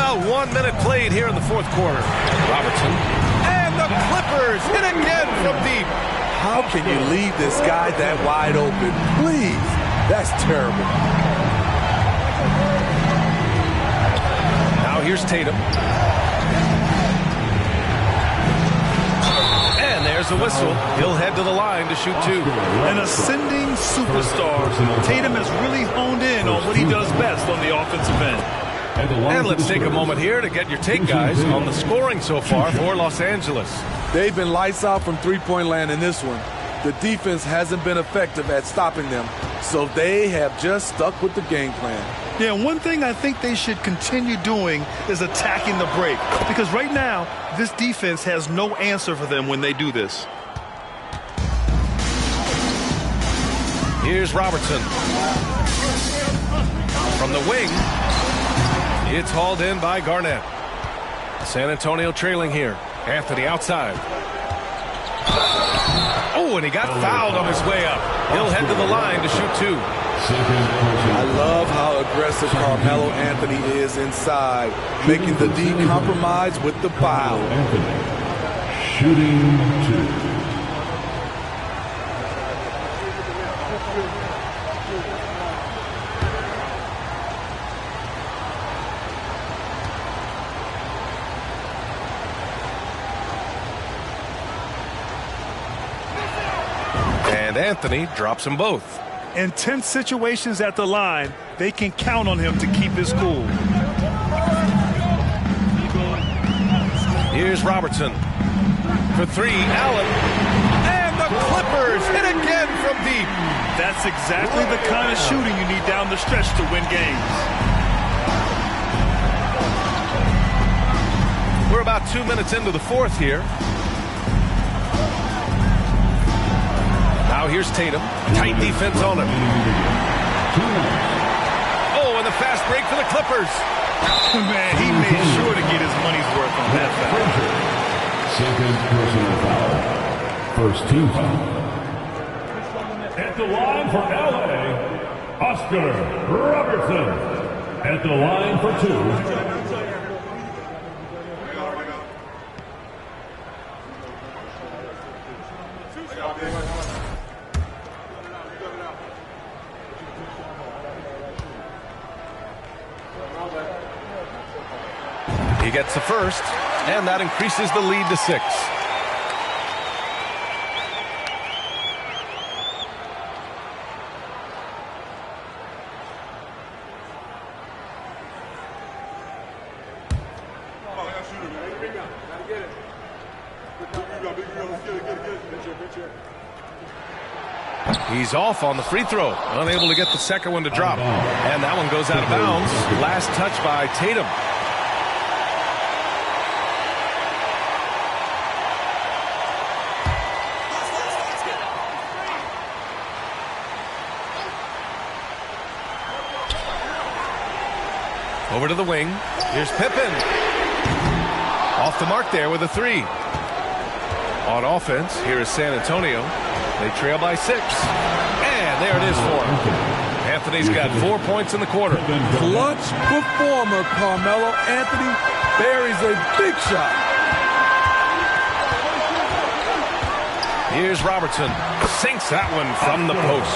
About 1 minute played here in the fourth quarter. Robertson. And the Clippers hit again from deep. How can you leave this guy that wide open? Please. That's terrible. Now here's Tatum. And there's the whistle. He'll head to the line to shoot 2. An ascending superstar. Tatum has really honed in on what he does best on the offensive end. And let's take a moment here to get your take, guys, on the scoring so far for Los Angeles. They've been lights out from three-point land in this one. The defense hasn't been effective at stopping them, so they have just stuck with the game plan. Yeah, one thing I think they should continue doing is attacking the break, because right now, this defense has no answer for them when they do this. Here's Robertson. From the wing, it's hauled in by Garnett. San Antonio trailing here. Anthony outside. Oh, and he got fouled on his way up. He'll head to the line to shoot 2. I love how aggressive Carmelo Anthony is inside, making the D compromise with the foul. Shooting 2. Anthony drops them both. In tense situations at the line, they can count on him to keep his cool. Here's Robertson. For 3, Allen. And the Clippers hit again from deep. That's exactly the kind of shooting you need down the stretch to win games. We're about 2 minutes into the fourth here. Now here's Tatum. Tight defense on him. Oh, and the fast break for the Clippers. Man, he made sure to get his money's worth on that foul. Second personal foul. First team foul. At the line for LA, Oscar Robertson. At the line for 2. He gets the first, and that increases the lead to 6. He's off on the free throw, unable to get the second one to drop. And that one goes out of bounds. Last touch by Tatum. Over to the wing. Here's Pippen. Off the mark there with a 3. On offense, here is San Antonio. They trail by 6. And there it is for him. Anthony's got 4 points in the quarter. Clutch performer Carmelo Anthony buries a big shot. Here's Robertson. Sinks that one from the post.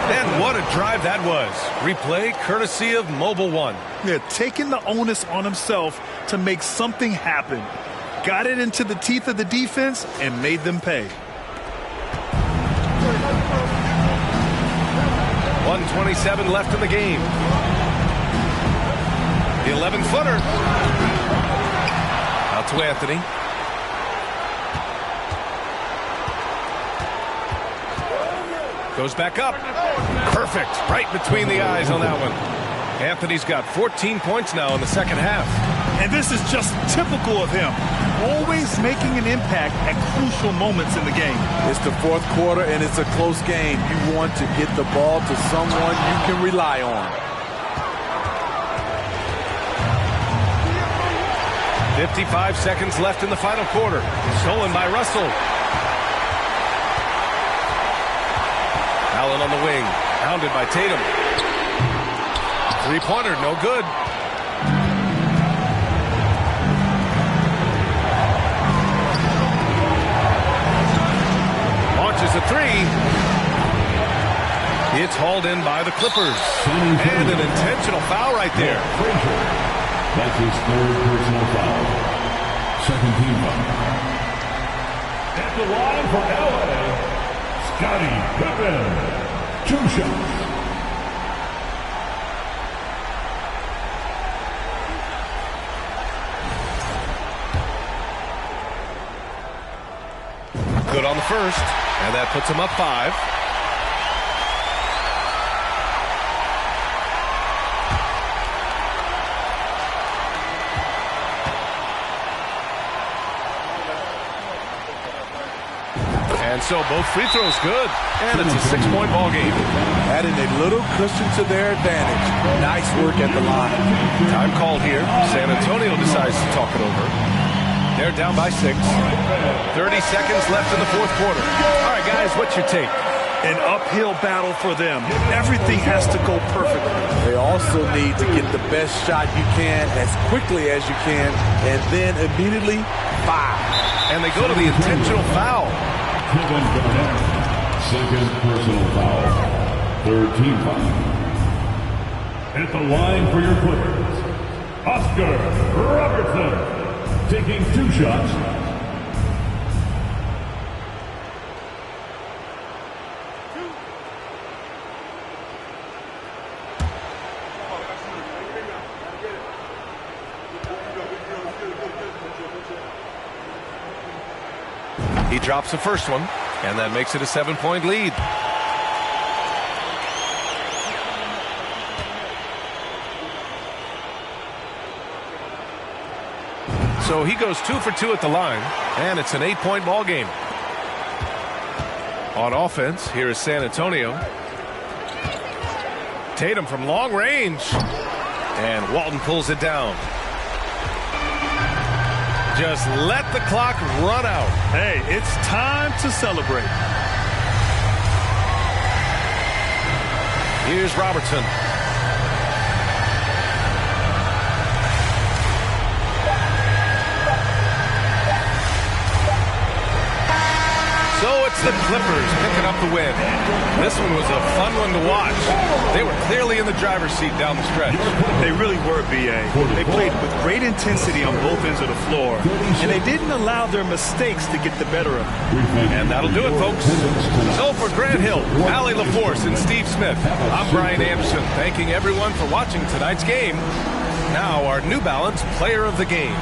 And what a drive that was. Replay courtesy of Mobile One. Yeah, taking the onus on himself to make something happen. Got it into the teeth of the defense and made them pay. 1:27 left in the game. The 11-footer. Out to Anthony. Goes back up. Perfect. Right between the eyes on that one. Anthony's got 14 points now in the second half. And this is just typical of him. Always making an impact at crucial moments in the game. It's the fourth quarter and it's a close game. You want to get the ball to someone you can rely on. 55 seconds left in the final quarter. Stolen by Russell. Allen on the wing. Pounded by Tatum. Three-pointer, no good. misses a three. It's hauled in by the Clippers. And an intentional foul right there. That's his third personal foul. Second team foul. At the line for LA, Scottie Pippen. 2 shots. Good on the first, and that puts him up 5. And so both free throws good, and it's a 6-point ball game. Adding a little cushion to their advantage. Nice work at the line. Time called here. San Antonio decides to talk it over. They're down by 6. 30 seconds left in the fourth quarter. All right, guys, what's your take? An uphill battle for them. Everything has to go perfectly. They also need to get the best shot you can as quickly as you can, and then immediately foul. And they go to the intentional foul. Kevin Garnett, second personal foul. Third team foul. At the line for your Clippers, Oscar Robertson. Taking 2 shots. He drops the first one, and that makes it a 7-point lead. So he goes 2 for 2 at the line, and it's an 8-point ball game. On offense, here is San Antonio. Tatum from long range, and Walton pulls it down. Just let the clock run out. Hey, it's time to celebrate. Here's Robertson. So it's the Clippers picking up the win. This one was a fun one to watch. They were clearly in the driver's seat down the stretch. They really were, B.A. They played with great intensity on both ends of the floor, and they didn't allow their mistakes to get the better of them. And that'll do it, folks. So for Grant Hill, Allie LaForce, and Steve Smith, I'm Brian Anderson, thanking everyone for watching tonight's game. Now our New Balance Player of the Game.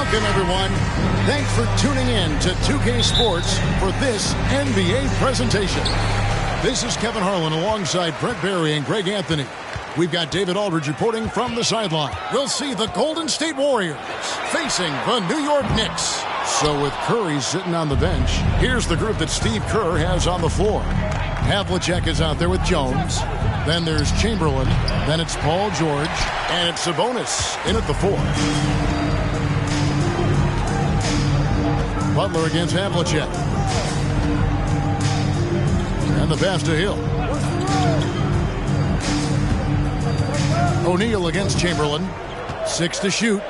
Welcome, everyone. Thanks for tuning in to 2K Sports for this NBA presentation. This is Kevin Harlan alongside Brett Barry and Greg Anthony. We've got David Aldridge reporting from the sideline. We'll see the Golden State Warriors facing the New York Knicks. So with Curry sitting on the bench, here's the group that Steve Kerr has on the floor. Havlicek is out there with Jones. Then there's Chamberlain. Then it's Paul George. And it's Sabonis in at the 4. Butler against Havlicek. And the pass to Hill. O'Neal against Chamberlain. 6 to shoot.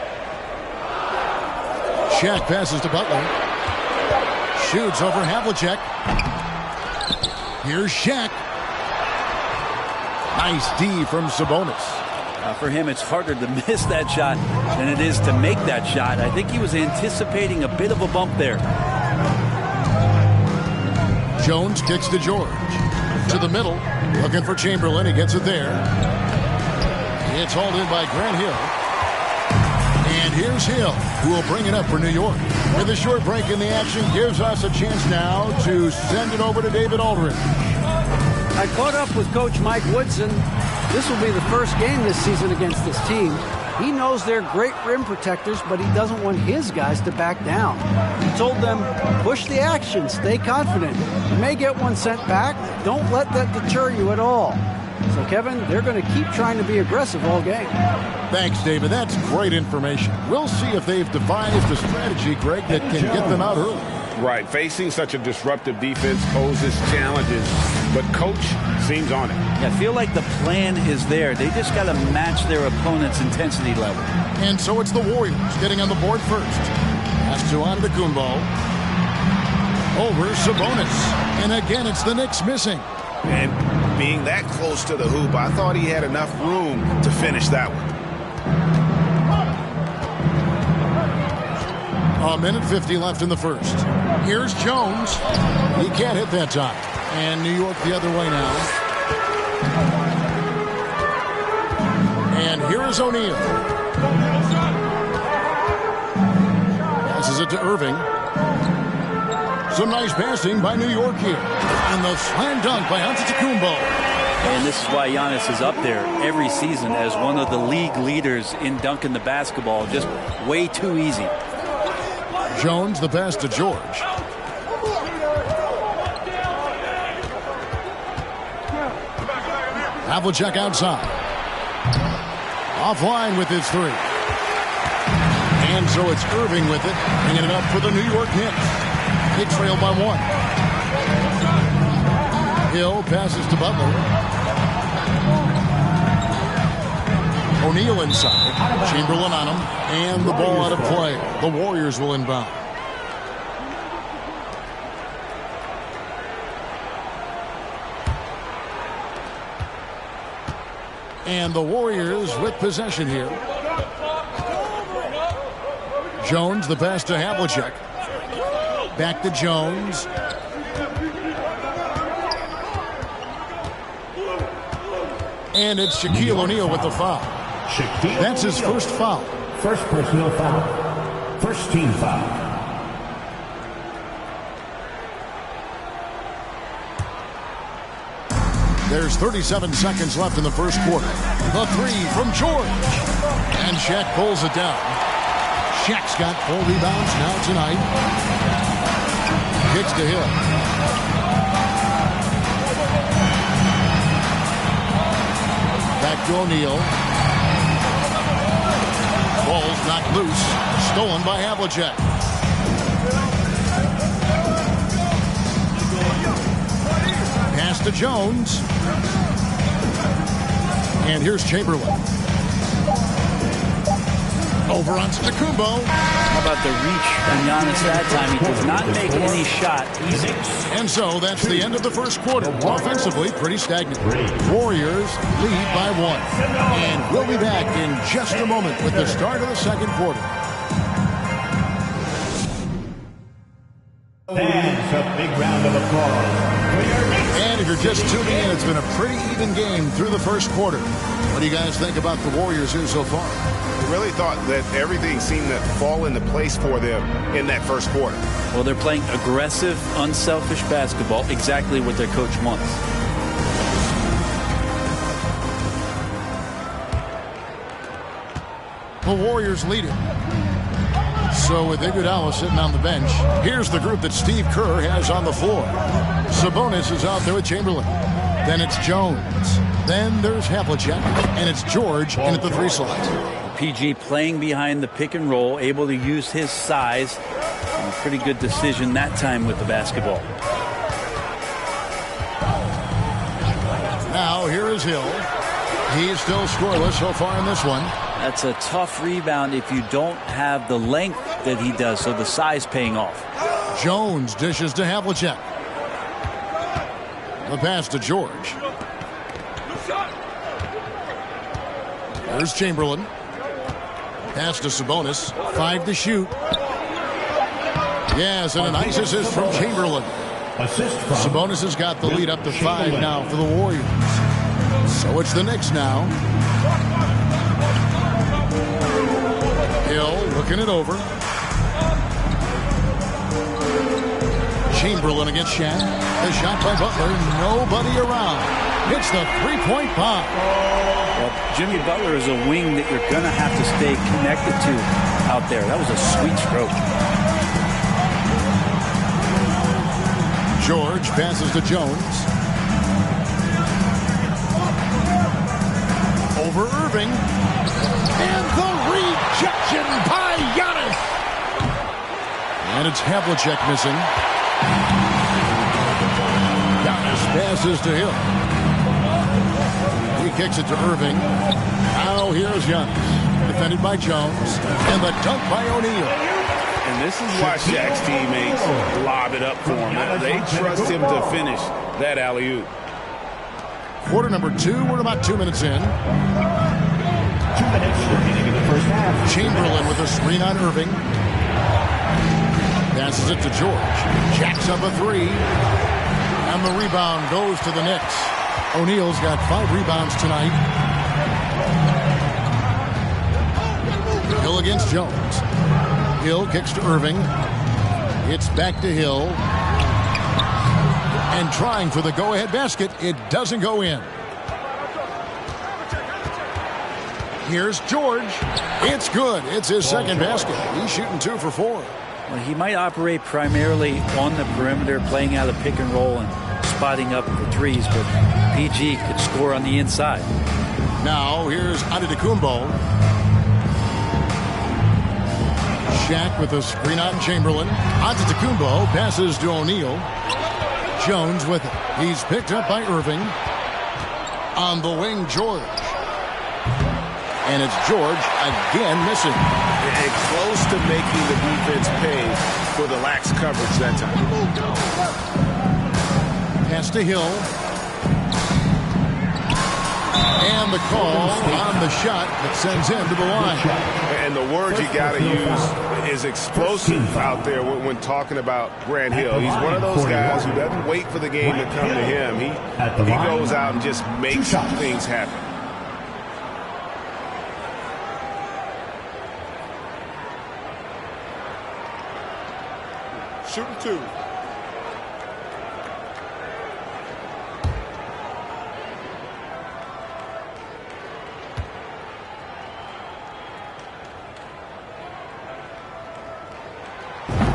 Shaq passes to Butler. Shoots over Havlicek. Here's Shaq. Nice D from Sabonis. For him, it's harder to miss that shot than it is to make that shot. I think he was anticipating a bit of a bump there. Jones kicks to George. To the middle. Looking for Chamberlain. He gets it there. It's hauled in by Grant Hill. And here's Hill, who will bring it up for New York. With a short break in the action, gives us a chance now to send it over to David Aldridge. I caught up with Coach Mike Woodson. This will be the first game this season against this team. He knows they're great rim protectors, but he doesn't want his guys to back down. He told them, push the action, stay confident. You may get one sent back. Don't let that deter you at all. So, Kevin, they're going to keep trying to be aggressive all game. Thanks, David. That's great information. We'll see if they've devised a strategy, Greg, that can get them out early. Right. Facing such a disruptive defense poses challenges, but Coach seems on it. I feel like the plan is there. They just got to match their opponent's intensity level. And so it's the Warriors getting on the board first. Pass to Antetokounmpo. Over Sabonis. And again, it's the Knicks missing. And being that close to the hoop, I thought he had enough room to finish that one. A minute 50 left in the first. Here's Jones. He can't hit that time. And New York the other way now. And here is O'Neal. Passes it to Irving. Some nice passing by New York here. And the slam dunk by Antetokounmpo. And this is why Giannis is up there every season as one of the league leaders in dunking the basketball. Just way too easy. Jones, the pass to George. Havlicek outside. Offline with his 3. And so it's Irving with it, bringing it up for the New York Knicks. They trail by 1. Hill passes to Butler. O'Neal inside. Chamberlain on him. And the ball out of play. The Warriors will inbound. And the Warriors with possession here. Jones, the pass to Havlicek. Back to Jones. And it's Shaquille O'Neal with the foul. That's his first foul. First personal foul. First team foul. There's 37 seconds left in the first quarter. The 3 from George. And Shaq pulls it down. Shaq's got 4 rebounds now tonight. Kicks to Hill. Back to O'Neal. Ball's knocked loose. Stolen by Havlicek. Pass to Jones. And here's Chamberlain. Over on Antetokounmpo. How about the reach from Giannis that time? He does not make any shot easy. And so that's the end of the first quarter. Offensively, pretty stagnant. Warriors lead by 1. And we'll be back in just a moment with the start of the second quarter. Fans, a big round of applause. And if you're just tuning in, it's been a pretty even game through the first quarter. What do you guys think about the Warriors here so far? really thought that everything seemed to fall into place for them in that first quarter. Well, they're playing aggressive, unselfish basketball, exactly what their coach wants. The Warriors lead it. So with Iguodala sitting on the bench, here's the group that Steve Kerr has on the floor. Sabonis is out there with Chamberlain. Then it's Jones. Then there's Havlicek. And it's George in at the 3 slot. PG playing behind the pick and roll, able to use his size. And a pretty good decision that time with the basketball. Now here is Hill. He's still scoreless so far in this one. That's a tough rebound if you don't have the length that he does, so the size paying off. Jones dishes to Havlicek. The pass to George. There's Chamberlain. Pass to Sabonis. 5 to shoot. Yes, and a nice assist from Chamberlain. Sabonis has got the lead up to 5 now for the Warriors. So it's the Knicks now. Hill looking it over. Chamberlain against Shaq. The shot by Butler. Nobody around. Hits the 3-point bomb. Well, Jimmy Butler is a wing that you're going to have to stay connected to out there. That was a sweet stroke. George passes to Jones. Over Irving. And the rejection by Giannis. And it's Havlicek missing. Giannis passes to Hill. He kicks it to Irving. Now here's Giannis. Defended by Jones. And the dunk by O'Neal. And this is why Shaq's teammates lob it up for him. They trust him to finish that alley-oop. Quarter number 2. We're about 2 minutes in. 2 minutes remaining in the first half. Chamberlain with a screen on Irving. Passes it to George. Jacks up a 3. And the rebound goes to the Knicks. O'Neal's got 5 rebounds tonight. Hill against Jones. Hill kicks to Irving. It's back to Hill. And trying for the go-ahead basket. It doesn't go in. Here's George. It's good. It's his second basket. He's shooting 2 for 4. Well, he might operate primarily on the perimeter, playing out of pick and roll and spotting up the threes, but PG could score on the inside. Now here's Antetokounmpo. Shaq with a screen on Chamberlain. Antetokounmpo passes to O'Neal. Jones with it. He's picked up by Irving. On the wing, George. And it's George again missing. And close to making the defense pay for the lax coverage that time. Pass to Hill. And the call on the shot that sends him to the line. And the word you got to use is explosive out there when talking about Grant Hill. He's one of those guys who doesn't wait for the game to come to him. He goes out and just makes things happen. Shooting 2.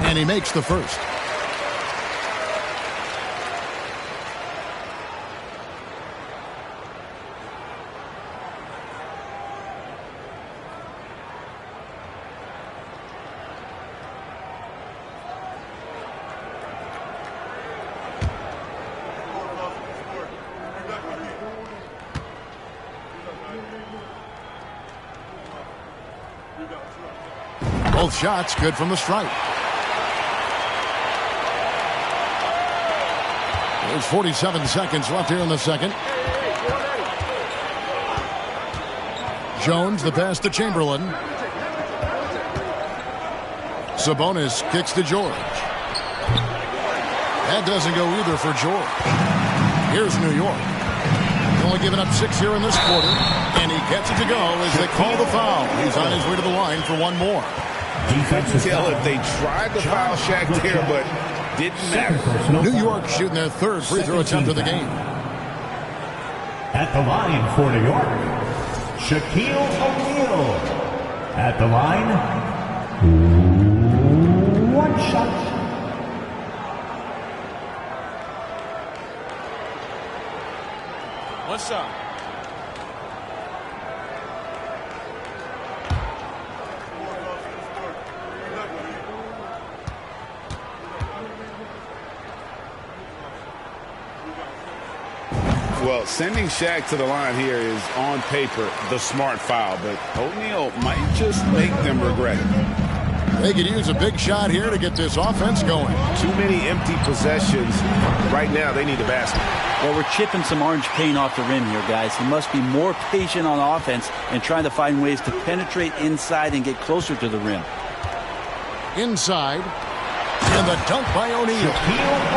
And he makes the first. Both shots good from the stripe. There's 47 seconds left here in the second. Jones, the pass to Chamberlain. Sabonis kicks to George. That doesn't go either for George. Here's New York. Only only given up 6 here in this quarter, and he gets it to go as they call the foul. He's on his way to the line for one more. You couldn't tell if they tried to foul Shaq there, but didn't matter. New York shooting their third free throw attempt of the game. At the line for New York, Shaquille O'Neal. At the line, one shot. One shot. Well, sending Shaq to the line here is on paper the smart foul, but O'Neal might just make them regret it. They could use a big shot here to get this offense going. Too many empty possessions. Right now, they need a basket. Well, we're chipping some orange paint off the rim here, guys. He must be more patient on offense and trying to find ways to penetrate inside and get closer to the rim. Inside. And the dunk by O'Neal.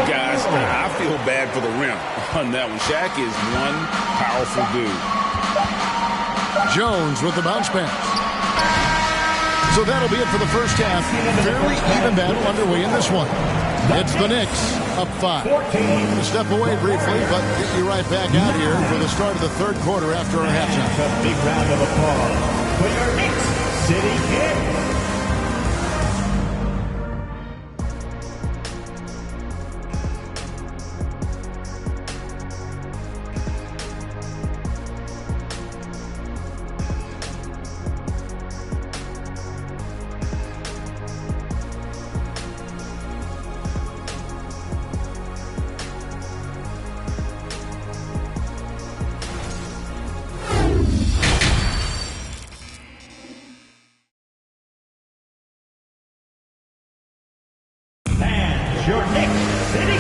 Guys, I feel bad for the rim on that one. Shaq is one powerful dude. Jones with the bounce pass. So that'll be it for the first half. Fairly even battle underway in this one. It's the Knicks up 5. We'll step away briefly, but get you right back out here for the start of the third quarter after our halftime. A big round of applause for your Knicks City Kings.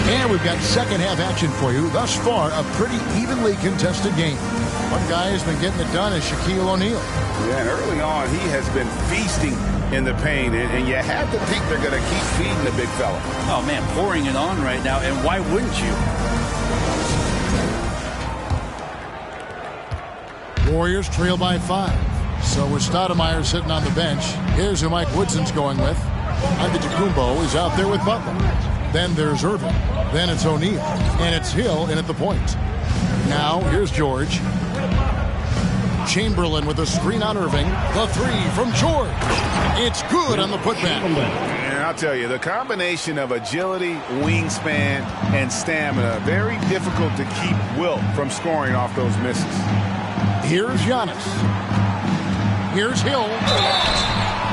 And we've got second half action for you. Thus far, a pretty evenly contested game. One guy has been getting it done is Shaquille O'Neal. Yeah, and early on, he has been feasting in the paint, and you have to think they're going to keep feeding the big fella. Oh, man, pouring it on right now, and why wouldn't you? Warriors trail by 5. So with Stoudemire sitting on the bench, here's who Mike Woodson's going with. Antetokounmpo is out there with Butler. Then there's Irving. Then it's O'Neal. And it's Hill in at the point. Now here's George. Chamberlain with a screen on Irving. The three from George. It's good on the putback. And I'll tell you, the combination of agility, wingspan, and stamina, very difficult to keep Wilt from scoring off those misses. Here's Giannis. Here's Hill.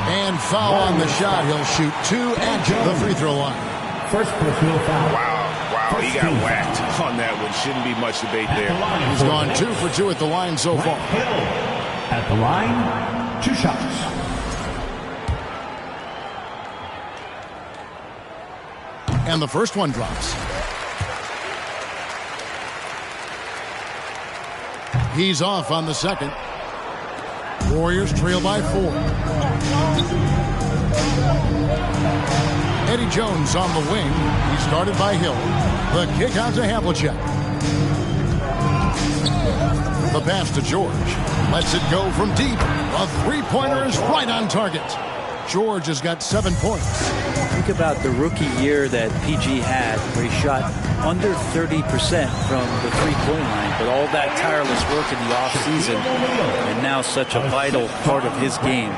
And foul on the shot. He'll shoot 2 at the free throw line. First personal foul. Wow, he got whacked on that one. Shouldn't be much debate there. He's gone 2 for 2 at the line so far. Hill at the line, 2 shots. And the first one drops. He's off on the second. Warriors trail by 4. Eddie Jones on the wing. He's guarded by Hill. The kick out to Havlicek. The pass to George. Lets it go from deep. A three-pointer is right on target. George has got 7 points. Think about the rookie year that PG had, where he shot under 30% from the three-point line, but all that tireless work in the offseason, and now such a vital part of his game.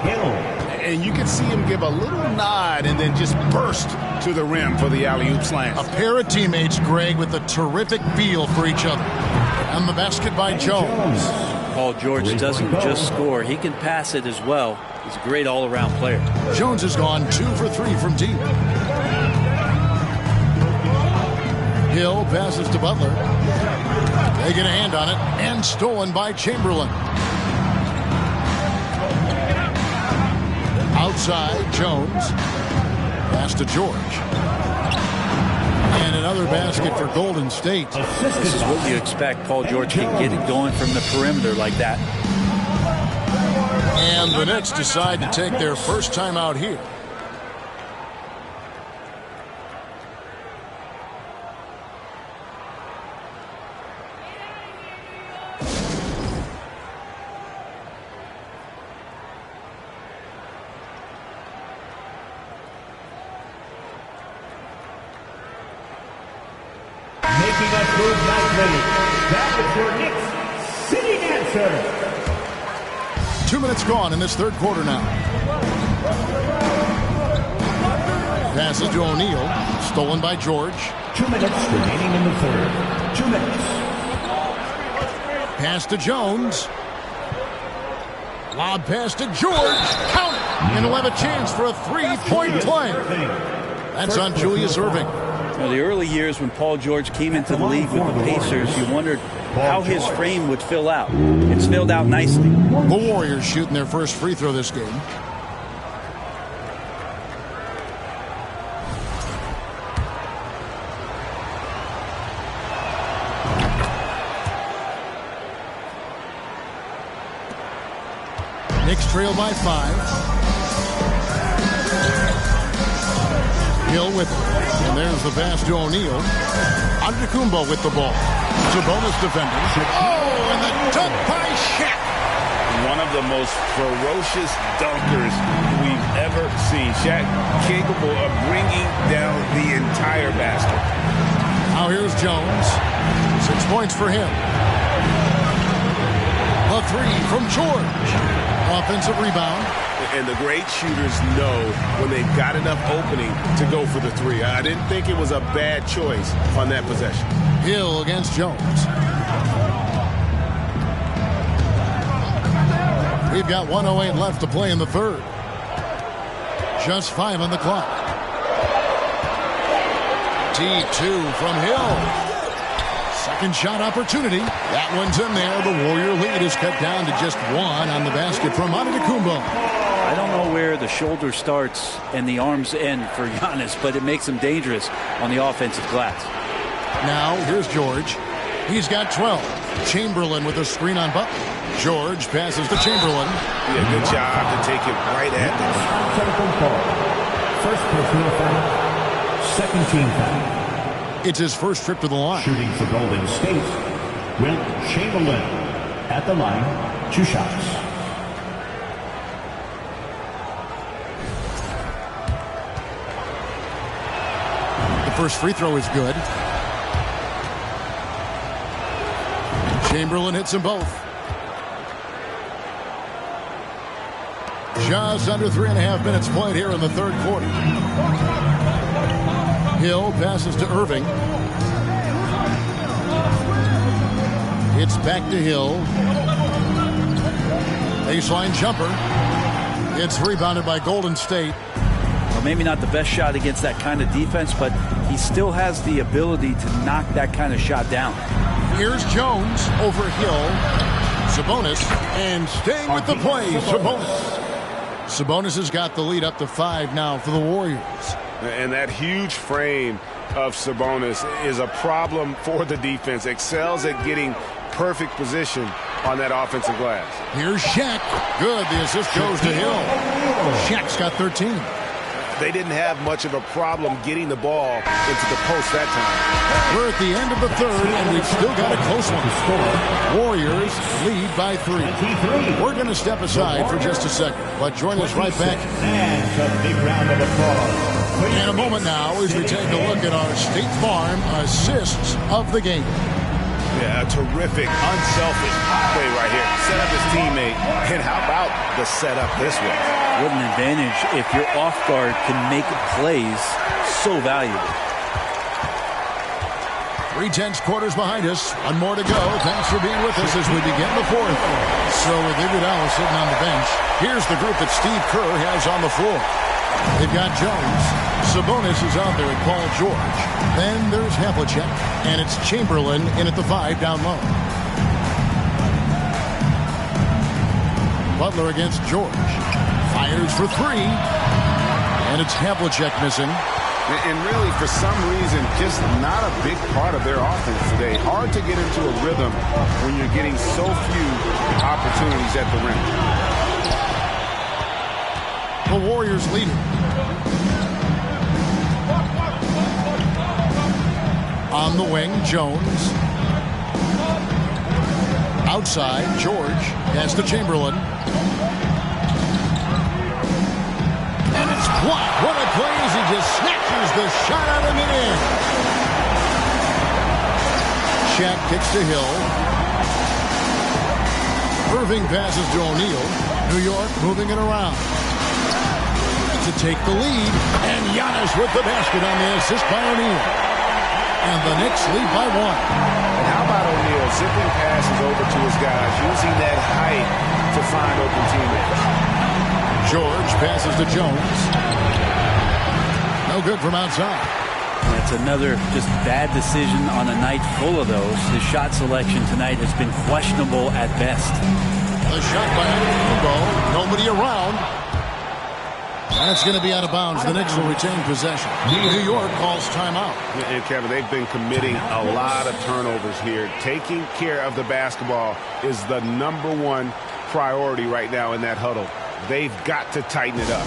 And you can see him give a little nod and then just burst to the rim for the alley-oop slam. A pair of teammates, Greg, with a terrific feel for each other. And the basket by Jones. Paul George doesn't just score, he can pass it as well. He's a great all-around player. Jones has gone 2 for 3 from deep. Hill passes to Butler. They get a hand on it, and stolen by Chamberlain. Outside, Jones. Pass to George. And another basket for Golden State. This is what you expect. Paul George can get it going from the perimeter like that. And the Knicks decide to take their first time out here. move nicely. That was your Knicks sitting answer. 2 minutes gone in this third quarter now. Passes to O'Neal. Stolen by George. 2 minutes remaining in the third. 2 minutes. Pass to Jones. Lob pass to George. Count it. And he'll have a chance for a three-point play. That's on Julius Erving. Now, the early years when Paul George came into the league with the Pacers, you wondered how his frame would fill out. It's filled out nicely. The Warriors shooting their first free throw this game. Knicks trail by 5. Hill with it. And there's the pass to O'Neal. Antetokounmpo with the ball. Sabonis defending. Oh, and the dunk by Shaq. One of the most ferocious dunkers we've ever seen. Shaq capable of bringing down the entire basket. Now here's Jones. 6 points for him. The three from George. Offensive rebound. And the great shooters know when they've got enough opening to go for the three. I didn't think it was a bad choice on that possession. Hill against Jones. We've got 1:08 left to play in the third. Just 5 on the clock. T2 from Hill. Second shot opportunity. That one's in there. The Warrior lead is cut down to just 1 on the basket from Antetokounmpo. I don't know where the shoulder starts and the arms end for Giannis, but it makes him dangerous on the offensive glass. Now, here's George. He's got 12. Chamberlain with a screen on Butler. George passes to Chamberlain. Yeah, good job to take it right at them. First personal foul. Second team foul. It's his first trip to the line. Shooting for Golden State, Wilt Chamberlain at the line. 2 shots. The first free throw is good. Chamberlain hits them both. Just under 3.5 minutes played here in the third quarter. Hill passes to Irving. It's back to Hill. Baseline jumper. It's rebounded by Golden State. Well, maybe not the best shot against that kind of defense, but he still has the ability to knock that kind of shot down. Here's Jones over Hill. Sabonis, and staying with the play, Sabonis. Sabonis has got the lead up to 5 now for the Warriors. And that huge frame of Sabonis is a problem for the defense. Excels at getting perfect position on that offensive glass. Here's Shaq. Good. The assist goes to Hill. Shaq's got 13. They didn't have much of a problem getting the ball into the post that time. We're at the end of the third, and we've still got a close one. Warriors lead by 3. We're going to step aside for just a second, but join us right back. And a big round of applause. In a moment now, as we take a look at our State Farm assists of the game. Yeah, a terrific, unselfish play right here. Set up his teammate, and how about the setup this way? What an advantage if your off guard can make plays so valuable. 3/10 quarters behind us. 1 more to go. Thanks for being with us as we begin the fourth. So with Iguodala sitting on the bench, here's the group that Steve Kerr has on the floor. They've got Jones. Sabonis is out there at Paul George. Then there's Havlicek, and it's Chamberlain in at the 5 down low. Butler against George. Fires for 3. And it's Havlicek missing. And really, for some reason, just not a big part of their offense today. Hard to get into a rhythm when you're getting so few opportunities at the rim. The Warriors leading. On the wing, Jones. Outside, George has to Chamberlain. And it's blocked. What a play as he just snatches the shot out of midair. Shaq kicks to Hill. Irving passes to O'Neal. New York moving it around to take the lead. And Giannis with the basket on the assist by O'Neal. And the Knicks lead by 1. And how about O'Neal zipping passes over to his guys, using that height to find open teammates. George passes to Jones. No good from outside. That's another just bad decision on a night full of those. His shot selection tonight has been questionable at best. The shot by Antetokounmpo. Nobody around. That's going to be out of bounds. The Knicks will retain possession. New York calls timeout. And Kevin, they've been committing a lot of turnovers here. Taking care of the basketball is the #1 priority right now in that huddle. They've got to tighten it up.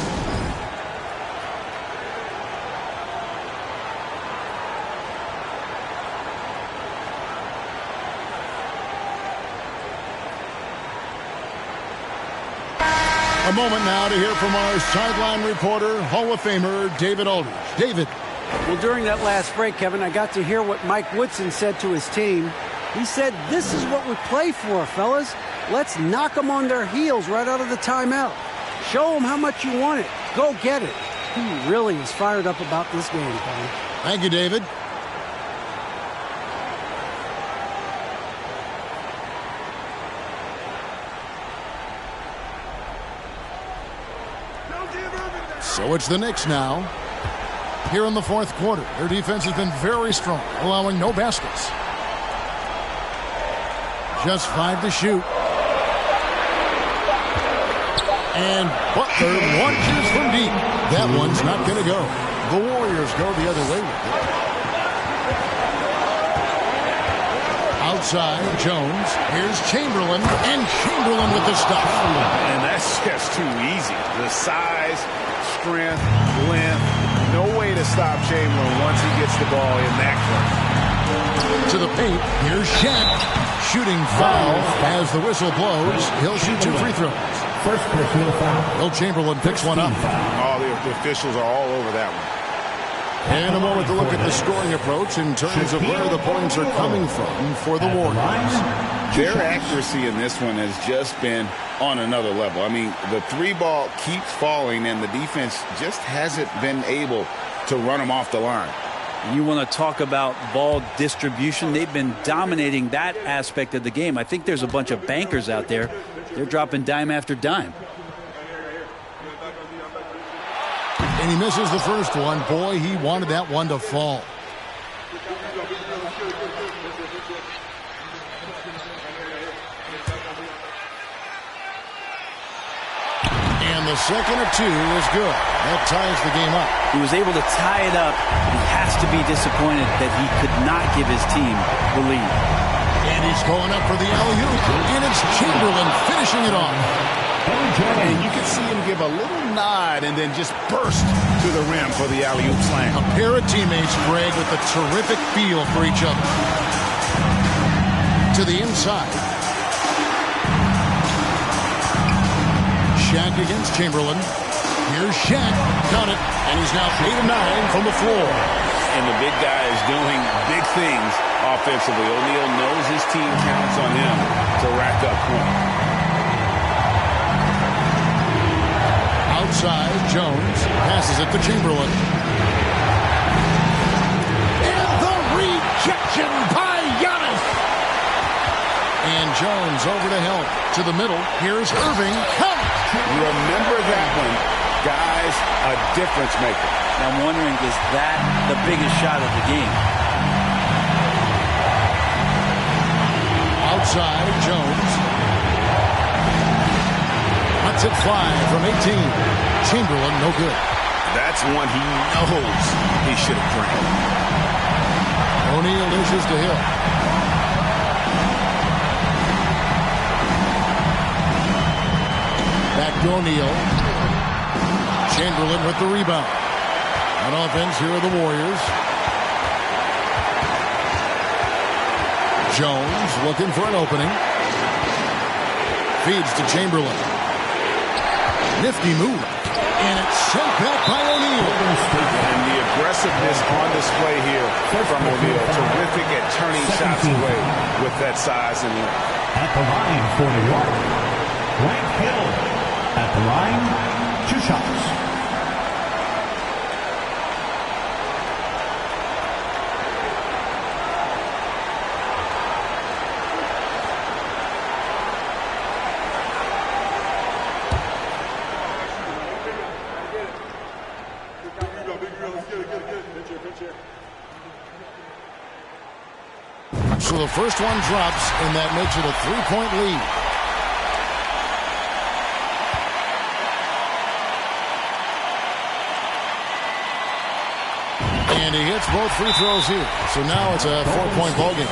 A moment now to hear from our sideline reporter, Hall of Famer David Aldridge. David. Well, during that last break, Kevin, I got to hear what Mike Woodson said to his team. He said, "This is what we play for, fellas. Let's knock them on their heels right out of the timeout. Show them how much you want it. Go get it." He really is fired up about this game, Kevin. Thank you, David. So it's the Knicks now. Here in the fourth quarter, their defense has been very strong, allowing no baskets. Just 5 to shoot. And Butler launches from deep. That one's not going to go. The Warriors go the other way with it. Outside, Jones. Here's Chamberlain, and Chamberlain with the stuff. And that's just too easy. The size, strength, length, no way to stop Chamberlain once he gets the ball in that close. To the paint, here's Shaq. Shooting foul as the whistle blows. He'll shoot 2 free throws. First personal foul. Will Chamberlain picks one up. Oh, the officials are all over that one. And a moment to look at the scoring approach in terms of where the points are coming from for the Warriors. Their accuracy in this one has just been on another level. I mean, the 3 ball keeps falling, and the defense just hasn't been able to run them off the line. You want to talk about ball distribution. They've been dominating that aspect of the game. I think there's a bunch of bankers out there. They're dropping dime after dime. And he misses the first one. Boy, he wanted that one to fall. And the second of 2 is good. That ties the game up. He was able to tie it up. He has to be disappointed that he could not give his team the lead. And he's going up for the alley-oop. And it's Chamberlain finishing it off. And you can see him give a little nod and then just burst to the rim for the alley-oop slam. A pair of teammates, Greg, with a terrific feel for each other. To the inside. Shaq against Chamberlain. Here's Shaq. Got it. And he's now 8 of 9 from the floor. And the big guy is doing big things offensively. O'Neal knows his team counts on him to rack up points. Outside, Jones passes it to Chamberlain. And the rejection by Giannis. And Jones over to help. To the middle. Here's Irving. Count. Remember that one. Guys, a difference maker. Now I'm wondering, is that the biggest shot of the game? Outside, Jones. Lets it fly from 18. Chamberlain, no good. That's one he knows he should have drained. O'Neal dishes to Hill. Back to O'Neal. Chamberlain with the rebound. On offense, here are the Warriors. Jones looking for an opening. Feeds to Chamberlain. Nifty move. And it's sent back by O'Neal. And the aggressiveness on display here from O'Neal. Terrific at turning shots away with that size and length. At the line for New York, Grant Hill. At the line, 2 shots. So the first one drops, and that makes it a 3-point lead. And he hits both free throws here. So now it's a 4-point ball game.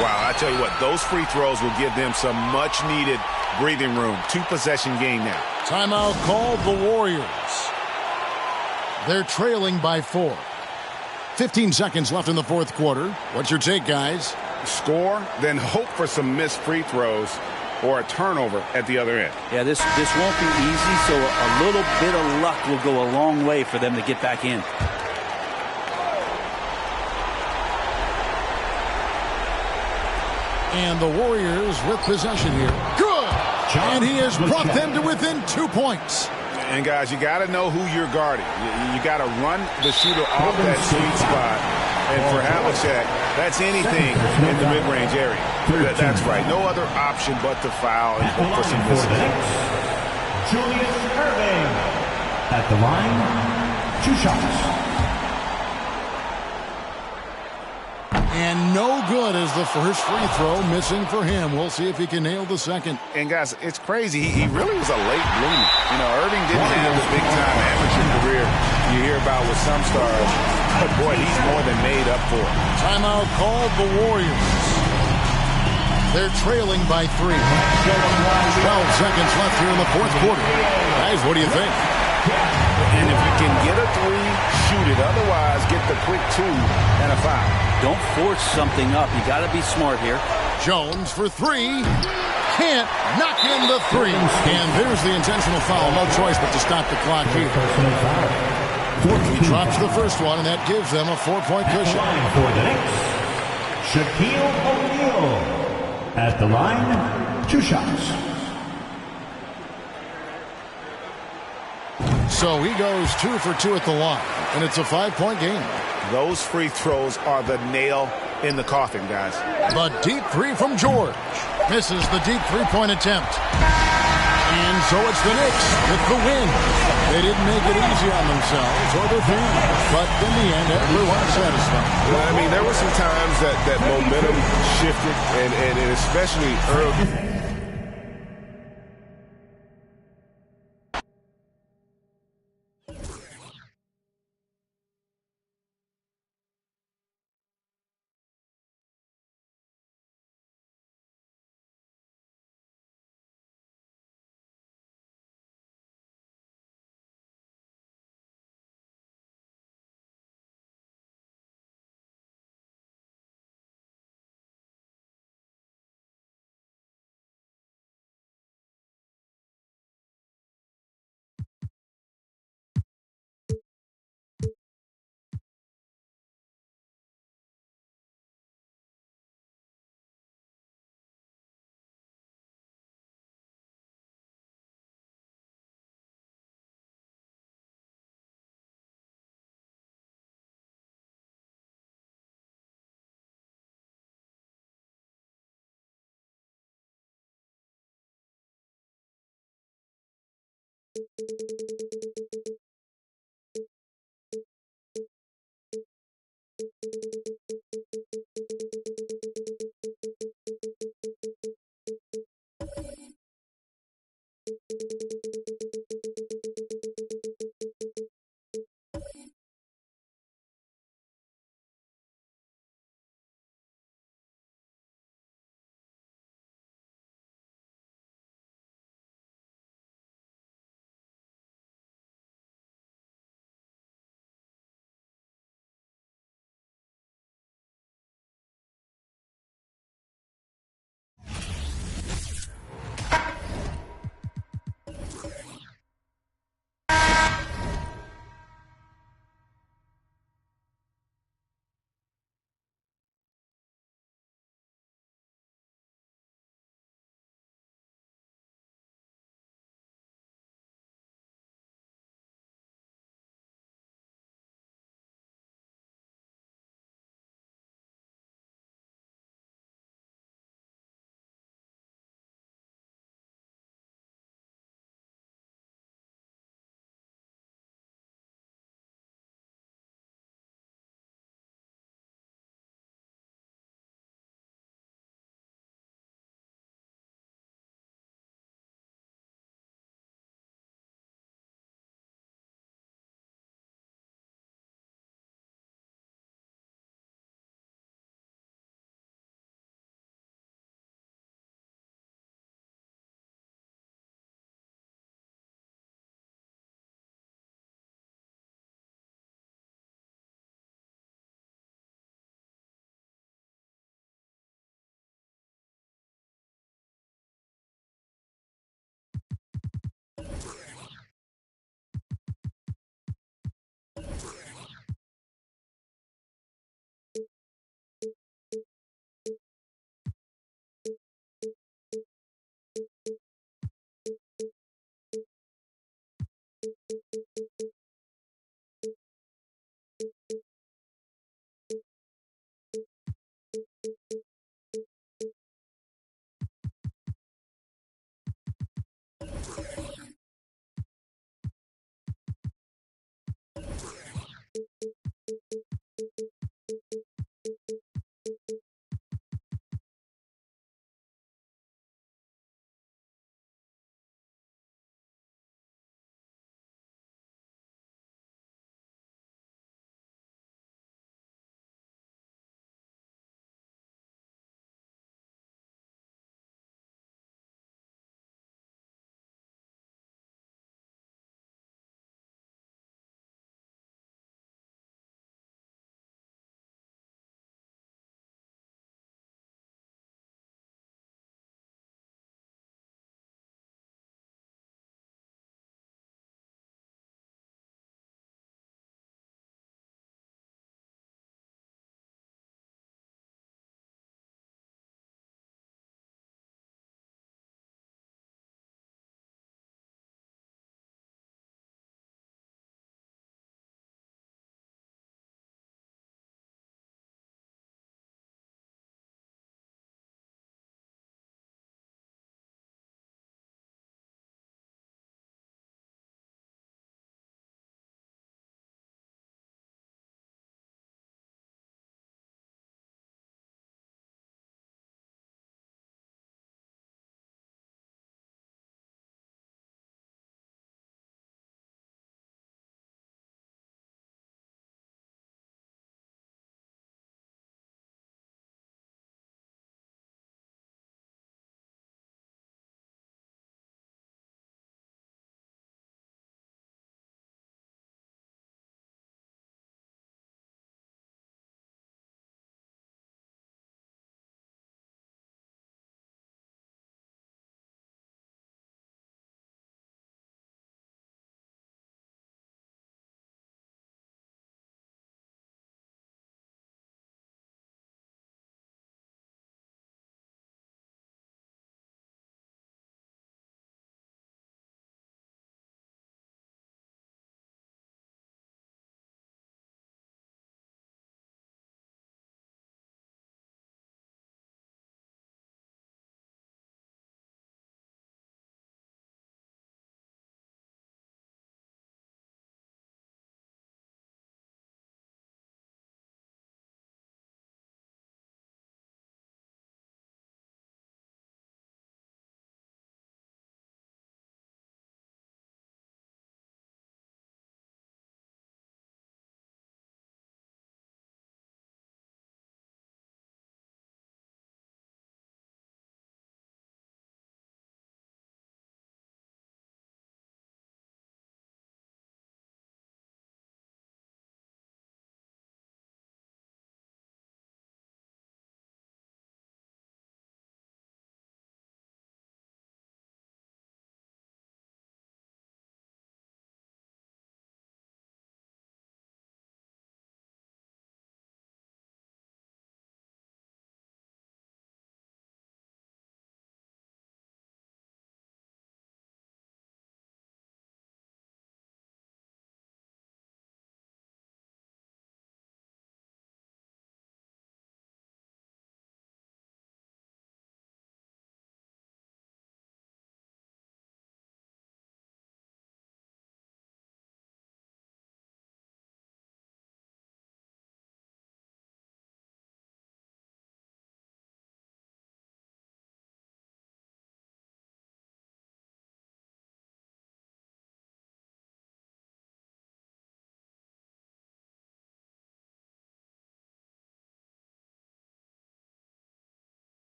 Wow, I tell you what, those free throws will give them some much-needed breathing room. 2-possession game now. Timeout called the Warriors. They're trailing by 4. 15 seconds left in the fourth quarter. What's your take, guys? Score, then hope for some missed free throws or a turnover at the other end. Yeah, this won't be easy, so a little bit of luck will go a long way for them to get back in. And the Warriors with possession here. Good! And he has brought them to within 2 points. And, guys, you got to know who you're guarding. You got to run the shooter off that sweet spot. And for Havlicek, that's anything in the mid-range area. That's right. No other option but to foul and hope for some misses. Julius Irving. At the line, 2 shots. And no good as the first free throw missing for him. We'll see if he can nail the second. And, guys, it's crazy. He really was a late bloomer. You know, Irving didn't have the big-time amateur career you hear about with some stars. But, boy, he's more than made up for it. Timeout called the Warriors. They're trailing by 3. 12 seconds left here in the fourth quarter. Guys, what do you think? And if you can get a 3, shoot it. Otherwise, get the quick 2 and a foul. Don't force something up. You got to be smart here. Jones for 3. Can't knock in the 3. And there's the intentional foul. No choice but to stop the clock here. He drops the first one, and that gives them a 4-point cushion. For the Knicks, Shaquille O'Neal. At the line, 2 shots. So he goes 2 for 2 at the line, and it's a 5-point game. Those free throws are the nail in the coffin, guys. The deep 3 from George. Misses the deep 3-point attempt. And so it's the Knicks with the win. They didn't make it easy on themselves or their fans, but in the end, everyone's satisfied. Well, I mean, there were some times that momentum shifted, and especially early.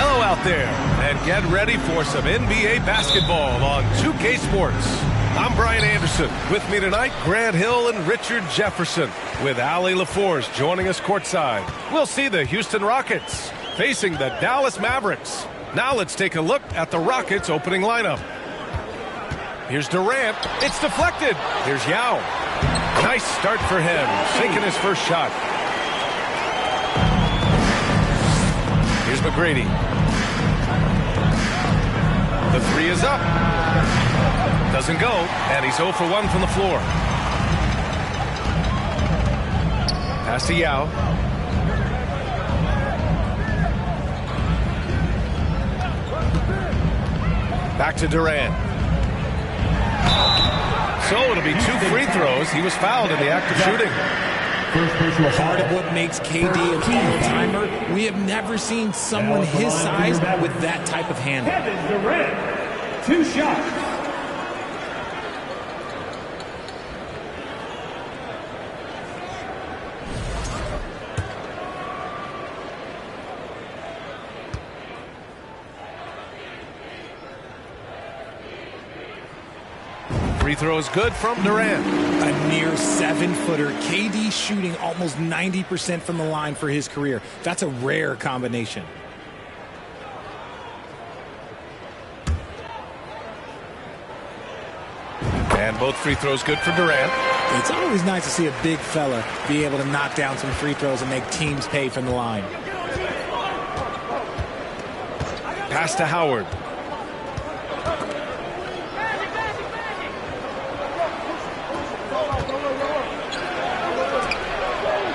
Hello out there, and get ready for some NBA basketball on 2K Sports. I'm Brian Anderson. With me tonight, Grant Hill and Richard Jefferson, with Allie LaForce joining us courtside. We'll see the Houston Rockets facing the Dallas Mavericks. Now let's take a look at the Rockets' opening lineup. Here's Durant. It's deflected. Here's Yao. Nice start for him, sinking his first shot. Here's McGrady. The three is up. Doesn't go, and he's 0 for 1 from the floor. Pass to Yao. Back to Durant. So it'll be 2 free throws. He was fouled in the act of shooting. Part of what makes KD an all-timer, we have never seen someone his size with that type of handle. Kevin Durant, 2 shots. Free throw is good from Durant. A near 7-footer. KD shooting almost 90% from the line for his career. That's a rare combination. And both free throws good for Durant. It's always nice to see a big fella be able to knock down some free throws and make teams pay from the line. Pass to Howard.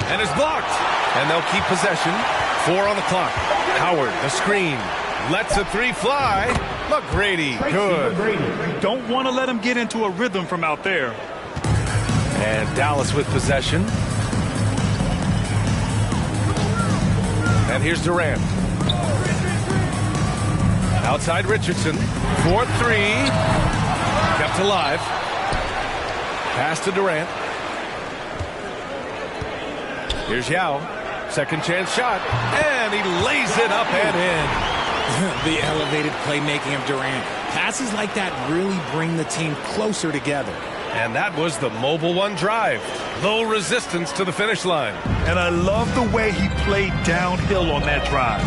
And is blocked. And they'll keep possession. 4 on the clock. Howard, the screen. Lets a 3 fly. McGrady, good. You don't want to let him get into a rhythm from out there. And Dallas with possession. And here's Durant. Outside Richardson. 4-3. Kept alive. Pass to Durant. Here's Yao. Second chance shot. And he lays it up and in. The elevated playmaking of Durant. Passes like that really bring the team closer together. And that was the Mobile One drive. Low resistance to the finish line. And I love the way he played downhill on that drive.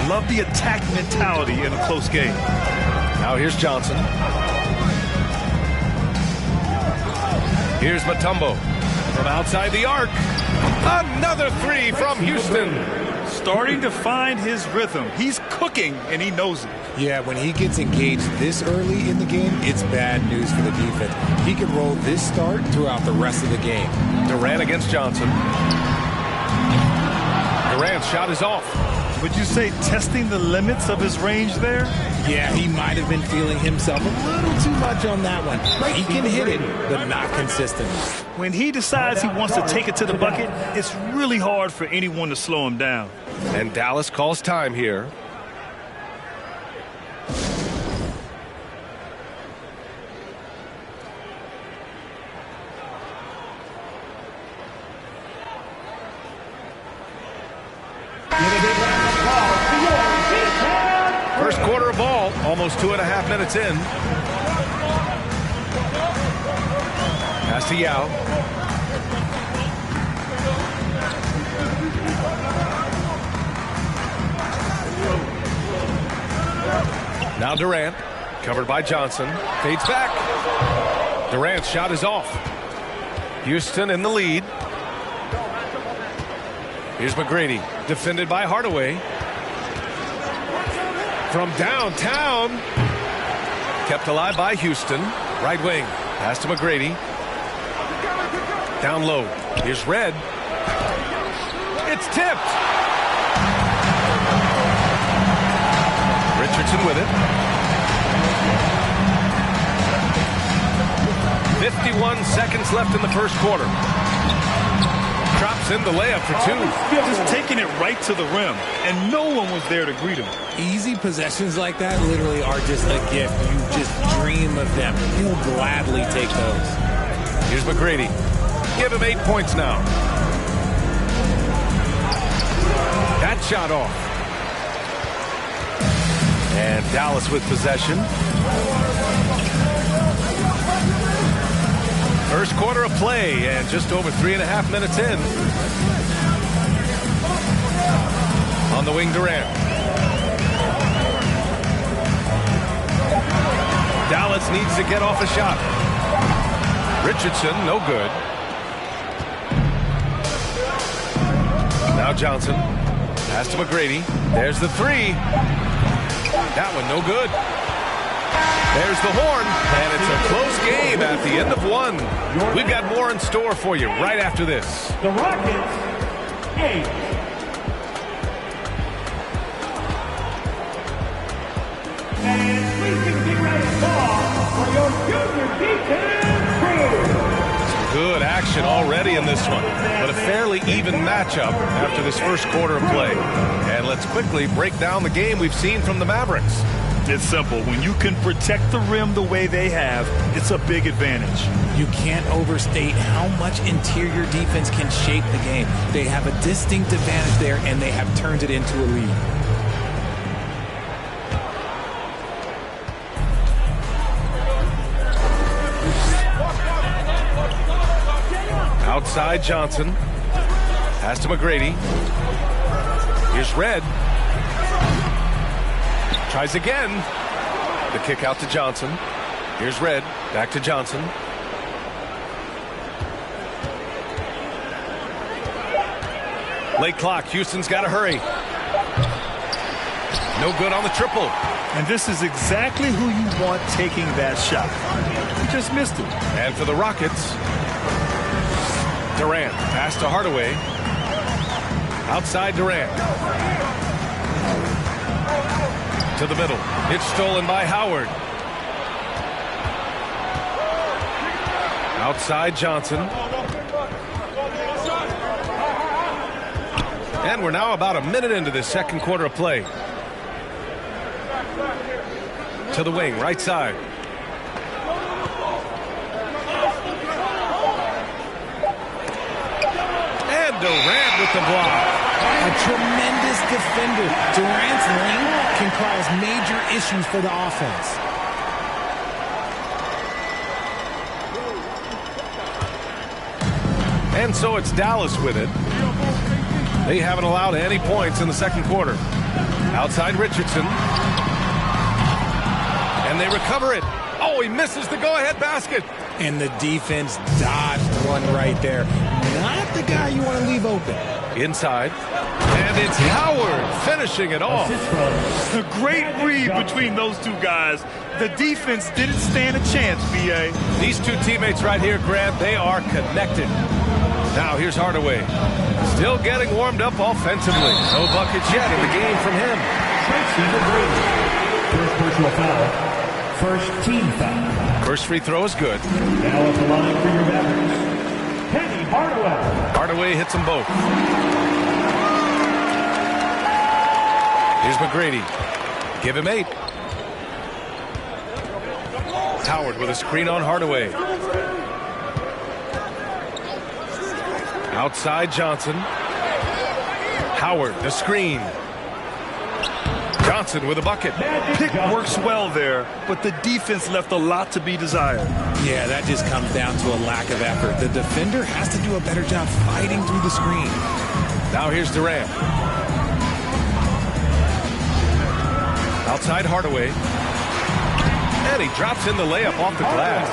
Love the attack mentality in a close game. Now here's Johnson. Here's Mutombo from outside the arc. Another 3 from Houston. Starting to find his rhythm. He's cooking, and he knows it. Yeah, when he gets engaged this early in the game, it's bad news for the defense. He can roll this start throughout the rest of the game. Durant against Johnson. Durant's shot is off. Would you say testing the limits of his range there? Yeah, he might have been feeling himself a little too much on that one. He can hit it, but not consistently. When he decides he wants to take it to the bucket, it's really hard for anyone to slow him down. And Dallas calls time here. First quarter of ball, almost 2.5 minutes in. Pass to Yao. Now Durant, covered by Johnson, fades back. Durant's shot is off. Houston in the lead. Here's McGrady, defended by Hardaway. From downtown, kept alive by Houston. Right wing, pass to McGrady. Down low, here's Red. It's tipped. Richardson with it. 51 seconds left in the first quarter. Drops in the layup for two. Just taking it right to the rim, and no one was there to greet him. Easy possessions like that literally are just a gift. You just dream of them. He'll gladly take those. Here's McGrady. Give him 8 points now. That shot off. And Dallas with possession. First quarter of play, and just over 3.5 minutes in. On the wing, Durant. Dallas needs to get off a shot. Richardson, no good. Now Johnson. Pass to McGrady. There's the three. That one no good. There's the horn, and it's a close game at the end of one. We've got more in store for you right after this. The Rockets, 8. And please give a big round of applause for your junior defense crew. Good action already in this one, but a fairly even matchup after this first quarter of play. And let's quickly break down the game we've seen from the Mavericks. It's simple. When you can protect the rim the way they have, it's a big advantage. You can't overstate how much interior defense can shape the game. They have a distinct advantage there, and they have turned it into a lead. Outside Johnson. Pass to McGrady. Here's Red. Tries again. The kick out to Johnson. Here's Red. Back to Johnson. Late clock. Houston's got to hurry. No good on the triple. And this is exactly who you want taking that shot. He just missed it. And for the Rockets, Durant. Pass to Hardaway. Outside Durant. To the middle. It's stolen by Howard. Outside Johnson. And we're now about a minute into this second quarter of play. To the wing, right side. And Durant with the block. A tremendous defender. Durant's length can cause major issues for the offense. And so it's Dallas with it. They haven't allowed any points in the second quarter. Outside Richardson. And they recover it. Oh, he misses the go-ahead basket. And the defense dodged one right there. Not the guy you want to leave open. Inside. And it's Howard finishing it off. A great read between those two guys. The defense didn't stand a chance, B.A. These two teammates right here, Grant, they are connected. Now here's Hardaway. Still getting warmed up offensively. No buckets yet in the game from him. First personal foul. First team foul. First free throw is good. Now at the line for your Mavericks, Penny Hardaway. Hardaway hits them both. Here's McGrady. Give him 8. Howard with a screen on Hardaway. Outside Johnson. Howard, the screen. Johnson with a bucket. Pick works well there, but the defense left a lot to be desired. Yeah, that just comes down to a lack of effort. The defender has to do a better job fighting through the screen. Now here's Durant. Outside Hardaway. And he drops in the layup off the glass.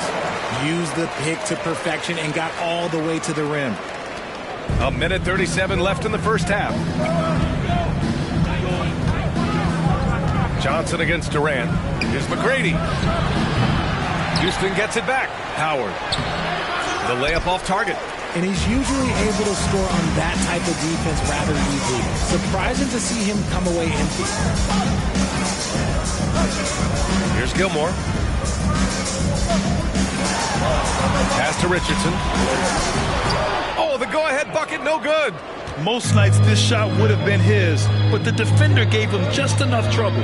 Used the pick to perfection and got all the way to the rim. A minute 37 left in the first half. Johnson against Durant. Here's McGrady. Houston gets it back. Howard. The layup off target. And he's usually able to score on that type of defense rather easily. Surprising to see him come away empty. Here's Gilmore. Pass to Richardson. Oh, the go-ahead bucket, no good. Most nights this shot would have been his, but the defender gave him just enough trouble.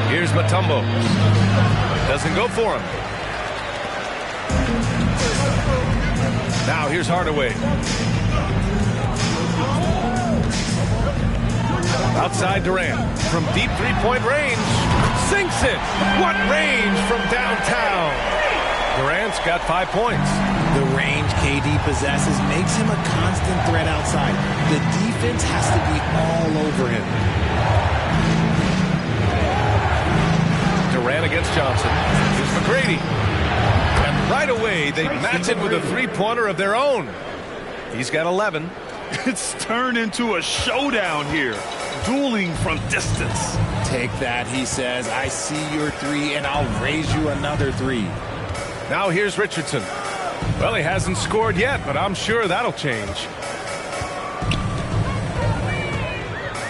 Here's Mutombo. Doesn't go for him. Now here's Hardaway. Outside Durant. From deep three-point range. Sinks it. What range from downtown. Durant's got 5 points. The range KD possesses makes him a constant threat outside. The defense has to be all over him. Durant against Johnson. Here's McGrady. And right away, they match it with a three-pointer of their own. He's got 11. It's turned into a showdown here. Dueling from distance. Take that, he says. I see your three, and I'll raise you another three. Now here's Richardson. Well, he hasn't scored yet, but I'm sure that'll change.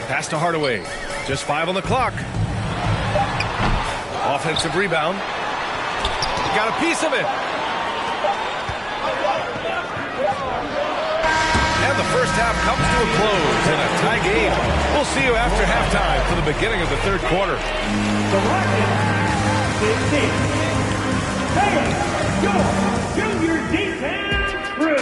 Pass to Hardaway. Just 5 on the clock. Offensive rebound. Got a piece of it. And the first half comes to a close in a tie game. We'll see you after halftime for the beginning of the third quarter. The Rockets 15. Your junior defense crew.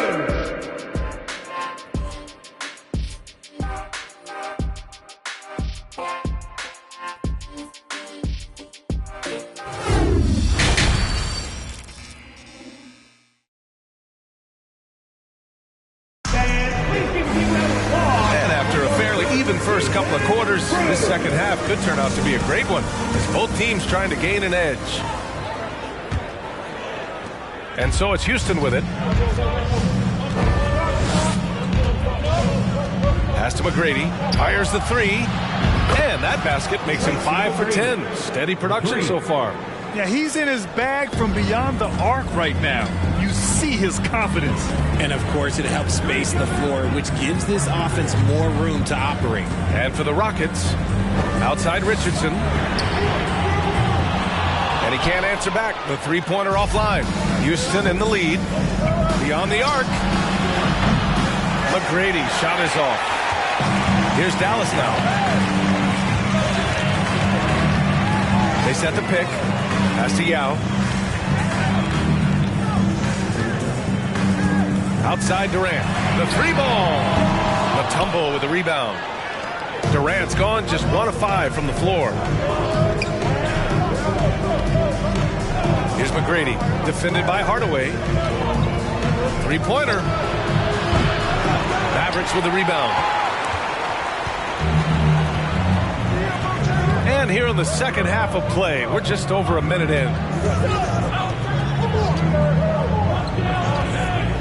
And after a fairly even first couple of quarters, this second half could turn out to be a great one, as both teams trying to gain an edge. And so it's Houston with it. Pass to McGrady. Fires the three. And that basket makes him 5 for 10. Steady production so far. Yeah, he's in his bag from beyond the arc right now. You see his confidence. And, of course, it helps space the floor, which gives this offense more room to operate. And for the Rockets, outside Richardson. And he can't answer back. The three-pointer offline. Houston in the lead. Beyond the arc. McGrady shot is off. Here's Dallas now. They set the pick. Pass to Yao. Outside Durant. The three ball. Mutombo with the rebound. Durant's gone just 1 of 5 from the floor. Here's McGrady. Defended by Hardaway. Three-pointer. Mavericks with the rebound. And here in the second half of play, we're just over a minute in.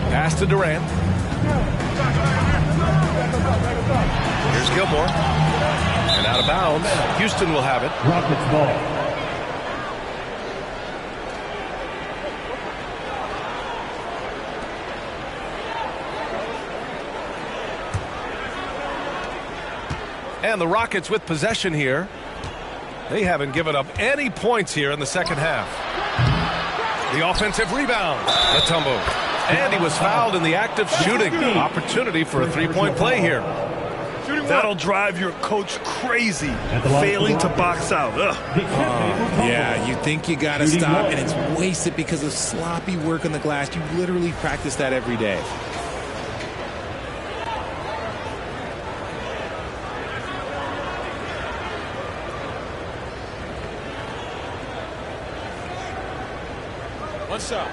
Pass to Durant. Here's Gilmore. And out of bounds. Houston will have it. Rockets ball. And the Rockets with possession here. They haven't given up any points here in the second half. The offensive rebound. Mutombo. And he was fouled in the act of shooting. Opportunity for a three-point play here. That'll drive your coach crazy, failing to box out. Yeah, you think you got to stop, and it's wasted because of sloppy work on the glass. You literally practice that every day. One shot.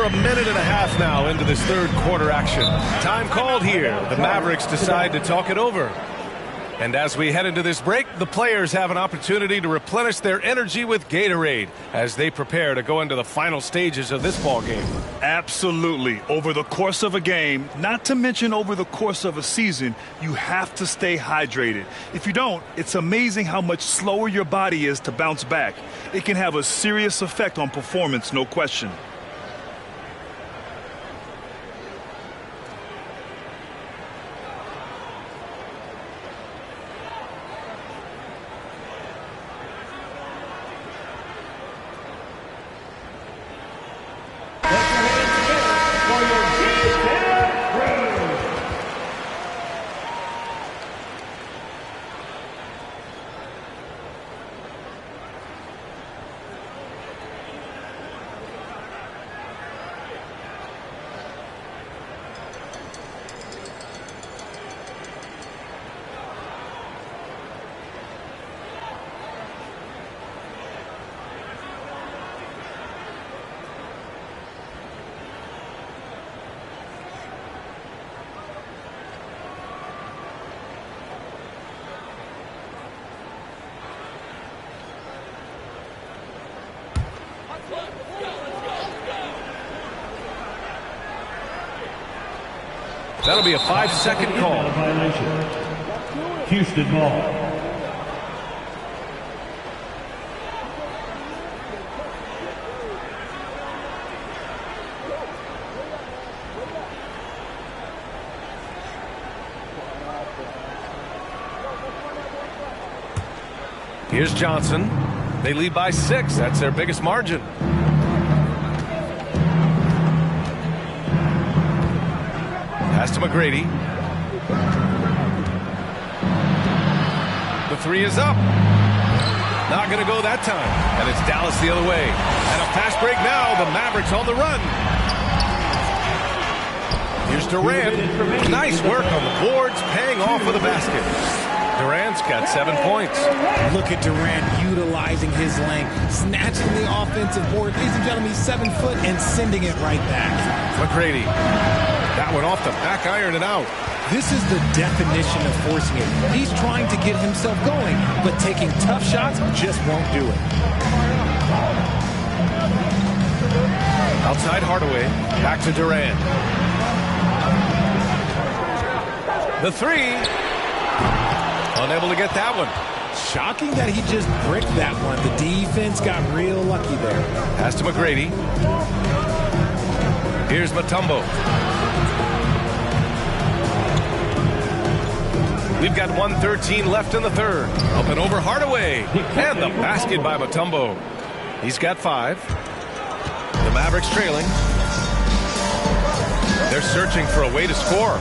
over a minute and a half now into this third quarter action. Time called here. The Mavericks decide to talk it over. And as we head into this break, the players have an opportunity to replenish their energy with Gatorade as they prepare to go into the final stages of this ball game. Absolutely. Over the course of a game, not to mention over the course of a season, you have to stay hydrated. If you don't, it's amazing how much slower your body is to bounce back. It can have a serious effect on performance, no question. That'll be a 5-second call. Houston ball. Here's Johnson. They lead by 6. That's their biggest margin. Pass to McGrady. The 3 is up. Not going to go that time. And it's Dallas the other way. And a fast break now. The Mavericks on the run. Here's Durant. Nice work on the boards, paying off with a basket. Durant's got 7 points. Look at Durant utilizing his length, snatching the offensive board. Ladies and gentlemen, he's 7 foot and sending it right back. McGrady. That one off the back iron and out. This is the definition of forcing it. He's trying to get himself going, but taking tough shots just won't do it. Outside Hardaway. Back to Durant. The 3. Unable to get that one. Shocking that he just bricked that one. The defense got real lucky there. Pass to McGrady. Here's Mutombo. We've got 1:13 left in the third. Up and over Hardaway. And the basket by Mutombo. He's got 5. The Mavericks trailing. They're searching for a way to score.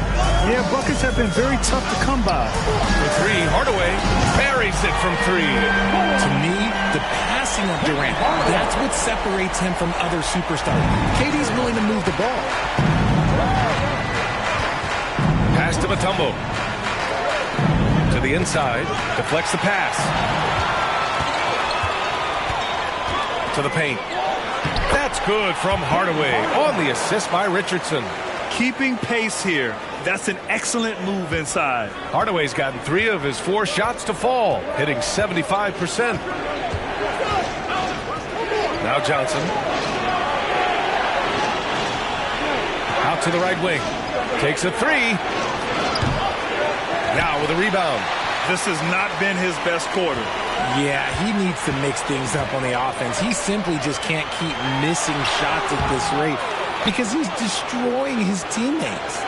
Yeah, buckets have been very tough to come by. The 3, Hardaway buries it from 3. To me, the passing of Durant, that's what separates him from other superstars. KD's willing to move the ball. Pass to Mutombo. To the inside, deflects the pass. To the paint. That's good from Hardaway on the assist by Richardson. Keeping pace here. That's an excellent move inside. Hardaway's gotten 3 of his 4 shots to fall, hitting 75%. Now Johnson. Out to the right wing. Takes a 3. Now with a rebound. This has not been his best quarter. Yeah, he needs to mix things up on the offense. He simply just can't keep missing shots at this rate because he's destroying his teammates.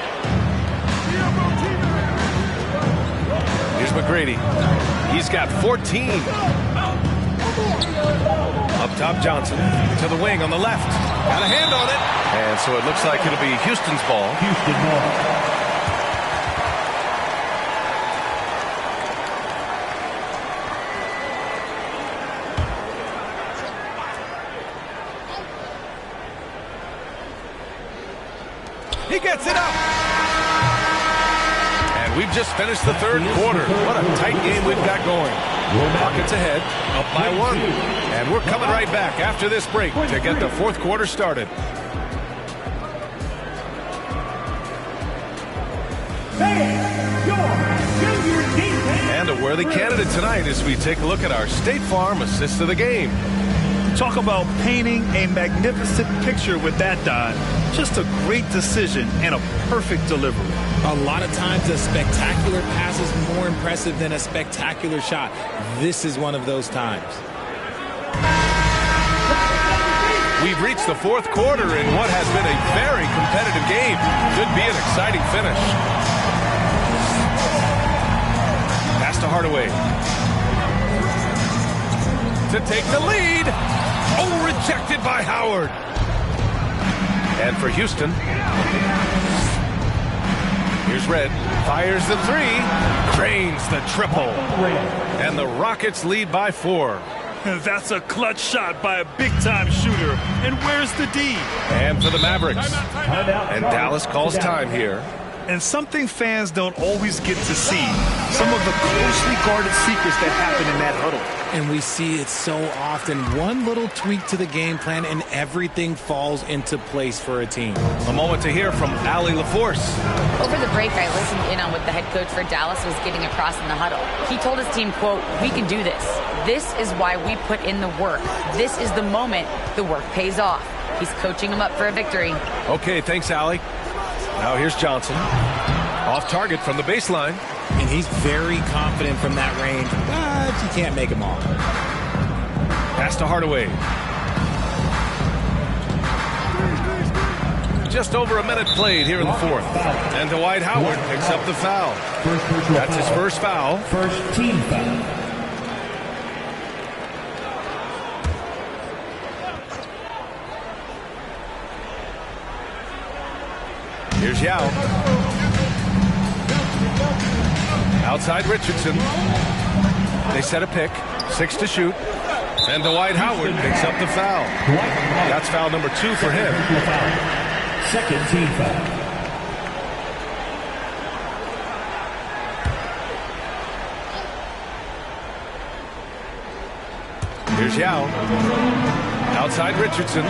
Here's McGrady. He's got 14. Up top, Johnson. To the wing on the left. Got a hand on it. And so it looks like it'll be Houston's ball. Houston ball. He gets it up. And we've just finished the third quarter. What a tight game we've got going. Rockets ahead, up by 1. And we're coming right back after this break to get the fourth quarter started. And a worthy candidate tonight as we take a look at our State Farm assist of the game. Talk about painting a magnificent picture with that dive. Just a great decision and a perfect delivery. A lot of times a spectacular pass is more impressive than a spectacular shot. This is one of those times. We've reached the fourth quarter in what has been a very competitive game. Could be an exciting finish. Pass to Hardaway. To take the lead. Oh, rejected by Howard. And for Houston. Here's Red. Fires the three. Cranes the triple. And the Rockets lead by 4. That's a clutch shot by a big-time shooter. And where's the D? And for the Mavericks. And Dallas calls time here. And something fans don't always get to see. Some of the closely guarded secrets that happen in that huddle. And we see it so often. One little tweak to the game plan and everything falls into place for a team. A moment to hear from Allie LaForce. Over the break, I listened in on what the head coach for Dallas was getting across in the huddle. He told his team, quote, "We can do this. This is why we put in the work. This is the moment the work pays off." He's coaching them up for a victory. Okay, thanks, Allie. Now here's Johnson. Off target from the baseline. And he's very confident from that range, but you can't make him all. Pass to Hardaway. Just over a minute played here in the fourth. And Dwight Howard picks up the foul. That's his first foul. First team foul. Here's Yao. Outside Richardson. They set a pick. 6 to shoot. And Dwight Howard picks up the foul. That's foul number 2 for him. Second team foul. Here's Yao. Outside Richardson.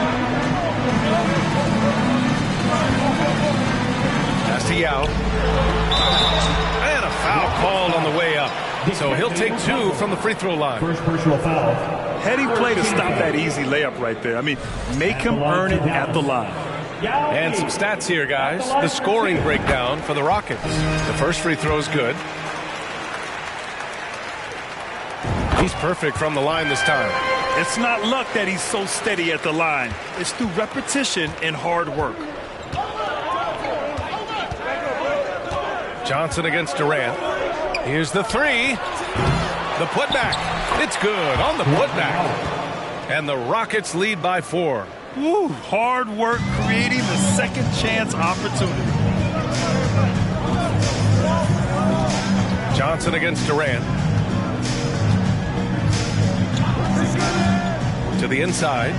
Pass to Yao. And a foul called on the way up. So he'll take 2 from the free throw line. First personal foul. Heading play to stop that easy layup right there. I mean, make him earn it at the line. And some stats here, guys. The scoring breakdown for the Rockets. The first free throw is good. He's perfect from the line this time. It's not luck that he's so steady at the line. It's through repetition and hard work. Johnson against Durant. Here's the 3. The putback. It's good on the putback. And the Rockets lead by 4. Woo, hard work creating the second chance opportunity. Johnson against Durant. To the inside.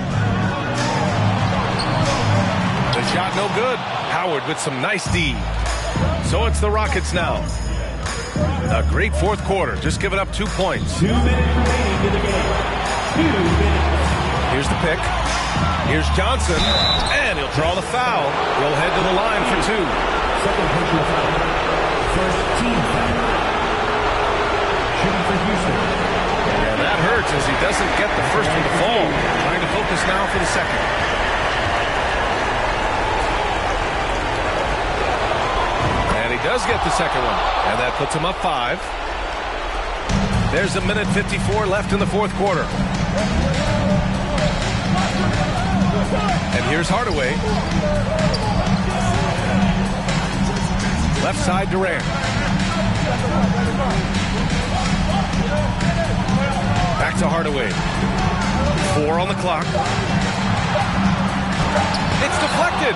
The shot no good. Howard with some nice D. So it's the Rockets now. A great fourth quarter. Just giving up 2 points. 2 minutes remaining to the game. 2 minutes. Here's the pick. Here's Johnson. And he'll draw the foul. He'll head to the line for 2. Second personal foul. First team foul. Shooting for Houston. And that hurts as he doesn't get the first one to fall. Trying to focus now for the second. And he does get the second one. And that puts him up 5. There's a minute 54 left in the fourth quarter. And here's Hardaway. Left side Durant. Back to Hardaway. 4 on the clock. It's deflected.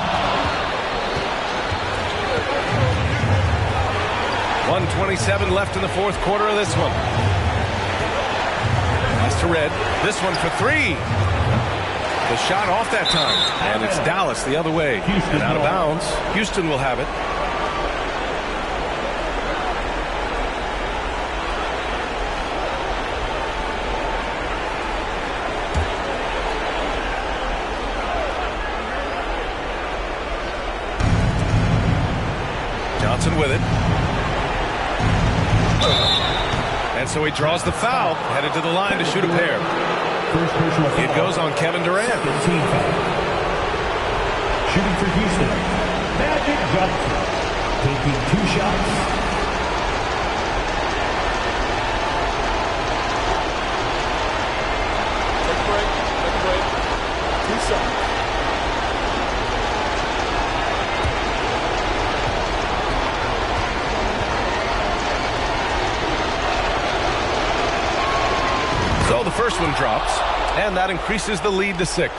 1:27 left in the fourth quarter of this one. Pass to Red. This one for 3. The shot off that time. And it's Dallas the other way. And out of bounds. Houston will have it. Johnson with it. And so he draws the foul, headed to the line to shoot a pair. It goes on Kevin Durant. Shooting for Houston, Magic Johnson, taking 2 shots. So the first one drops, and that increases the lead to 6.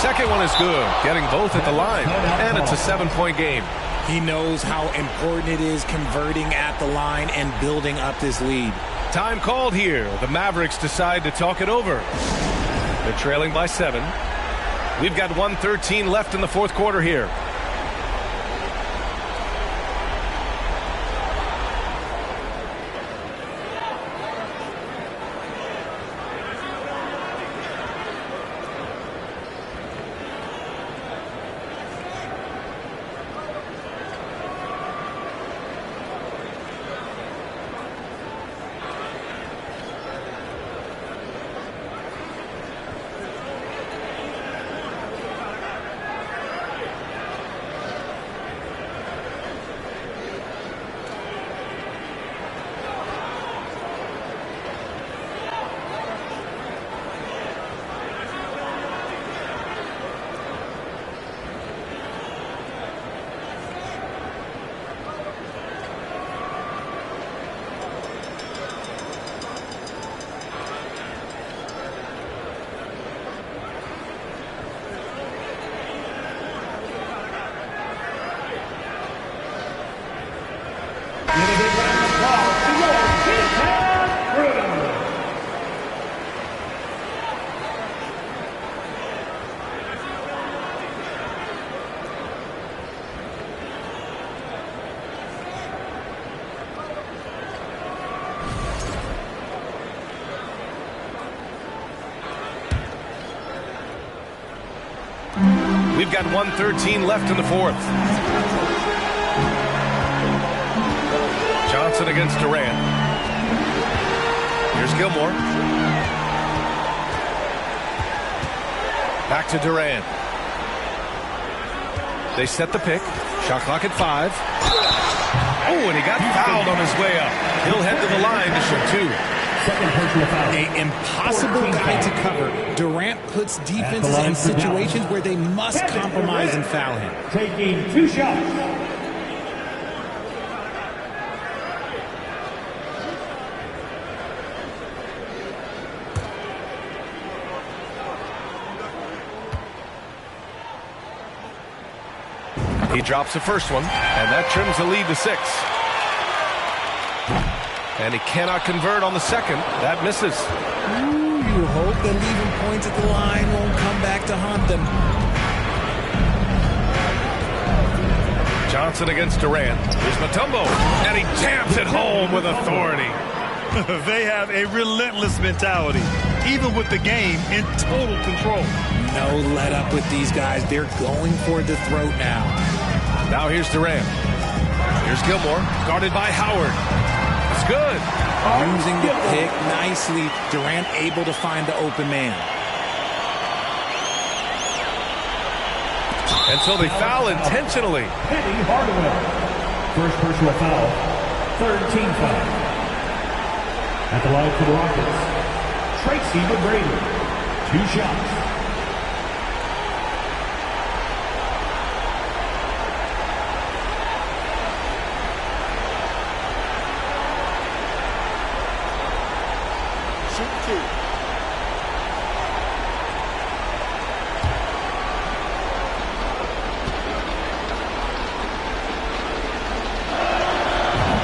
Second one is good, getting both at the line, and it's a 7-point game. He knows how important it is converting at the line and building up this lead. Time called here. The Mavericks decide to talk it over. They're trailing by 7. We've got 1:13 left in the fourth quarter here. We've got 1:13 left in the fourth. Johnson against Durant. Here's Gilmore. Back to Durant. They set the pick. Shot clock at 5. Oh, and he got fouled on his way up. He'll head to the line to shoot 2. An impossible guy to cover. Durant puts defenses in situations where they must compromise and foul him. Taking 2 shots. He drops the first one, and that trims the lead to 6. And he cannot convert on the second. That misses. Ooh, you hope that leaving points at the line won't come back to haunt them. Johnson against Durant. Here's Mutombo, and he jams it home with authority. They have a relentless mentality, even with the game in total control. No let up with these guys. They're going for the throat now. Now here's Durant. Here's Gilmore, guarded by Howard. It's good. Using the pick nicely. Durant able to find the open man. And so they foul intentionally. Penny Hardaway. First personal foul. Third team foul. At the line for the Rockets, Tracy McGrady. 2 shots.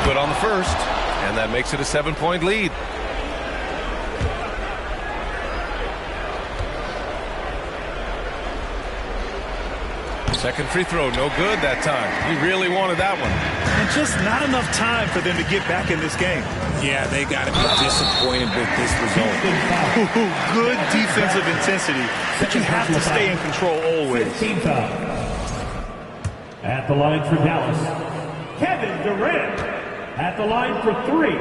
Good on the first, and that makes it a 7-point lead. Second free throw, no good that time. He really wanted that one. And just not enough time for them to get back in this game. Yeah, they got to be disappointed with this result. Good defensive intensity, but you have to stay in control always. At the line for Dallas, Kevin Durant. At the line for 3.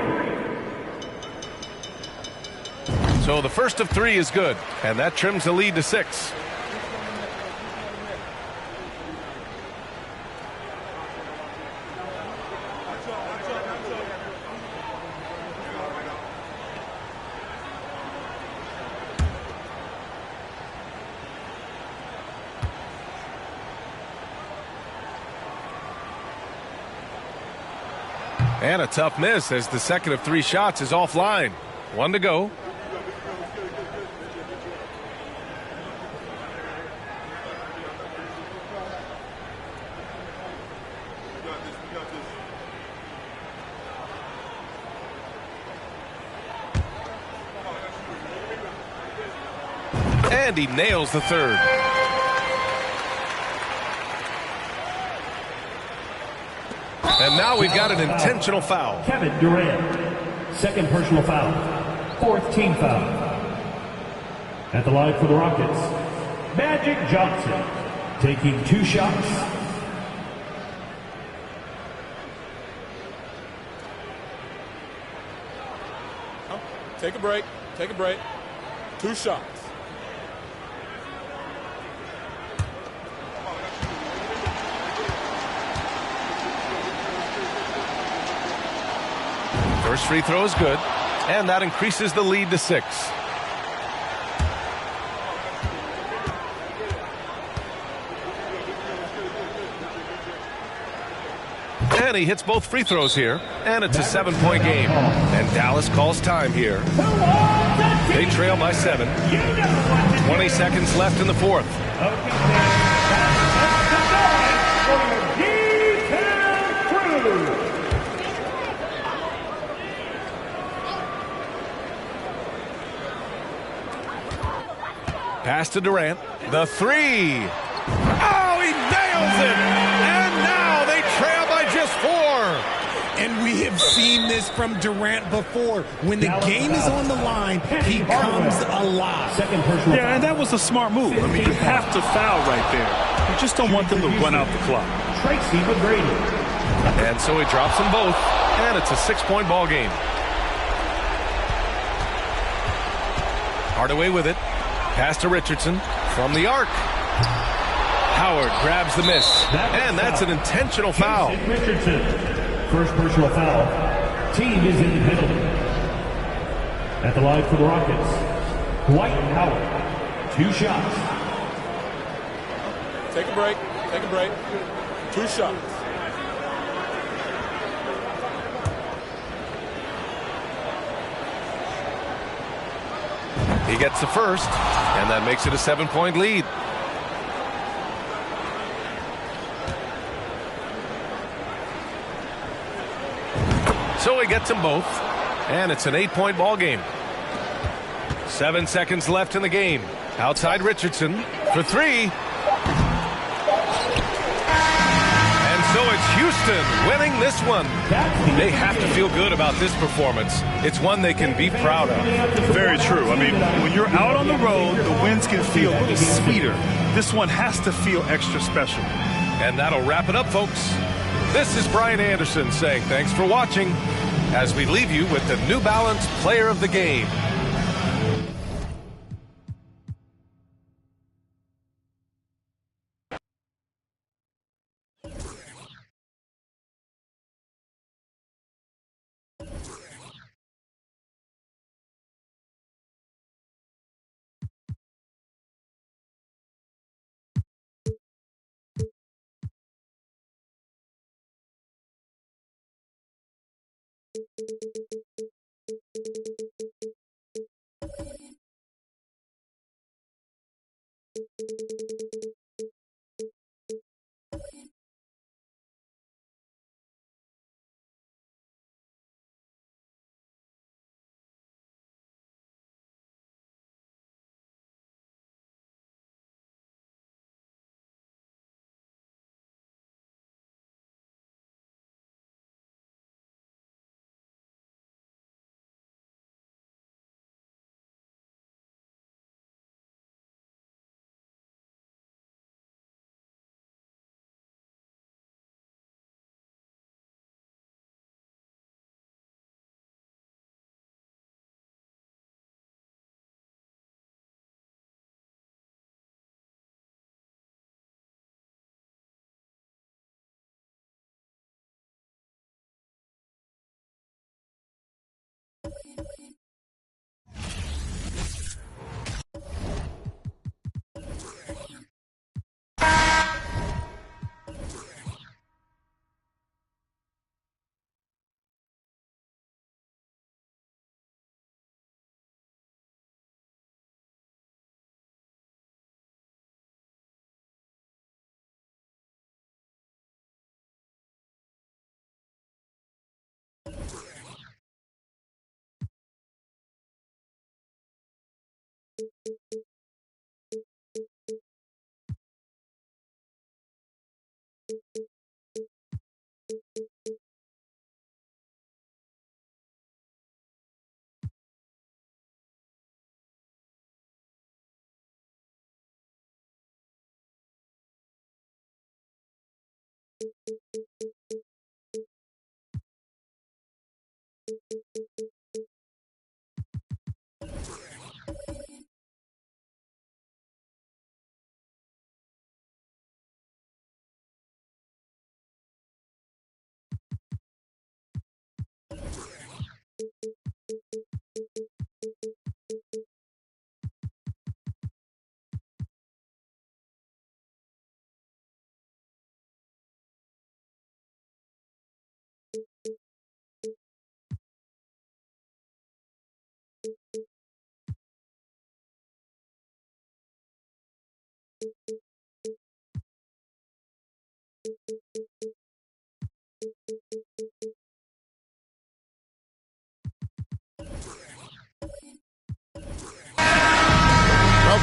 So the first of 3 is good, and that trims the lead to 6. And a tough miss as the second of 3 shots is offline. 1 to go. And he nails the third. And now we've got an intentional foul. Kevin Durant, second personal foul, 4th team foul. At the line for the Rockets, Magic Johnson, taking 2 shots. Take a break. Take a break. 2 shots. First free throw is good, and that increases the lead to 6. And he hits both free throws here, and it's a 7-point game. And Dallas calls time here. They trail by 7. 20 seconds left in the 4th. Pass to Durant. The 3. Oh, he nails it! And now they trail by just 4. And we have seen this from Durant before. When the game is on the line, he comes alive. Yeah, and that was a smart move. I mean, you have to foul right there. You just don't want them to run out the clock. And so he drops them both, and it's a 6-point ball game. Hardaway with it. Pass to Richardson from the arc. Howard grabs the miss, and that's an intentional foul. Richardson, first personal foul. Team is in the penalty. At the line for the Rockets, Dwight Howard, 2 shots. Take a break. Take a break. 2 shots. He gets the first, and that makes it a 7-point lead. So he gets them both, and it's an 8-point ball game. 7 seconds left in the game. Outside Richardson for 3. And so it's Houston winning this one. They have to feel good about this performance. It's one they can be proud of. Very true. I mean, when you're out on the road, the wins can feel a little sweeter. This one has to feel extra special. And that'll wrap it up, folks. This is Brian Anderson saying thanks for watching as we leave you with the New Balance Player of the Game.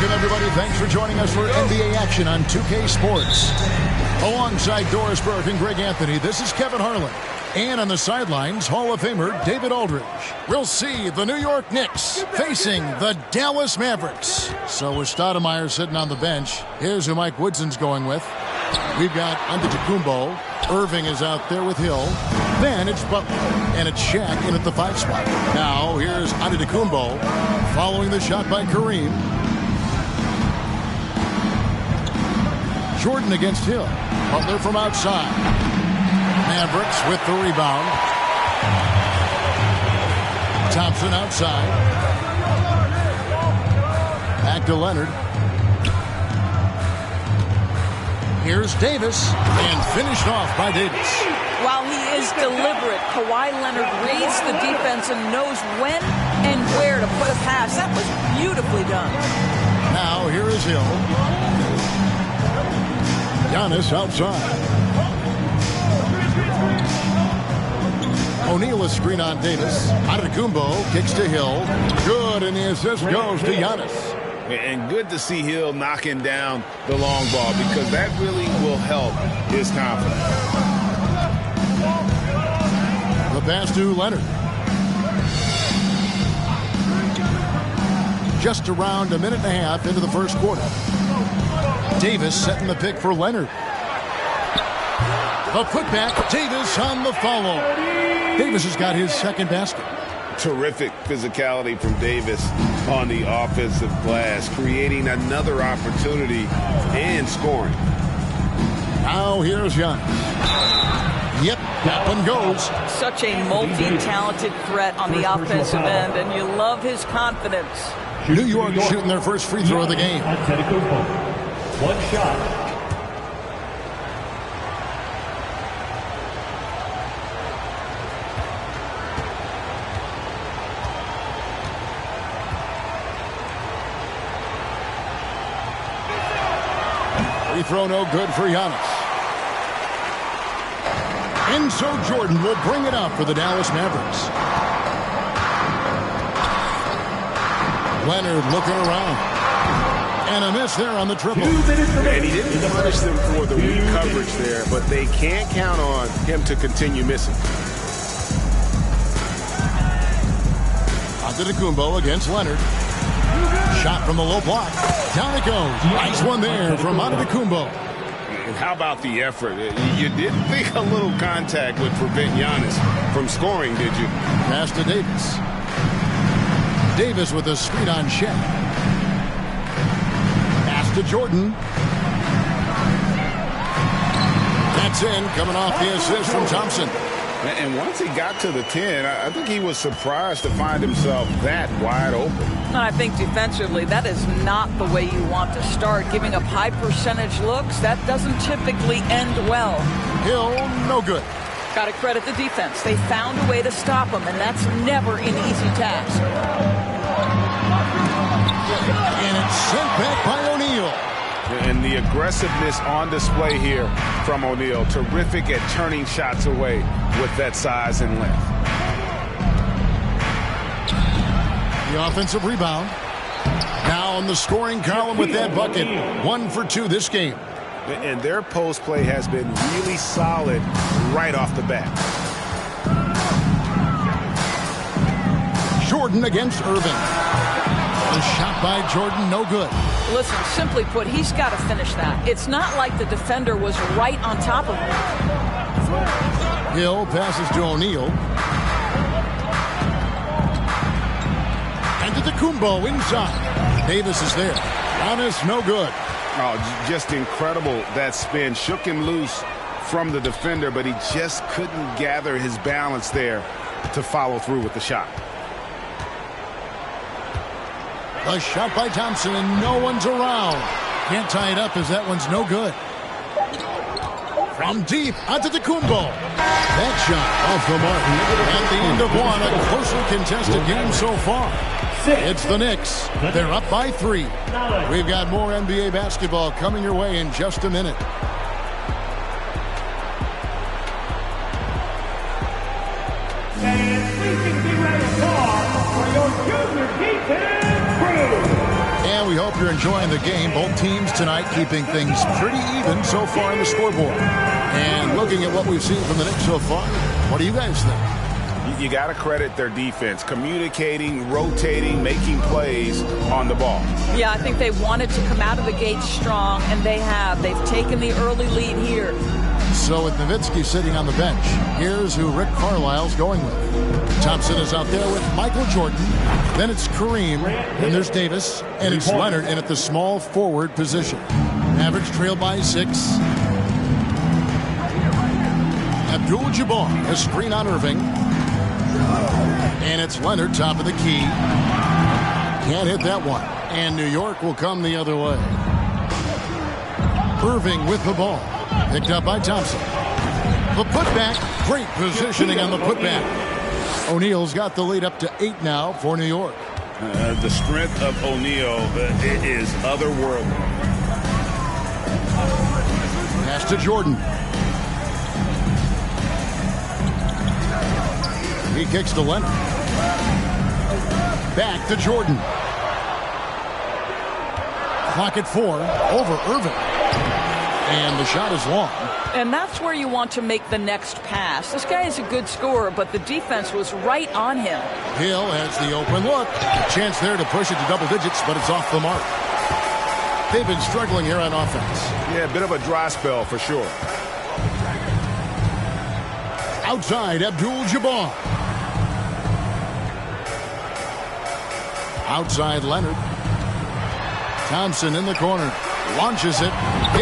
Welcome, everybody. Thanks for joining us for NBA action on 2K Sports. Alongside Doris Burke and Greg Anthony, this is Kevin Harlan. And on the sidelines, Hall of Famer David Aldridge. We'll see the New York Knicks facing the Dallas Mavericks. So with Stoudemire sitting on the bench, here's who Mike Woodson's going with. We've got Antetokounmpo. Irving is out there with Hill. Then it's Butler. And it's Shaq in at the 5 spot. Now here's Antetokounmpo following the shot by Kareem. Jordan against Hill. Butler from outside. Mavericks with the rebound. Thompson outside. Back to Leonard. Here's Davis, and finished off by Davis. While he is deliberate, Kawhi Leonard reads the defense and knows when and where to put a pass. That was beautifully done. Now here is Hill. Giannis outside. O'Neal is screen on Davis. Antetokounmpo kicks to Hill. Good, and the assist goes to Giannis. And good to see Hill knocking down the long ball because that really will help his confidence. The pass to Leonard. Just around a minute and a half into the first quarter. Davis setting the pick for Leonard. The putback, Davis on the follow. Davis has got his second basket. Terrific physicality from Davis on the offensive glass, creating another opportunity and scoring. Now here's Giannis. Yep, that one goes. Such a multi-talented threat on the offensive end, and you love his confidence. New York shooting their first free throw of the game. One shot. Free throw no good for Giannis. And so Jordan will bring it up for the Dallas Mavericks. Leonard looking around. And a miss there on the triple. And he didn't punish them for the weak coverage there, but they can't count on him to continue missing. Antetokounmpo against Leonard. Shot from the low block. Down it goes. Nice one there from Antetokounmpo. And how about the effort? You didn't think a little contact would prevent Giannis from scoring, did you? Pass to Davis. Davis with a screen on Shaq. Pass to Jordan. That's in, coming off the assist from Thompson. And once he got to the 10, I think he was surprised to find himself that wide open. And I think defensively, that is not the way you want to start. Giving up high percentage looks, that doesn't typically end well. Hill, no good. Got to credit the defense. They found a way to stop him, and that's never an easy task. And it's sent back by O'Neal. And the aggressiveness on display here from O'Neal. Terrific at turning shots away with that size and length. The offensive rebound. Now in the scoring column with that bucket. 1 for 2 this game. And their post play has been really solid right off the bat. Jordan against Irving. The shot by Jordan, no good. Listen, simply put, he's got to finish that. It's not like the defender was right on top of him. Hill passes to O'Neal. And to Antetokounmpo inside. Davis is there. Giannis, no good. Oh, just incredible. That spin shook him loose from the defender, but he just couldn't gather his balance there to follow through with the shot. A shot by Thompson, and no one's around. Can't tie it up as that one's no good. From deep, Antetokounmpo. That shot off the mark. At the end of one, a closely contested game so far. It's the Knicks. They're up by 3. We've got more NBA basketball coming your way in just a minute. we hope you're enjoying the game. Both teams tonight keeping things pretty even so far on the scoreboard. And looking at what we've seen from the Knicks so far, what do you guys think? You got to credit their defense, communicating, rotating, making plays on the ball. Yeah, I think they wanted to come out of the gate strong, and they have. They've taken the early lead here. So with Nowitzki sitting on the bench, here's who Rick Carlisle's going with. Thompson is out there with Michael Jordan. Then it's Kareem. Then there's Davis. And it's Leonard in at the small forward position. Mavericks trail by 6. Abdul-Jabbar, a screen on Irving. And it's Leonard, top of the key. Can't hit that one. And New York will come the other way. Irving with the ball. Picked up by Thompson. The putback. Great positioning on the putback. O'Neal's got the lead up to 8 now for New York. The strength of O'Neal is otherworldly. Pass to Jordan. He kicks to Leonard. Back to Jordan. Clock at 4. Over Irving. And the shot is long. And that's where you want to make the next pass. This guy is a good scorer, but the defense was right on him. Hill has the open look. A chance there to push it to double digits, but it's off the mark. They've been struggling here on offense. Yeah, a bit of a dry spell for sure. Outside, Abdul-Jabbar. Outside, Leonard. Thompson in the corner. Launches it.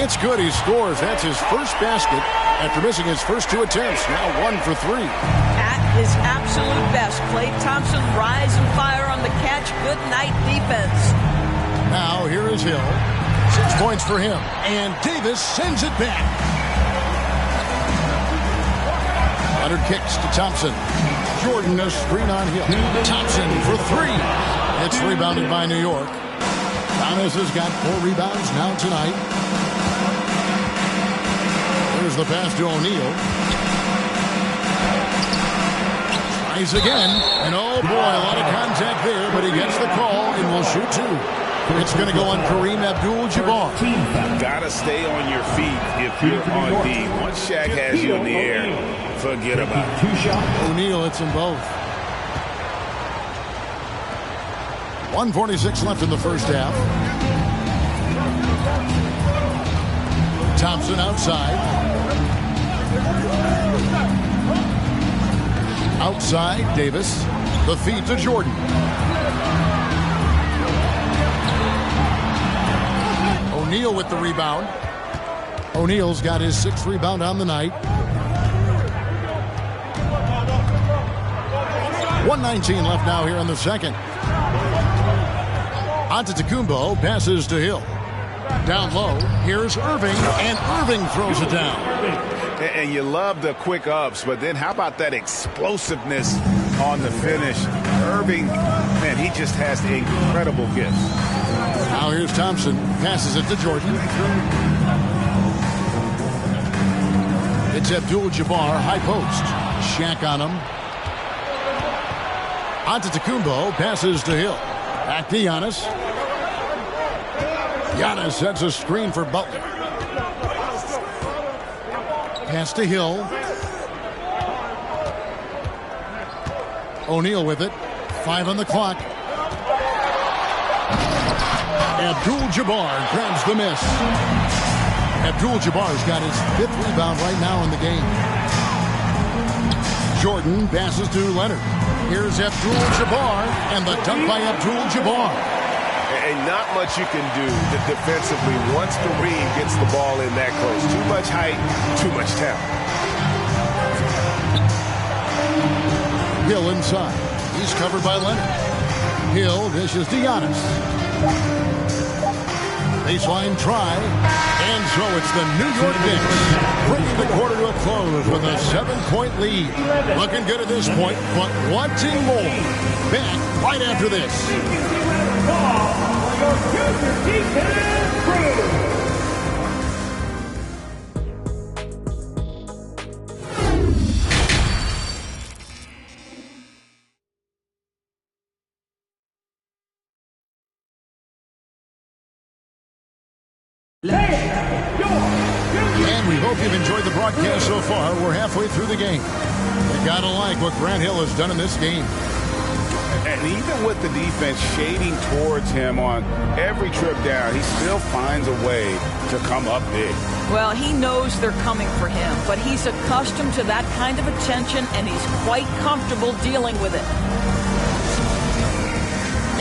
It's good. He scores. That's his first basket after missing his first 2 attempts. Now 1 for 3. At his absolute best. Klay Thompson, rise and fire on the catch. Good night defense. Now here is Hill. 6 points for him. And Davis sends it back. Leonard kicks to Thompson. Jordan a screen on Hill. Thompson for 3. It's rebounded by New York. Giannis has got 4 rebounds now tonight. Here's the pass to O'Neal. Tries again. And oh boy, a lot of contact there, but he gets the call and will shoot 2. It's going to go on Kareem Abdul-Jabbar. Got to stay on your feet if you're on D. Once Shaq has you in the air, forget about it. O'Neal hits them both. 1:46 left in the first half. Thompson outside. Outside, Davis. The feed to Jordan. O'Neal with the rebound. O'Neal's got his 6th rebound on the night. 1:19 left now here in the second. Antetokounmpo passes to Hill. Down low, here's Irving, and Irving throws it down. And you love the quick ups, but then how about that explosiveness on the finish? Irving, man, he just has incredible gifts. Now here's Thompson, passes it to Jordan. It's Abdul-Jabbar, high post. Shaq on him. Antetokounmpo passes to Hill. Back to Giannis. Giannis sets a screen for Butler. Pass to Hill. O'Neal with it. 5 on the clock. Abdul-Jabbar grabs the miss. Abdul-Jabbar's got his 5th rebound right now in the game. Jordan passes to Leonard. Here's Abdul-Jabbar, and the dunk by Abdul-Jabbar. And not much you can do defensively once Kareem gets the ball in that close. Too much height, too much talent. Hill inside. He's covered by Leonard. Hill dishes to Giannis. Baseline try. And so it's the New York Knicks bringing the quarter to a close with a 7-point lead. Looking good at this point, but wanting more. Back right after this. hope you've enjoyed the broadcast so far. We're halfway through the game. You gotta like what Grant Hill has done in this game. And even with the defense shading towards him on every trip down, he still finds a way to come up big. Well, he knows they're coming for him, but he's accustomed to that kind of attention, and he's quite comfortable dealing with it.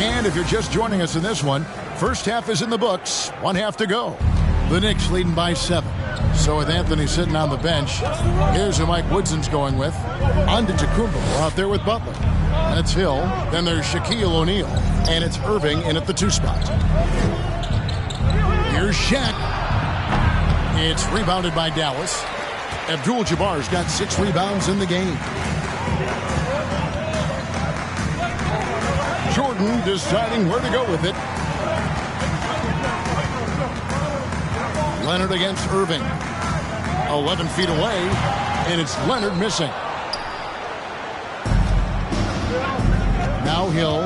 And if you're just joining us in this one, first half is in the books, 1 half to go. The Knicks leading by 7. So with Anthony sitting on the bench, here's who Mike Woodson's going with. Antetokounmpo out there with Butler. That's Hill. Then there's Shaquille O'Neal. And it's Irving in at the 2 spot. Here's Shaq. It's rebounded by Dallas. Abdul-Jabbar's got 6 rebounds in the game. Jordan deciding where to go with it. Leonard against Irving. 11 feet away, and it's Leonard missing. Now Hill.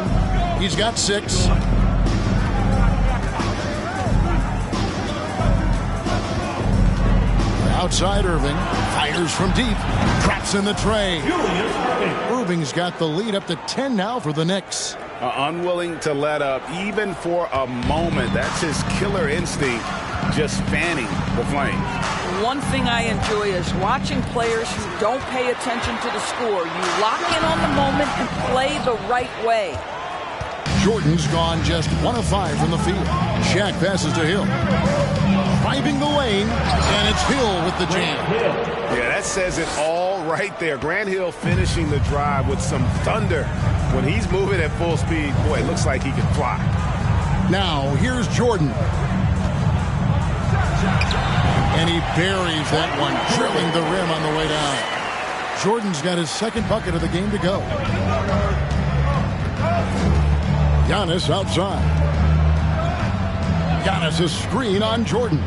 He's got 6. Outside Irving. Fires from deep. Traps in the tray. Irving's got the lead up to 10 now for the Knicks. Unwilling to let up even for a moment. That's his killer instinct, just fanning the flame. One thing I enjoy is watching players who don't pay attention to the score. You lock in on the moment and play the right way. Jordan's gone just 1 of 5 from the field. Shaq passes to Hill. Driving the lane, and it's Hill with the jam. Yeah, that says it all right there. Grant Hill finishing the drive with some thunder. When he's moving at full speed, boy, it looks like he can fly. Now, here's Jordan. And he buries that one, drilling the rim on the way down. Jordan's got his 2nd bucket of the game to go. Giannis outside. Giannis' screen on Jordan.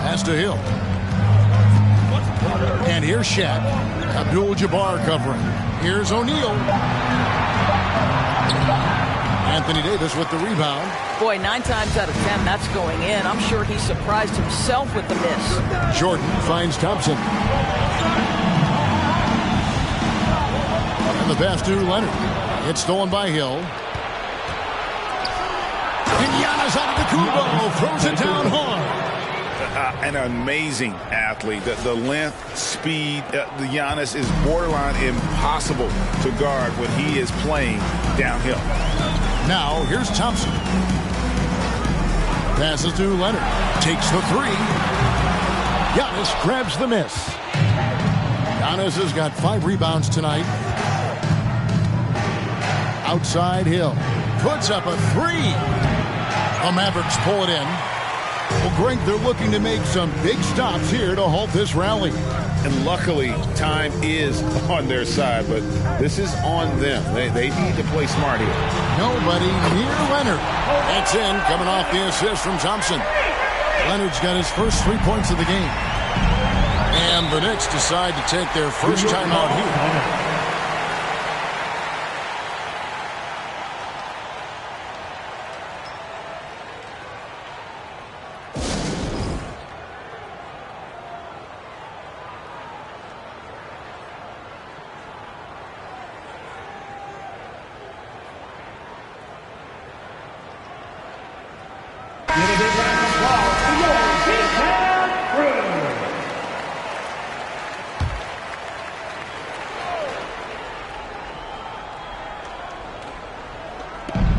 Pass to Hill. And here's Shaq. Abdul-Jabbar covering. Here's O'Neal. Anthony Davis with the rebound. Boy, 9 times out of 10, that's going in. I'm sure he surprised himself with the miss. Jordan finds Thompson. And the pass to Leonard. It's stolen by Hill. And Giannis Antetokounmpo throws it down hard. An amazing athlete. The length, speed, the Giannis is borderline impossible to guard when he is playing downhill. Now, here's Thompson. Passes to Leonard. Takes the 3. Giannis grabs the miss. Giannis has got 5 rebounds tonight. Outside Hill. Puts up a 3. The Mavericks pull it in. Well, Greg, they're looking to make some big stops here to halt this rally. And luckily, time is on their side, but this is on them. They need to play smart here. Nobody near Leonard. That's in, coming off the assist from Thompson. Leonard's got his first 3 points of the game. And the Knicks decide to take their first timeout here.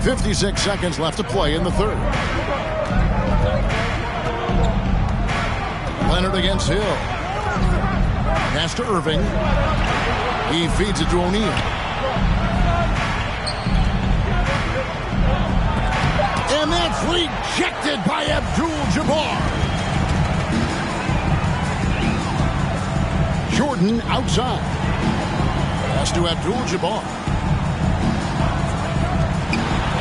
.56 seconds left to play in the 3rd. Leonard against Hill. Pass to Irving. He feeds it to O'Neal. And that's rejected by Abdul-Jabbar. Jordan outside. Pass to Abdul-Jabbar.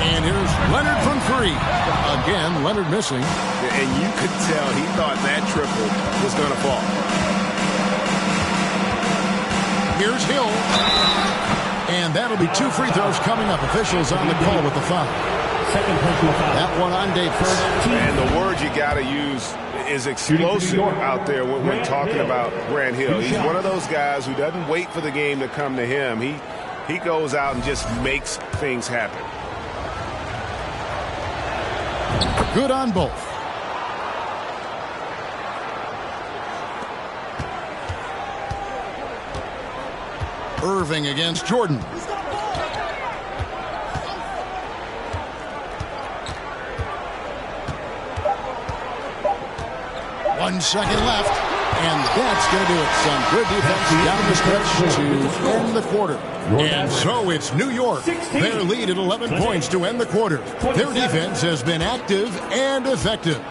And here's Leonard from 3. Again, Leonard missing. And you could tell he thought that triple was going to fall. Here's Hill. And that'll be 2 free throws coming up. Officials on the call with the foul. That one on Davis. And the word you got to use is explosive out there when talking about Grant Hill. He's one of those guys who doesn't wait for the game to come to him. He goes out and just makes things happen. Good on both. Irving against Jordan. 1 second left, and that's going to do it. Some good defense down the stretch to end the quarter. And so it's New York. Their lead at 11 points to end the quarter. Their defense has been active and effective.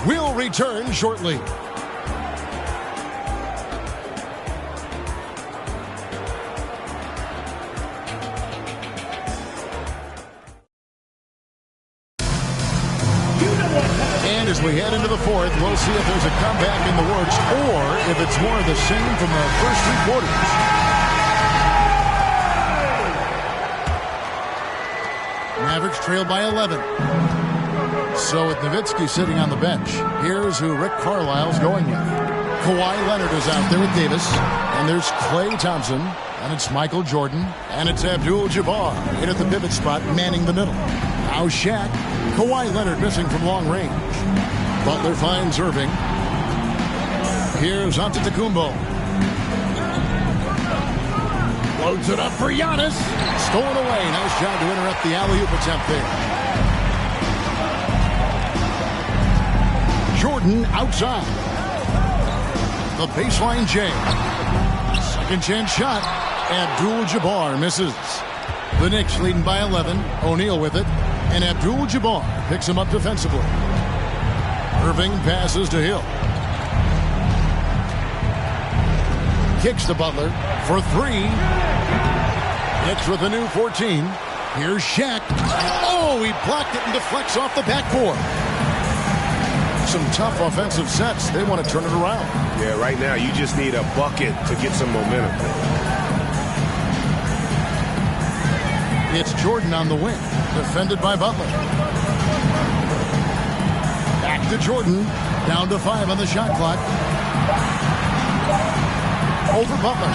We'll return shortly. As we head into the fourth, we'll see if there's a comeback in the works or if it's more of the same from the first 3 quarters. Mavericks trail by 11. So with Nowitzki sitting on the bench, here's who Rick Carlisle's going with. Kawhi Leonard is out there with Davis, and there's Klay Thompson, and it's Michael Jordan, and it's Abdul-Jabbar in at the pivot spot, manning the middle. Now Shaq, Kawhi Leonard missing from long range. Butler finds Irving. Here's Antetokounmpo. Loads it up for Giannis. Stolen away. Nice job to interrupt the alley-oop attempt there. Jordan outside. The baseline J. Second chance shot. Abdul-Jabbar misses. The Knicks leading by 11. O'Neal with it. And Abdul-Jabbar picks him up defensively. Irving passes to Hill. Kicks to Butler for 3. Knicks with a new 14. Here's Shaq. Oh, he blocked it and deflects off the backboard. Some tough offensive sets. They want to turn it around. Yeah, right now you just need a bucket to get some momentum. It's Jordan on the wing, defended by Butler. Back to Jordan, down to 5 on the shot clock. Over Butler.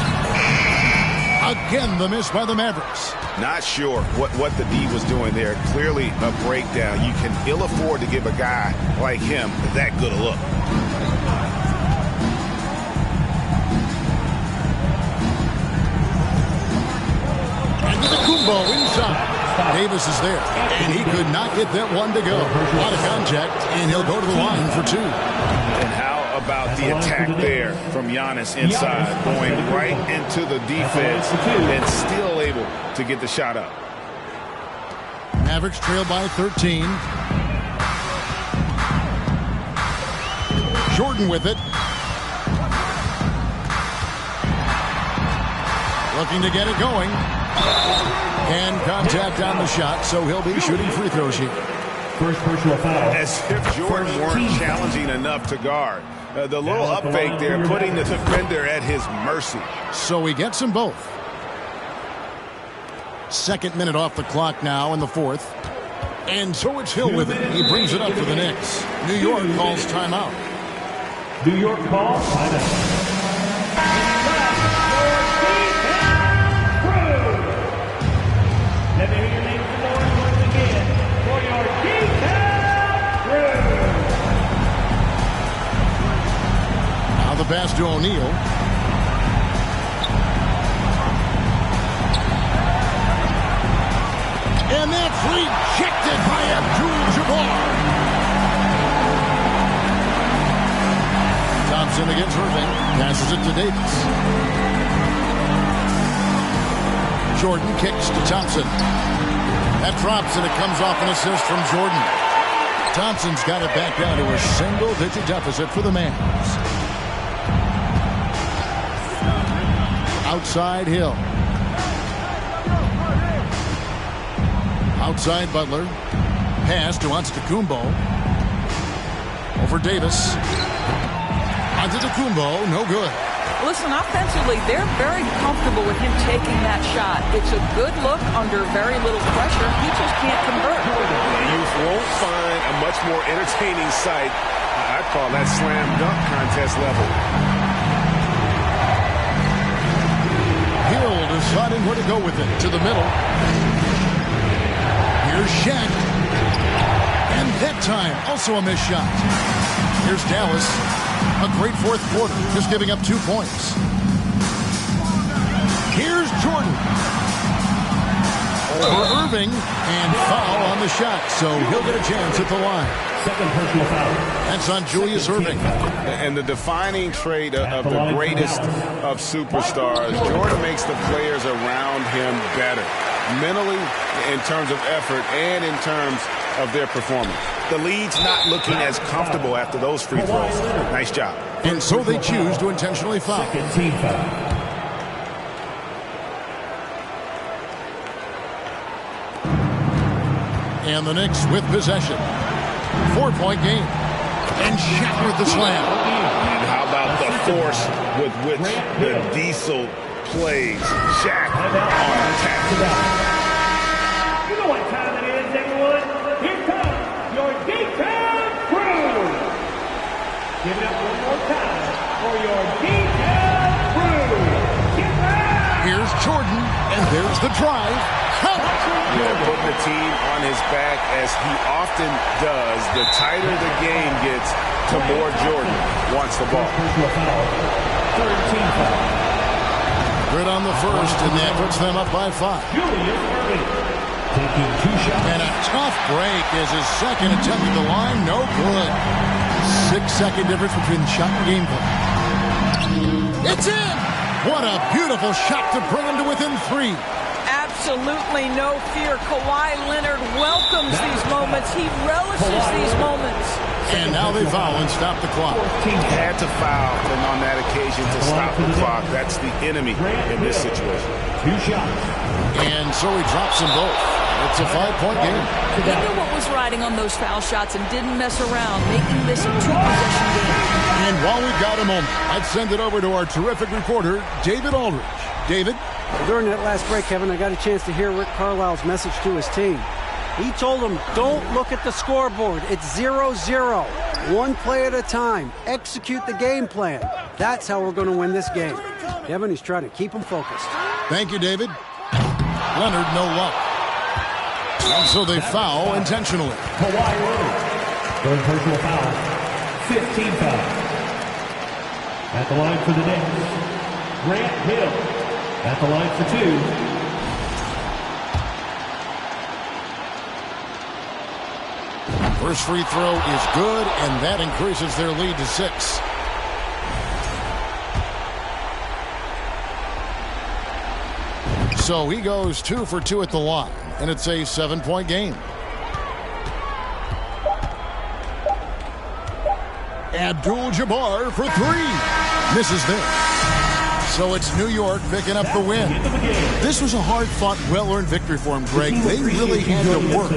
Again, the miss by the Mavericks. Not sure what the D was doing there. Clearly a breakdown. You can ill afford to give a guy like him that good a look. Antetokounmpo inside. Davis is there, and he could not get that one to go. A lot of contact, and he'll go to the line for 2. And how about the attack there from Giannis inside, going right into the defense and still able to get the shot up. Mavericks trail by 13. Jordan with it. Looking to get it going. And contact on the shot, so he'll be shooting free throws here. First personal foul. As if Jordan weren't challenging enough to guard. The little up fake there, putting the defender at his mercy. So he gets them both. 2nd minute off the clock now in the 4th. And so it's Hill with it. He brings it up for the Knicks. New York calls timeout. New York calls timeout. Let me hear your name for more once again for your defense crew. Now the pass to O'Neal. And that's rejected by Abdul-Jabbar. Thompson against Irving. Passes it to Davis. Jordan kicks to Thompson. That drops, and it comes off an assist from Jordan. Thompson's got it back down to a single-digit deficit for the Mavs. Outside Hill. Outside Butler. Pass to Antetokounmpo. Over Davis. Antetokounmpo, no good. Listen, offensively, they're very comfortable with him taking that shot. It's a good look under very little pressure. He just can't convert. You won't find a much more entertaining sight. I'd call that slam dunk contest level. Hill deciding where to go with it. To the middle. Here's Shaq. And that time, also a missed shot. Here's Dallas. A great fourth quarter, just giving up 2 points. Here's Jordan. For Irving, and foul on the shot, so he'll get a chance at the line. Second personal foul. That's on Julius Irving. And the defining trait of the greatest of superstars, Jordan makes the players around him better, mentally, in terms of effort, and in terms of their performance. The lead's not looking as comfortable after those free throws. Nice job. And so they choose to intentionally foul. Second team foul. And the Knicks with possession. 4-point game. And Shaq with the slam. And how about the force with which the Diesel plays? Shaq on attack. You know what time it is, everyone? Here comes your detail crew. Give it up one more time for your detail crew. Get back! Here's Jordan, and there's the drive. Putting the team on his back as he often does. The tighter the game gets, the more Jordan wants the ball. Third team foul. Good on the first, and that puts them up by 5. Julius Irving taking 2 shots. And a tough break is his second attempt at the line. No good. 6-second difference between the shot and gameplay. It's in! What a beautiful shot to bring him to within 3. Absolutely no fear. Kawhi Leonard welcomes these moments. He relishes these moments. And now they foul and stop the clock. Had to foul and on that occasion to stop the clock. That's the enemy in this situation. 2 shots. And so he drops them both. It's a 5-point game. He knew what was riding on those foul shots and didn't mess around, making this a 2-possession game. And while we've got a moment, I'd send it over to our terrific reporter, David Aldridge. David? During that last break, Kevin, I got a chance to hear Rick Carlisle's message to his team. He told them, don't look at the scoreboard. It's 0-0. One play at a time. Execute the game plan. That's how we're going to win this game. Kevin, he's trying to keep them focused. Thank you, David. Leonard, no luck. And so they foul intentionally. Kawhi Leonard. Third personal foul. 15 foul. At the line for the Knicks, Grant Hill. At the line for 2. First free throw is good, and that increases their lead to 6. So he goes 2 for 2 at the line, and it's a 7-point game. Abdul-Jabbar for 3. Misses this. So it's New York picking up the win. This was a hard-fought, well-earned victory for him, Greg. They really had to work.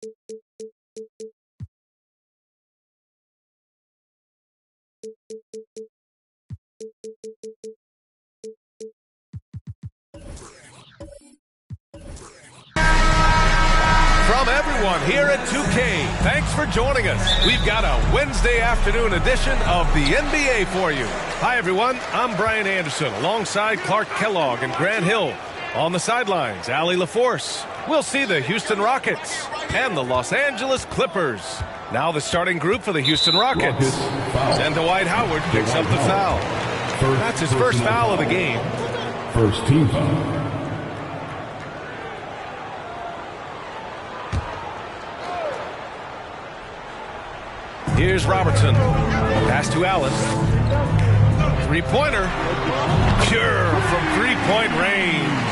From everyone here at 2K, thanks for joining us. We've got a Wednesday afternoon edition of the NBA for you. Hi, everyone. I'm Brian Anderson alongside Clark Kellogg and Grant Hill. On the sidelines, Allie LaForce. We'll see the Houston Rockets and the Los Angeles Clippers. Now the starting group for the Houston Rockets. And Dwight Howard picks up the foul. That's his first foul of the game. First team foul. Here's Robertson. Pass to Allen. Three-pointer. Pure from three-point range.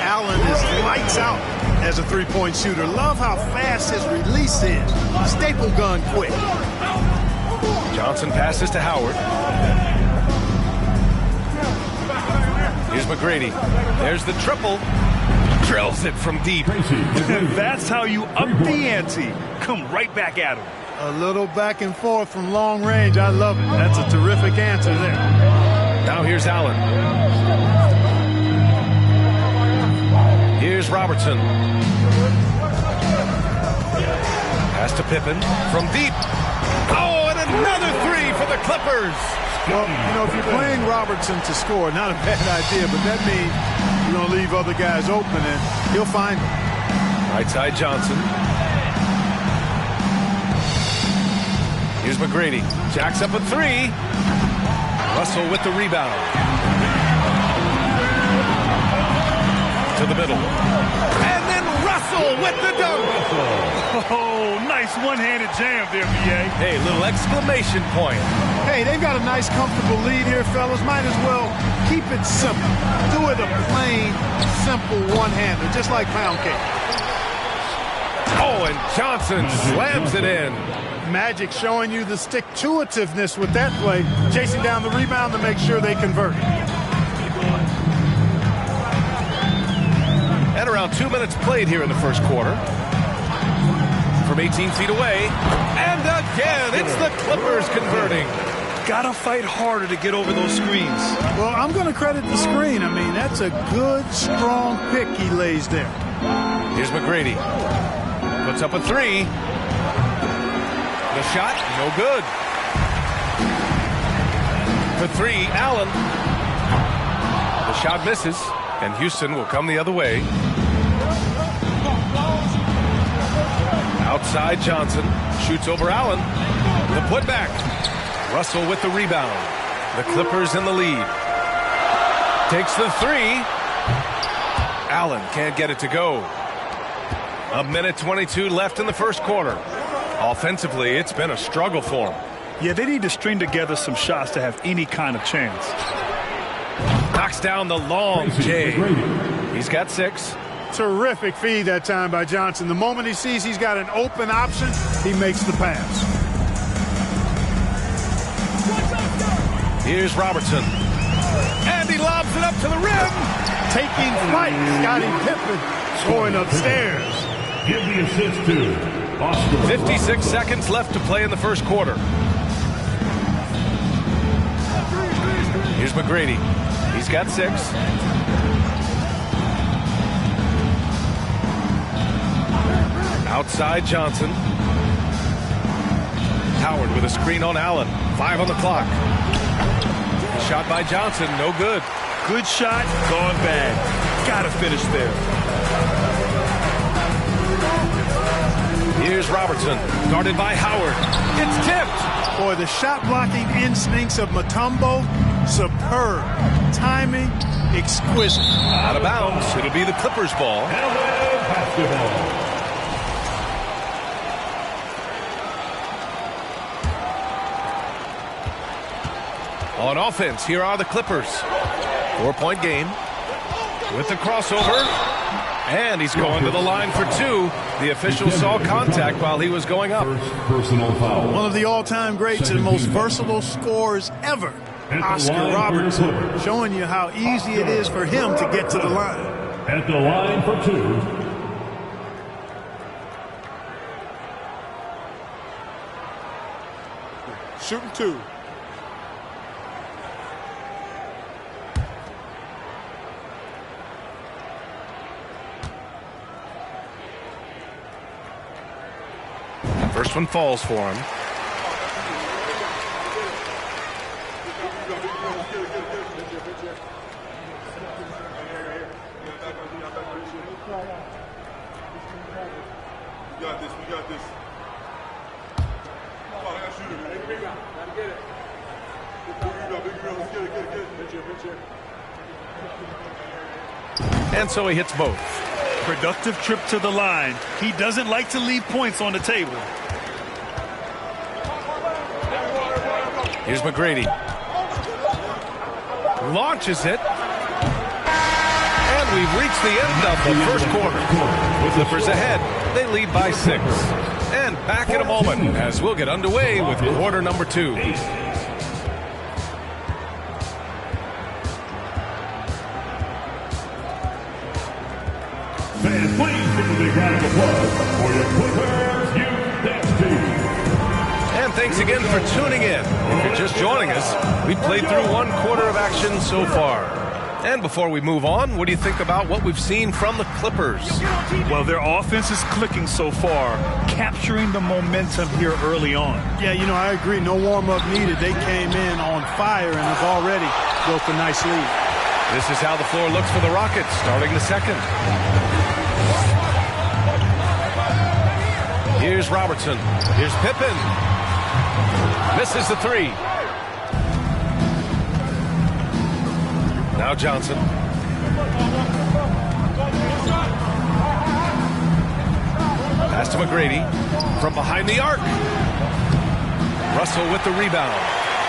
Allen is lights out as a three-point shooter. Love how fast his release is. Staple gun quick. Johnson passes to Howard. Here's McGrady. There's the triple. Drills it from deep. That's how you up the ante. Come right back at him. A little back and forth from long range. I love it. That's a terrific answer there. Now here's Allen. Here's Robertson. Pass to Pippen from deep. Oh, and another three for the Clippers. Well, you know, if you're playing Robertson to score, not a bad idea, but that means you're going to leave other guys open, and he'll find them. Right side Johnson. Here's McGrady. Jacks up a three. Russell with the rebound. To the middle. And then Russell with the dunk. Oh, nice one-handed jam there, B.A. Hey, little exclamation point. Hey, they've got a nice, comfortable lead here, fellas. Might as well keep it simple. Do it a plain, simple one-hander, just like pound cake. Oh, and Johnson slams it in. Magic showing you the stick-to-itiveness with that play, chasing down the rebound to make sure they convert. And around 2 minutes played here in the first quarter. From 18 feet away. And again, it's the Clippers converting. Gotta fight harder to get over those screens. Well, I'm going to credit the screen. I mean, that's a good, strong pick he lays there. Here's McGrady. Puts up a three. The shot, no good. For three, Allen. The shot misses, and Houston will come the other way. Outside Johnson, shoots over Allen. The putback. Russell with the rebound. The Clippers in the lead. Takes the three. Allen can't get it to go. A minute 22 left in the first quarter. Offensively, it's been a struggle for them. Yeah, they need to string together some shots to have any kind of chance. Knocks down the long J. He's got 6. Terrific feed that time by Johnson. The moment he sees he's got an open option, he makes the pass. Here's Robertson. And he lobs it up to the rim. Taking flight, Scottie Pippen going upstairs. Give the assist to 56 seconds left to play in the first quarter. Here's McGrady. He's got 6. Outside Johnson. Howard with a screen on Allen. 5 on the clock. Shot by Johnson, no good. Good shot, gone bad. Gotta finish there. Here's Robertson, guarded by Howard. It's tipped. Boy, the shot blocking instincts of Mutombo, superb. Timing, exquisite. Out of bounds. It'll be the Clippers ball. On offense, here are the Clippers. 4-point game. With the crossover. And he's going to the line for 2. The official saw contact while he was going up. Personal foul. One of the all-time greats and most versatile scorers ever, Oscar Robertson, showing you how easy it is for him to get to the line. At the line for 2. shooting 2. First one falls for him. We got this. We got this. Oh, I got shooter. Hey, big guy. Gotta get it. Big girl. Let's get it. And so he hits both. Productive trip to the line. He doesn't like to leave points on the table. Here's McGrady. Launches it. And we've reached the end of the first quarter. With Clippers ahead, they lead by 6. And back in a moment as we'll get underway with quarter number 2. Fans, please give a big round of applause for your Clippers Youth Dance Team. And thanks again for tuning in. If you're just joining us, we played through 1 quarter of action so far. And before we move on, what do you think about what we've seen from the Clippers? Well, their offense is clicking so far, capturing the momentum here early on. Yeah, you know, I agree. No warm-up needed. They came in on fire and have already built a nice lead. This is how the floor looks for the Rockets starting the second. Here's Robertson. Here's Pippen. Misses the 3. Now Johnson. Pass to McGrady from behind the arc. Russell with the rebound.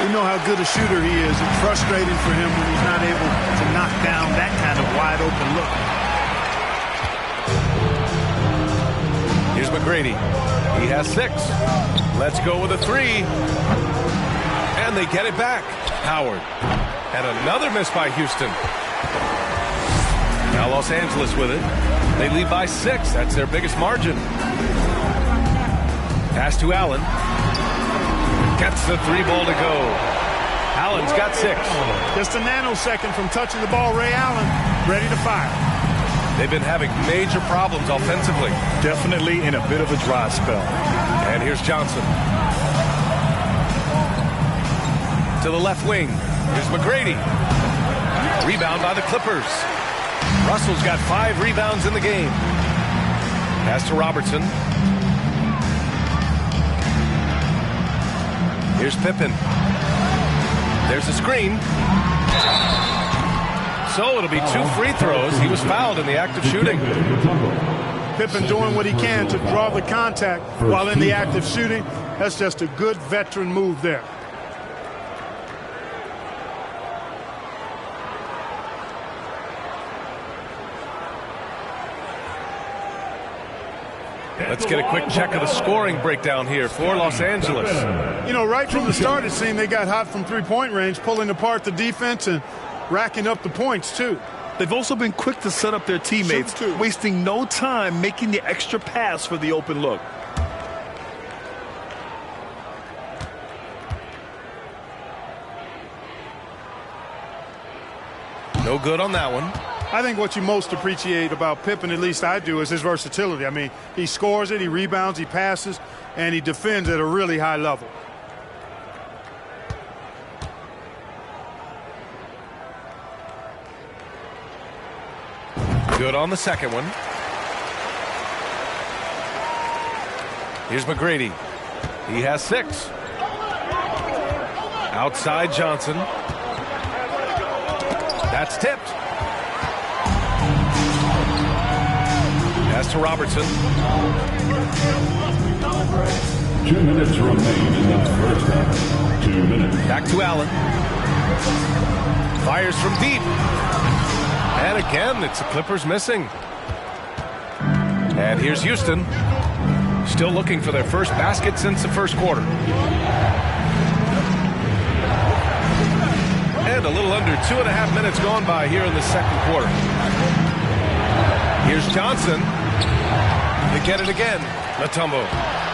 We know how good a shooter he is. It's frustrating for him when he's not able to knock down that kind of wide open look. Here's McGrady. He has 6. Let's go with a 3. And they get it back. Howard. And another miss by Houston. Now Los Angeles with it. They lead by 6. That's their biggest margin. Pass to Allen. Gets the 3 ball to go. Allen's got 6. Just a nanosecond from touching the ball. Ray Allen ready to fire. They've been having major problems offensively. Definitely in a bit of a dry spell. And here's Johnson. To the left wing. Here's McGrady. Rebound by the Clippers. Russell's got 5 rebounds in the game. Pass to Robertson. Here's Pippen. There's a screen. So it'll be 2 free throws. He was fouled in the act of shooting. Pippen doing what he can to draw the contact while in the act of shooting. That's just a good veteran move there. Let's get a quick check of the scoring breakdown here for Los Angeles. You know, right from the start, it seemed they got hot from three-point range, pulling apart the defense and racking up the points, too. They've also been quick to set up their teammates, wasting no time making the extra pass for the open look. No good on that one. I think what you most appreciate about Pippen, at least I do, is his versatility. I mean, he scores it, he rebounds, he passes, and he defends at a really high level. Good on the second one. Here's McGrady. He has 6. Outside Johnson. That's tipped. Pass to Robertson. 2 minutes remain in the first half. 2 minutes. Back to Allen. Fires from deep. And again, it's the Clippers missing. And here's Houston. Still looking for their first basket since the first quarter. And a little under 2.5 minutes gone by here in the second quarter. Here's Johnson. They get it again. Mutombo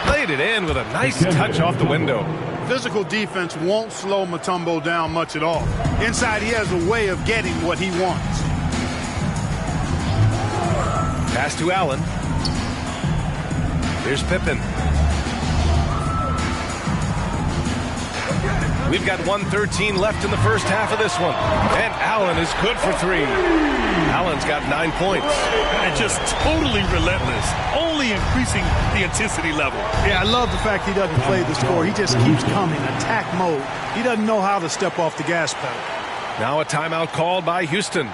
played it in with a nice touch off the window. physical defense won't slow Mutombo down much at all. Inside, he has a way of getting what he wants. Pass to Allen. Here's Pippen. We've got 1:13 left in the first half of this one. And Allen is good for 3. Allen's got 9 points. And just totally relentless, only increasing the intensity level. Yeah, I love the fact he doesn't play the score. He just keeps coming, attack mode. He doesn't know how to step off the gas pedal. Now a timeout called by Houston.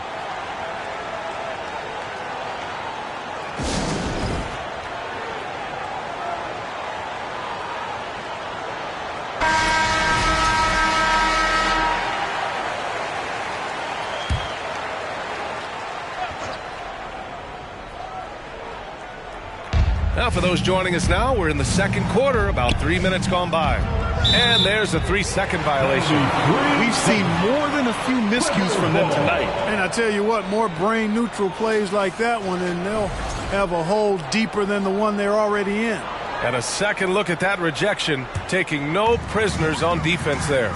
Now, for those joining us now, we're in the second quarter, about 3 minutes gone by. And there's a 3-second violation. We've seen more than a few miscues from them tonight. And I tell you what, more brain-neutral plays like that one, and they'll have a hole deeper than the one they're already in. And a second look at that rejection, taking no prisoners on defense there.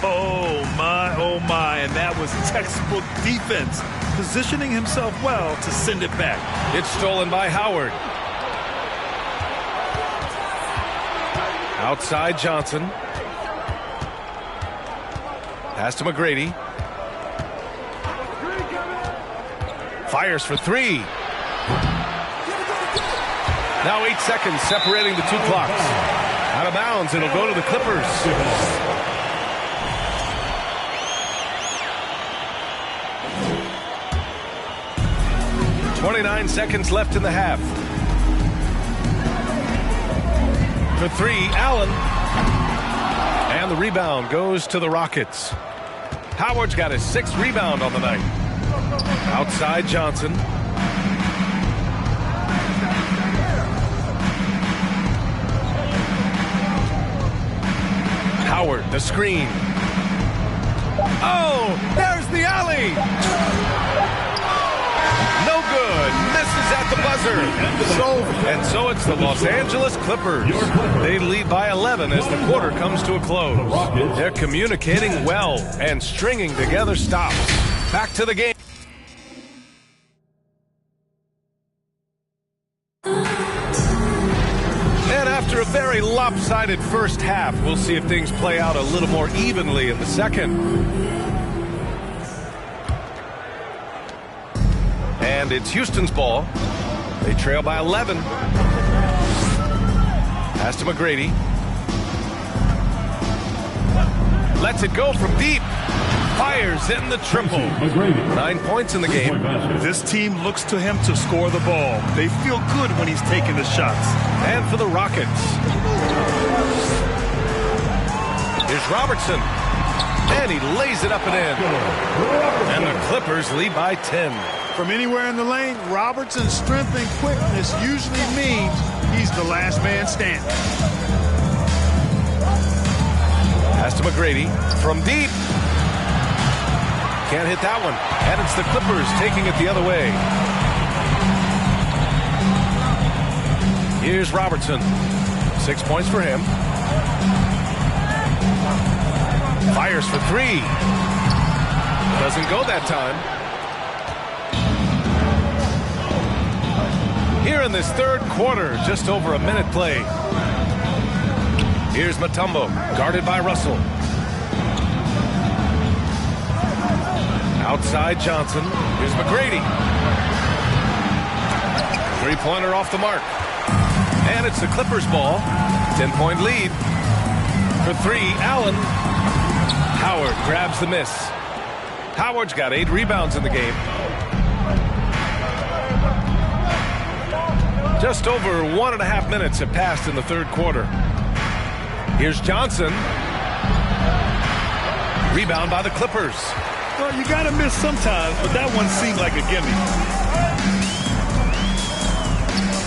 Oh, my, and that was textbook defense, positioning himself well to send it back. It's stolen by Howard. Outside Johnson. Pass to McGrady. Fires for 3. Now 8 seconds separating the 2 clocks. Out of bounds, it'll go to the Clippers. 29 seconds left in the half. For 3, Allen. And the rebound goes to the Rockets. Howard's got his 6th rebound on the night. Outside Johnson. Howard, the screen. Oh, there's the alley. No good. Misses at the buzzer. And so it's the Los Angeles Clippers. They lead by 11 as the quarter comes to a close. They're communicating well and stringing together stops. Back to the game. And after a very lopsided first half, we'll see if things play out a little more evenly in the second. And it's Houston's ball. They trail by 11. Pass to McGrady. Lets it go from deep. Fires in the triple. 9 points in the game. This team looks to him to score the ball. They feel good when he's taking the shots. And for the Rockets. Here's Robertson. And he lays it up and in. And the Clippers lead by 10. From anywhere in the lane, Robertson's strength and quickness usually means he's the last man standing. Pass to McGrady from deep. Can't hit that one. And it's the Clippers taking it the other way. Here's Robertson. 6 points for him. Fires for 3. Doesn't go that time. Here in this third quarter, just over a minute played. Here's Mutombo, guarded by Russell. Outside Johnson. Here's McGrady. 3-pointer off the mark. And it's the Clippers ball. 10-point lead. For 3, Allen. Howard grabs the miss. Howard's got 8 rebounds in the game. Just over 1.5 minutes have passed in the third quarter. Here's Johnson. Rebound by the Clippers. Well, you got to miss sometimes, but that one seemed like a gimme.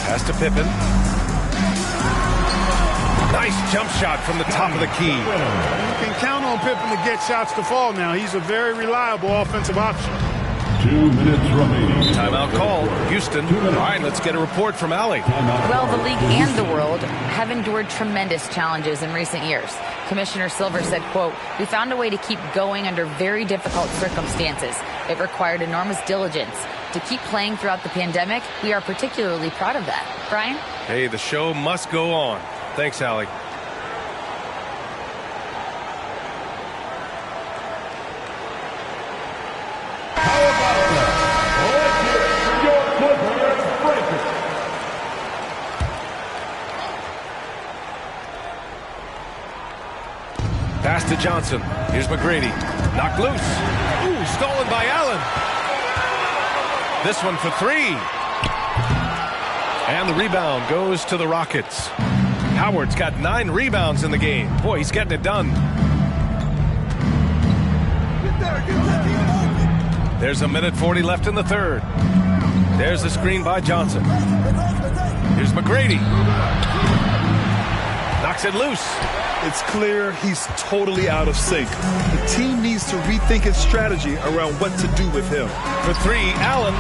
Pass to Pippen. Nice jump shot from the top of the key. You can count on Pippen to get shots to fall now. He's a very reliable offensive option. 2 minutes remaining. Timeout call. Houston. All right, let's get a report from Allie. Well, the league and the world have endured tremendous challenges in recent years. Commissioner Silver said, quote, "We found a way to keep going under very difficult circumstances. It required enormous diligence. To keep playing throughout the pandemic, we are particularly proud of that." Brian? Hey, the show must go on. Thanks, Allie. Pass to Johnson. Here's McGrady. Knocked loose. Ooh, stolen by Allen. This one for 3. And the rebound goes to the Rockets. Howard's got 9 rebounds in the game. Boy, he's getting it done. There's 1:40 left in the third. There's the screen by Johnson. Here's McGrady. Knocks it loose. It's clear he's totally out of sync. The team needs to rethink its strategy around what to do with him. For 3, Allen.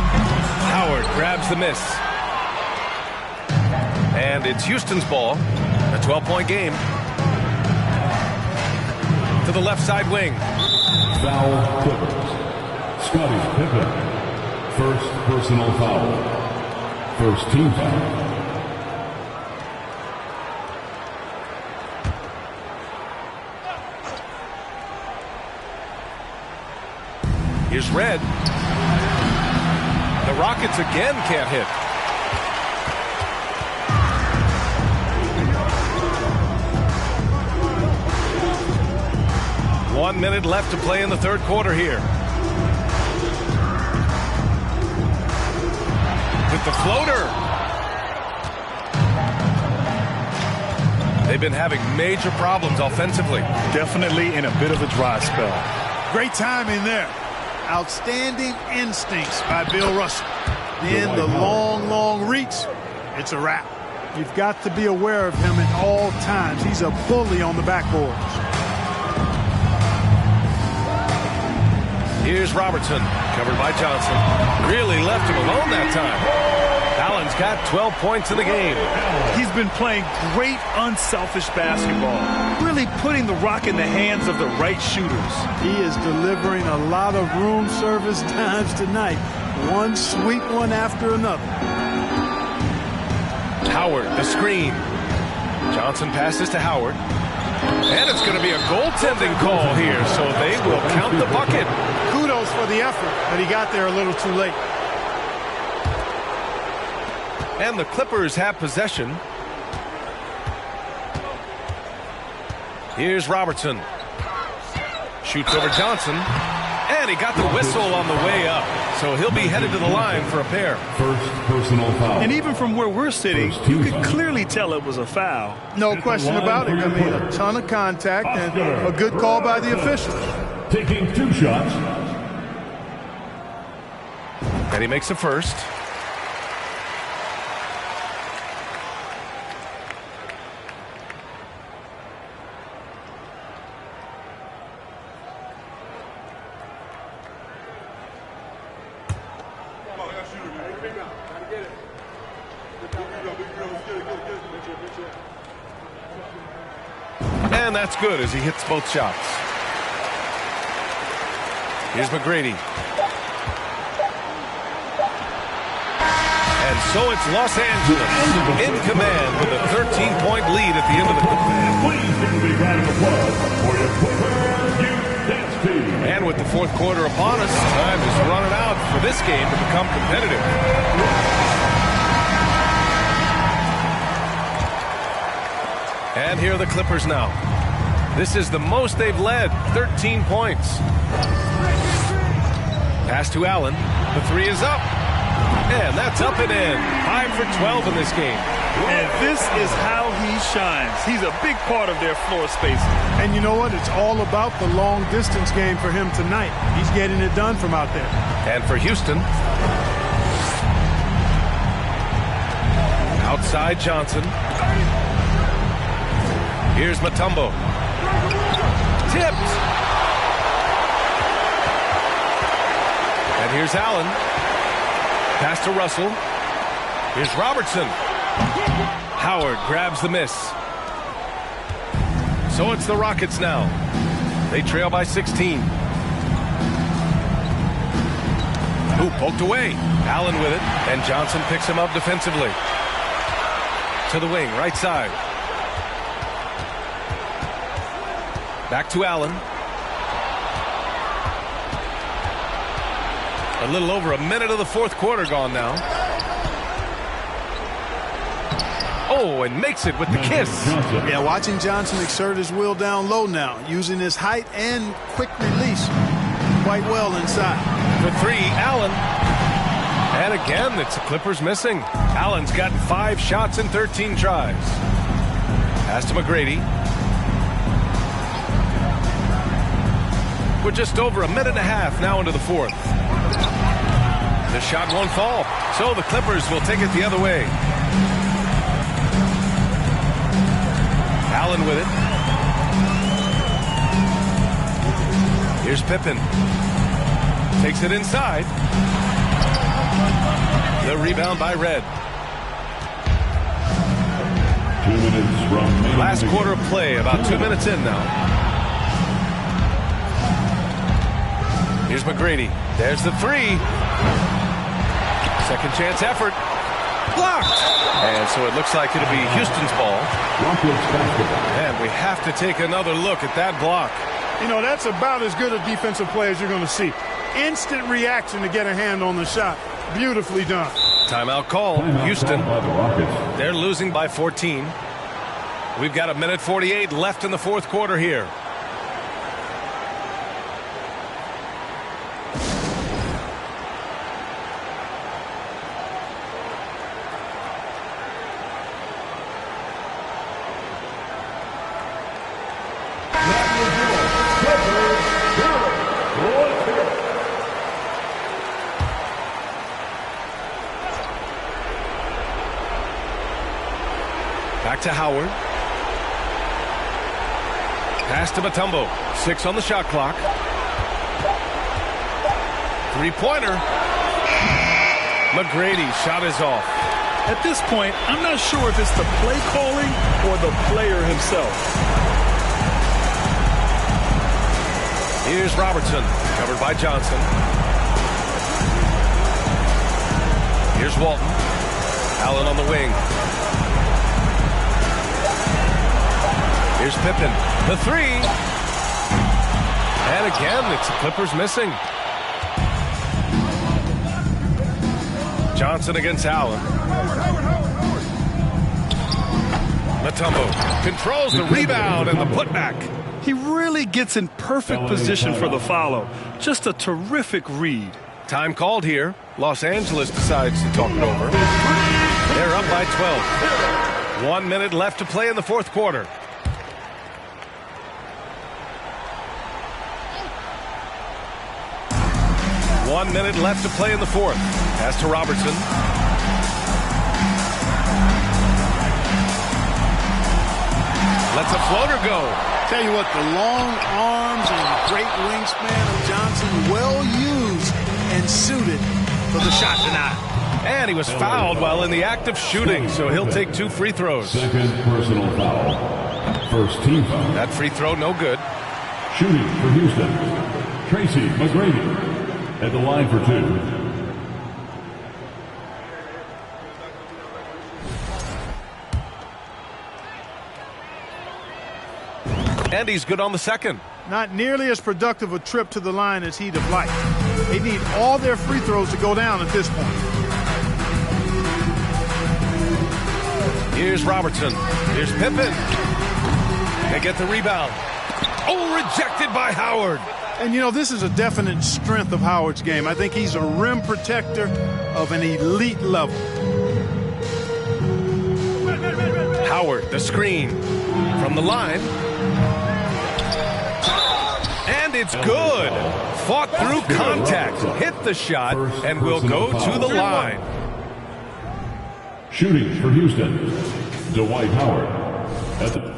Howard grabs the miss. And it's Houston's ball. A 12-point game. To the left side wing. Foul Clippers. Scottie Pippen. First personal foul. First team foul. Here's Red. The Rockets again can't hit. One minute left to play in the third quarter here. With the floater. They've been having major problems offensively. Definitely in a bit of a dry spell. Great timing there. Outstanding instincts by Bill Russell. Then the long reach. It's a wrap. You've got to be aware of him at all times. He's a bully on the backboards. Here's Robertson, covered by Johnson. Really left him alone that time. Allen's got 12 points in the game. He's been playing great unselfish basketball. Really putting the rock in the hands of the right shooters. He is delivering a lot of room service times tonight. One sweet one after another. Howard, the screen. Johnson passes to Howard. And it's going to be a goaltending call here, so they will count the bucket. Kudos for the effort, but he got there a little too late. And the Clippers have possession. Here's Robertson. Shoots over Johnson. And he got the whistle on the way up. So he'll be headed to the line for a pair. First personal foul. And even from where we're sitting, you could clearly tell it was a foul. No question about it. I mean, a ton of contact and a good call by the officials. Taking 2 shots. And he makes the first. And that's good as he hits both shots. Here's McGrady. And so it's Los Angeles in command with a 13-point lead at the end of the Please give a big round of applause for your Clippers Youth Dance Team. And with the fourth quarter upon us, time is running out for this game to become competitive. And here are the Clippers now. This is the most they've led, 13 points. Pass to Allen. The 3 is up. And that's up and in. 5 for 12 in this game. And this is how he shines. He's a big part of their floor space. And you know what? It's all about the long distance game for him tonight. He's getting it done from out there. And for Houston. Outside Johnson. Here's Mutombo. Tipped. And And here's Allen. Pass to Russell. Here's Robertson. Howard grabs the miss. So it's the Rockets now. They trail by 16. Ooh, poked away. Allen with it, and Johnson picks him up defensively. To the wing, right side. Back to Allen. A little over a minute of the fourth quarter gone now. Oh, and makes it with the kiss. Yeah, watching Johnson exert his will down low now, using his height and quick release quite well inside. For three, Allen. And again, it's the Clippers missing. Allen's gotten 5 shots in 13 tries. Pass to McGrady. We're just over a minute and a half now into the fourth. The shot won't fall, so the Clippers will take it the other way. Allen with it. Here's Pippen. Takes it inside. The rebound by Red. 2 minutes from last quarter of play, about 2 minutes in now. Here's McGrady. There's the three. Second chance effort. Blocked. And so it looks like it'll be Houston's ball. And we have to take another look at that block. You know, that's about as good a defensive play as you're going to see. Instant reaction to get a hand on the shot. Beautifully done. Timeout call. Houston. They're losing by 14. We've got 1:48 left in the fourth quarter here. Back to Howard. Pass to Mutombo. 6 on the shot clock. Three-pointer. McGrady shot is off. At this point, I'm not sure if it's the play calling or the player himself. Here's Robertson, covered by Johnson. Here's Walton. Allen on the wing. Here's Pippen. The three. And again, it's the Clippers missing. Johnson against Allen. Mutombo controls the rebound and the putback. He really gets in perfect position for the follow. Just a terrific read. Time called here. Los Angeles decides to talk it over. They're up by 12. 1 minute left to play in the fourth quarter. One minute left to play in the fourth. Pass to Robertson. Lets a floater go. Tell you what, the long arms and great wingspan of Johnson, well used and suited for the shot tonight. And he was fouled while in the act of shooting, so he'll take 2 free throws. Second personal foul. First team foul. That free throw no good. Shooting for Houston, Tracy McGrady at the line for 2. And he's good on the second. Not nearly as productive a trip to the line as he'd have liked. They need all their free throws to go down at this point. Here's Robertson. Here's Pippen. They get the rebound. Oh, rejected by Howard. And, you know, this is a definite strength of Howard's game. I think he's a rim protector of an elite level. Howard, the screen from the line. And it's good. Fought through contact. Hit the shot and will go to the line. Shooting for Houston, Dwight Howard at the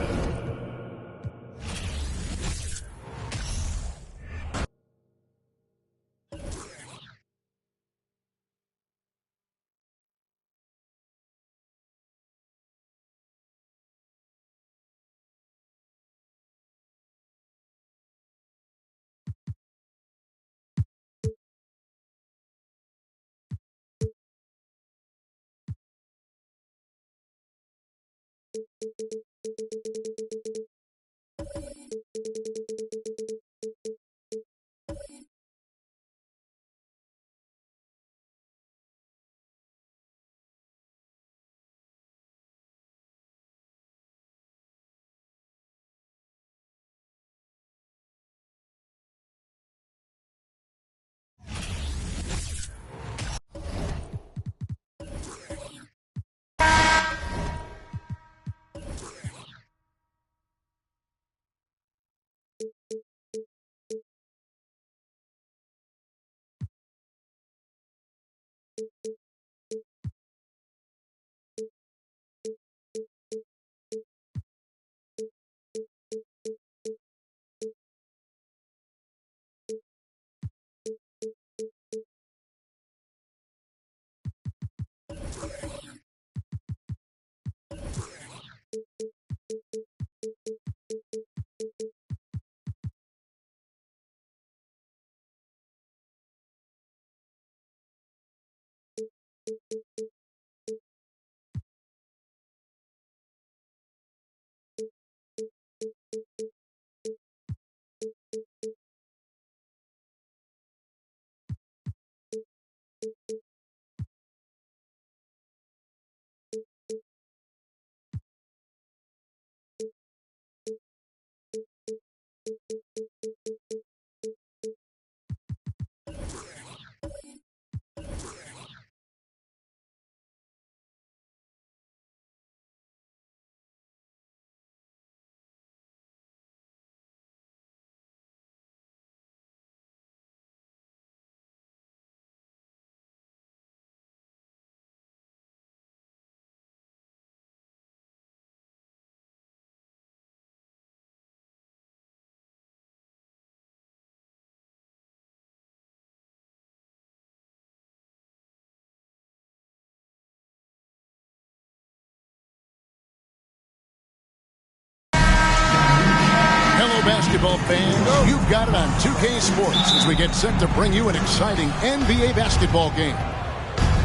Basketball fans, you've got it on 2K Sports as we get set to bring you an exciting NBA basketball game.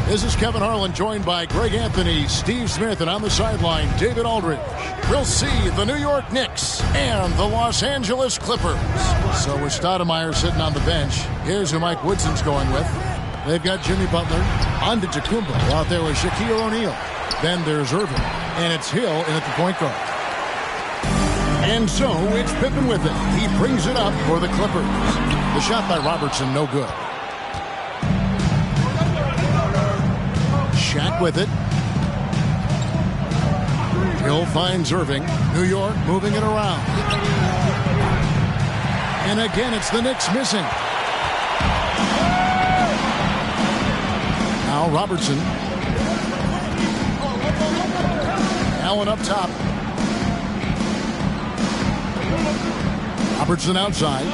This is Kevin Harlan, joined by Greg Anthony, Steve Smith, and on the sideline, David Aldridge. We'll see the New York Knicks and the Los Angeles Clippers. So with Stoudemire sitting on the bench, here's who Mike Woodson's going with. They've got Jimmy Butler, Antetokounmpo out there with Shaquille O'Neal. Then there's Irving, and it's Hill in at the point guard. And so it's Pippen with it. He brings it up for the Clippers. The shot by Robertson, no good. Shaq with it. Hill finds Irving. New York moving it around. And again, it's the Knicks missing. Now Robertson. Allen up top. Robertson outside.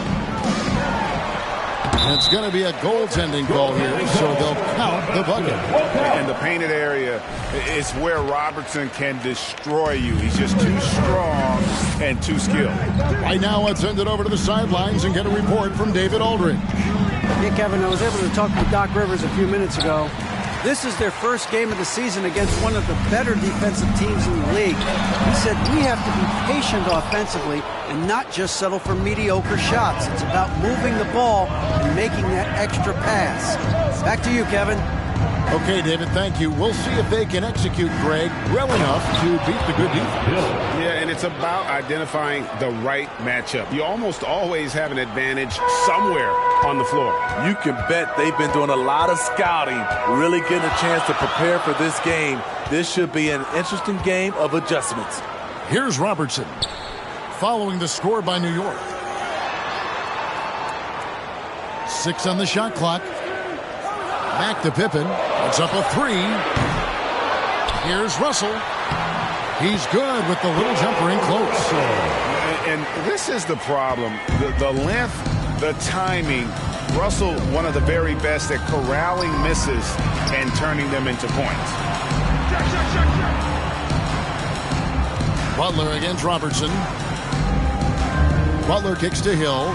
And it's going to be a goaltending call here, so they'll count the bucket. And the painted area is where Robertson can destroy you. He's just too strong and too skilled. Right now, let's send it over to the sidelines and get a report from David Aldridge. Hey, Kevin, I was able to talk with Doc Rivers a few minutes ago. This is their first game of the season against one of the better defensive teams in the league. He said we have to be patient offensively and not just settle for mediocre shots. It's about moving the ball and making that extra pass. Back to you, Kevin. Okay, David, thank you. We'll see if they can execute, Greg, well enough to beat the good defense. Yeah, and it's about identifying the right matchup. You almost always have an advantage somewhere on the floor. You can bet they've been doing a lot of scouting, really getting a chance to prepare for this game. This should be an interesting game of adjustments. Here's Robertson, following the score by New York. 6 on the shot clock. Back to Pippen. It's up a 3. Here's Russell. He's good with the little jumper in close. And this is the problem. The length, the timing. Russell, one of the very best at corralling misses and turning them into points. Butler against Robertson. Butler kicks to Hill.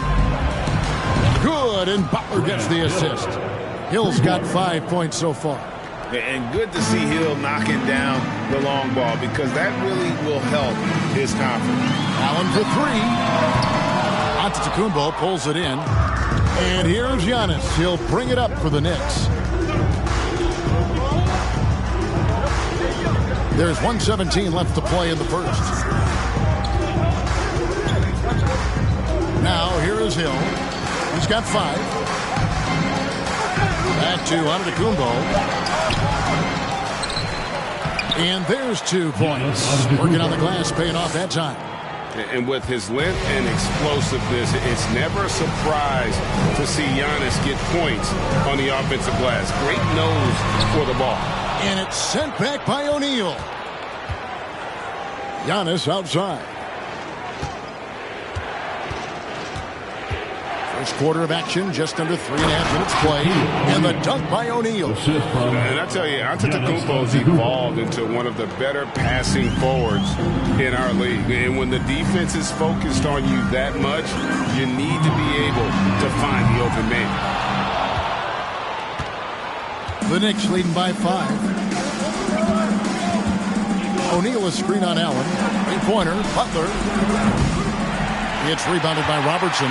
Good, and Butler gets the assist. Hill's got 5 points so far. And good to see Hill knocking down the long ball because that really will help his confidence. Allen for three. Antetokounmpo pulls it in. And here's Giannis. He'll bring it up for the Knicks. There's 1:17 left to play in the first. Now here is Hill. He's got 5. Back to Antetokounmpo. And there's 2 points. Working on the glass, paying off that time. And with his length and explosiveness, it's never a surprise to see Giannis get points on the offensive glass. Great nose for the ball. And it's sent back by O'Neal. Giannis outside. First quarter of action, just under 3.5 minutes played. And the dunk by O'Neal. And I tell you, Antetokounmpo's evolved into one of the better passing forwards in our league. And when the defense is focused on you that much, you need to be able to find the open man. The Knicks leading by 5. O'Neal is screen on Allen. Three-pointer, Butler. It's rebounded by Robertson.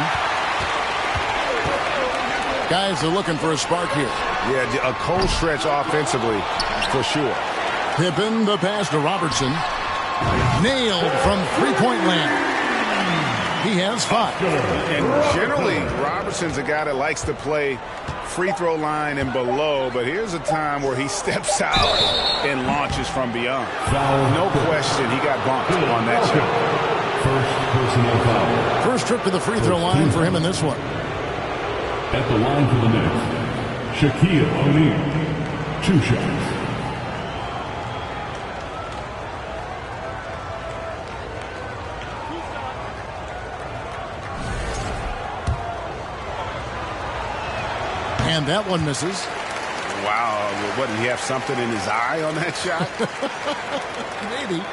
Guys are looking for a spark here. Yeah, a cold stretch offensively, for sure. Pippen, the pass to Robertson. Nailed from three-point land. He has 5. And generally, Robertson's a guy that likes to play free throw line and below, but here's a time where he steps out and launches from beyond. No question, he got bumped on that shot. First personal foul. First trip to the free throw line for him in this one. At the line for the Knicks, Shaquille O'Neal. 2 shots. And that one misses. Wow. What, did he have something in his eye on that shot? Maybe.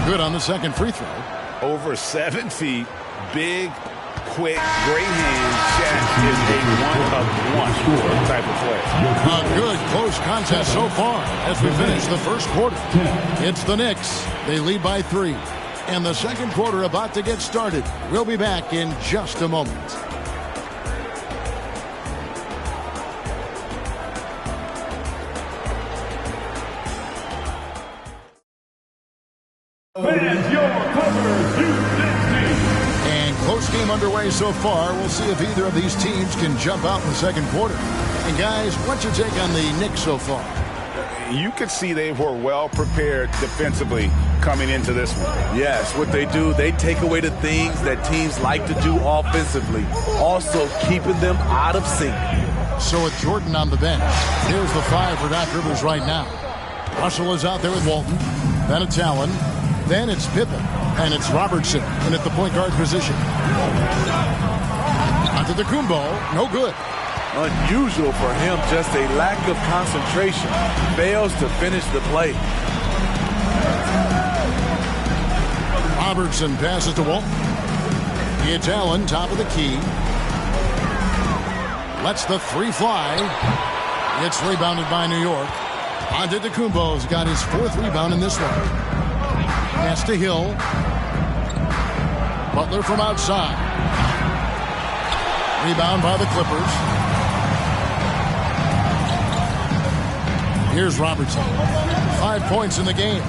Good on the second free throw. Over 7 feet, big, quick, great hands. Shaq is a one-of-one type of play. A good close contest so far as we finish the first quarter. It's the Knicks. They lead by 3. And the second quarter about to get started. We'll be back in just a moment. And close game underway so far. We'll see if either of these teams can jump out in the second quarter. And guys, what's your take on the Knicks so far? You could see they were well prepared defensively coming into this one. Yes, what they do, they take away the things that teams like to do offensively, also keeping them out of sync. So with Jordan on the bench, here's the 5 for Doc Rivers right now. Russell is out there with Walton. Then it's Allen. Then it's Pippen. And it's Robertson in at the point guard position. Antetokounmpo, no good. Unusual for him, just a lack of concentration. Fails to finish the play. Robertson passes to Walton. It's Allen, top of the key. Lets the 3 fly. It's rebounded by New York. Antetokounmpo's got his 4th rebound in this one. Pass to Hill. Butler from outside. Rebound by the Clippers. Here's Robertson. 5 points in the game.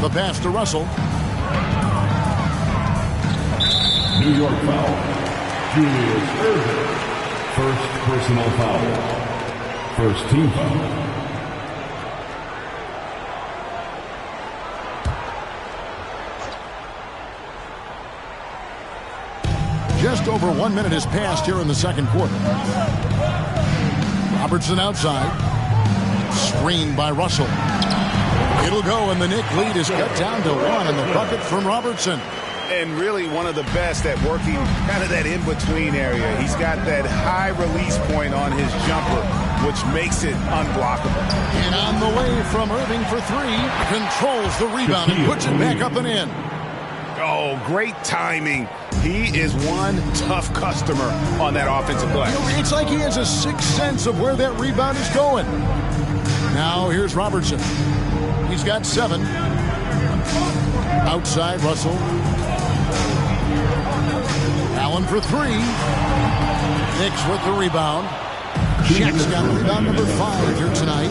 The pass to Russell. New York foul. Julius Erving. First personal foul. First team foul. Just over 1 minute has passed here in the second quarter. Robertson outside. Screened by Russell. It'll go, and the Knick lead is cut down to 1 in the bucket from Robertson. And really one of the best at working kind of that in-between area. He's got that high release point on his jumper. which makes it unblockable. And on the way from Irving for three, controls the rebound and puts it back up and in. Oh, great timing. He is one tough customer on that offensive glass. It's like he has a sixth sense of where that rebound is going. Now here's Robertson. He's got 7. Outside, Russell. Allen for 3. Knicks with the rebound. Shaq's got rebound number 5 here tonight.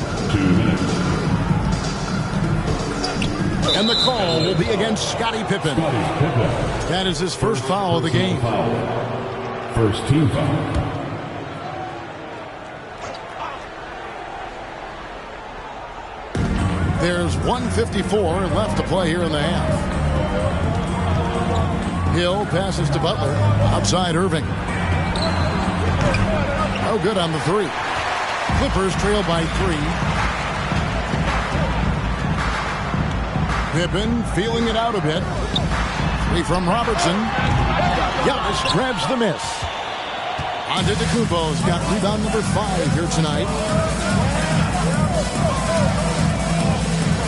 And the call will be against Scottie Pippen. That is his first foul of the game. First team foul. There's 1:54 left to play here in the half. Hill passes to Butler. Outside Irving. No good on the 3. Clippers trail by 3. Pippen feeling it out a bit. 3 from Robertson. Giannis grabs the miss. Antetokounmpo's got rebound number 5 here tonight.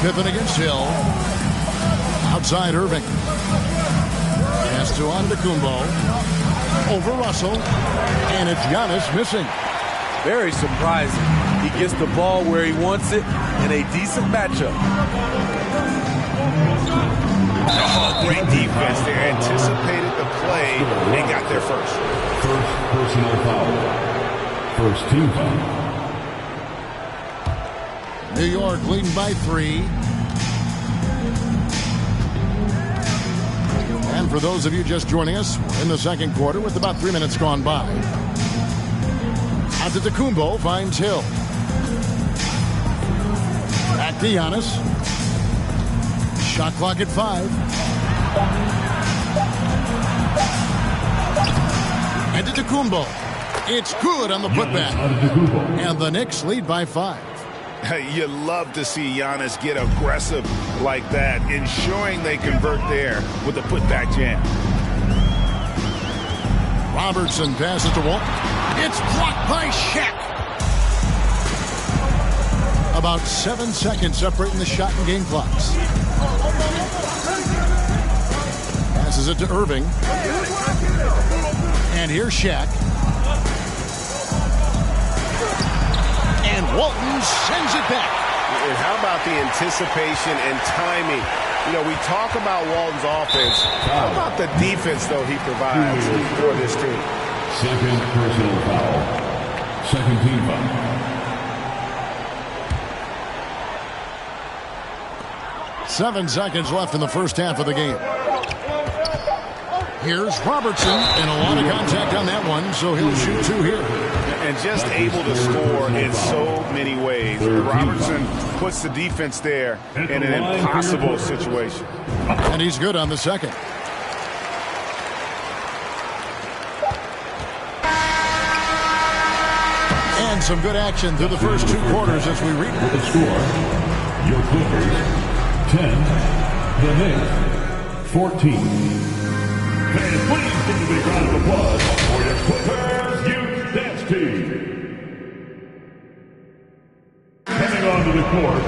Pippen against Hill. Outside Irving. Pass to Antetokounmpo. Over Russell. And it's Giannis missing. Very surprising. He gets the ball where he wants it in a decent matchup. Oh, great defense there. Anticipated the play and got there first. First personal foul. First team foul. New York leading by 3. And for those of you just joining us, we're in the second quarter with about 3 minutes gone by. Antetokounmpo finds Hill. Back to Giannis. Shot clock at 5. Antetokounmpo. It's good on the putback. And the Knicks lead by 5. You love to see Giannis get aggressive like that, ensuring they convert there with the putback jam. Robertson passes to Walt. It's blocked by Shaq. About 7 seconds separating the shot and game clocks. Passes it to Irving. And here's Shaq. And Walton sends it back. And how about the anticipation and timing? You know, we talk about Walton's offense. How about the defense, though, he provides for this team? Second personal foul. Second team foul. Seven seconds left in the first half of the game. Here's Robertson, and a lot of contact on that one, so he'll shoot 2 here. And just able to score in so many ways. Robertson puts the defense there in an impossible situation. And he's good on the second. And some good action through the first 2 quarters as we read the score. Your Clippers 10, the Knicks 14. Fans, please give a big round of applause for your Clippers Youth Dance Team. Coming onto the court.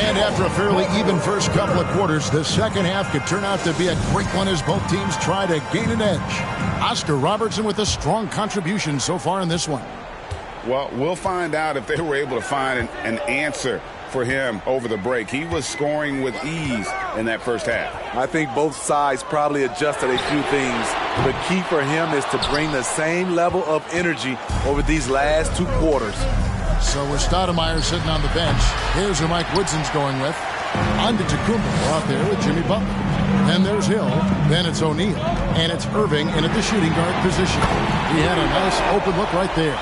And after a fairly even first couple of quarters, the second half could turn out to be a great one as both teams try to gain an edge. Oscar Robertson with a strong contribution so far in this one. Well, we'll find out if they were able to find an answer for him over the break. He was scoring with ease in that first half. I think both sides probably adjusted a few things. The key for him is to bring the same level of energy over these last 2 quarters. So with Stoudemire sitting on the bench, here's who Mike Woodson's going with. Antetokounmpo out there with Jimmy Butler. Then there's Hill. Then it's O'Neal. And it's Irving in at the shooting guard position. He had a nice open look right there.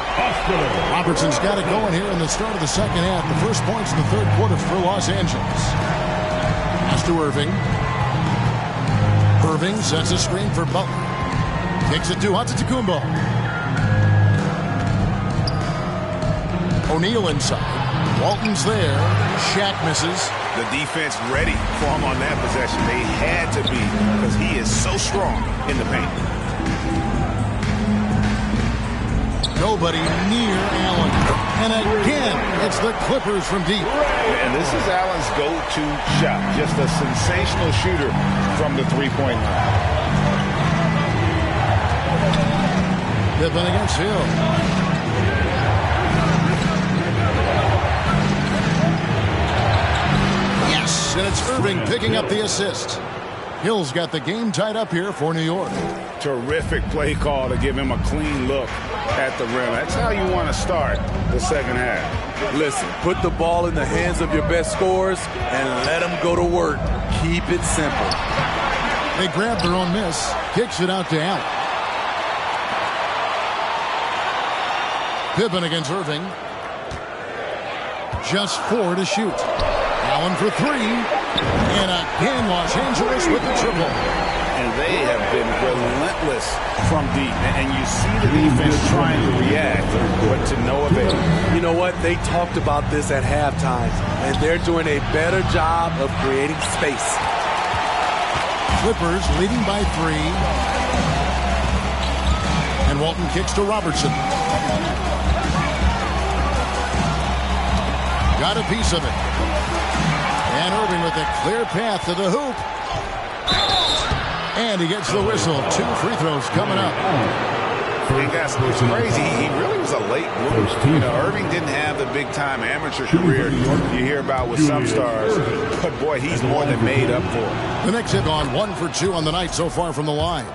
Robertson's got it going here in the start of the second half. The first points in the third quarter for Los Angeles. Pass to Irving. Irving sets a screen for Butler. Kicks it to Antetokounmpo. O'Neal inside. Walton's there. Shaq misses. The defense ready for him on that possession. They had to be because he is so strong in the paint. Nobody near Allen. And again, it's the Clippers from deep. And this is Allen's go-to shot. Just a sensational shooter from the three-point line. Pippen against Hill. Yes, and it's Irving picking up the assist. Hill's got the game tied up here for New York. Terrific play call to give him a clean look at the rim. That's how you want to start the second half. Listen, put the ball in the hands of your best scorers and let them go to work. Keep it simple. They grab their own miss. Kicks it out to Allen. Pippen against Irving. Just 4 to shoot. Allen for 3. And again, Los Angeles with the triple. And they have been relentless from deep. And you see the defense trying to react, but to no avail. You know what? They talked about this at halftime, and they're doing a better job of creating space. Clippers leading by 3. And Walton kicks to Robertson. Got a piece of it. And Irving with a clear path to the hoop. And he gets the whistle. 2 free throws coming up. And guys, what's crazy, he really was a late bloomer. You know, Irving didn't have the big-time amateur career you hear about with some stars. But, boy, he's more than made up for it. The Knicks have gone 1 for 2 on the night so far from the line.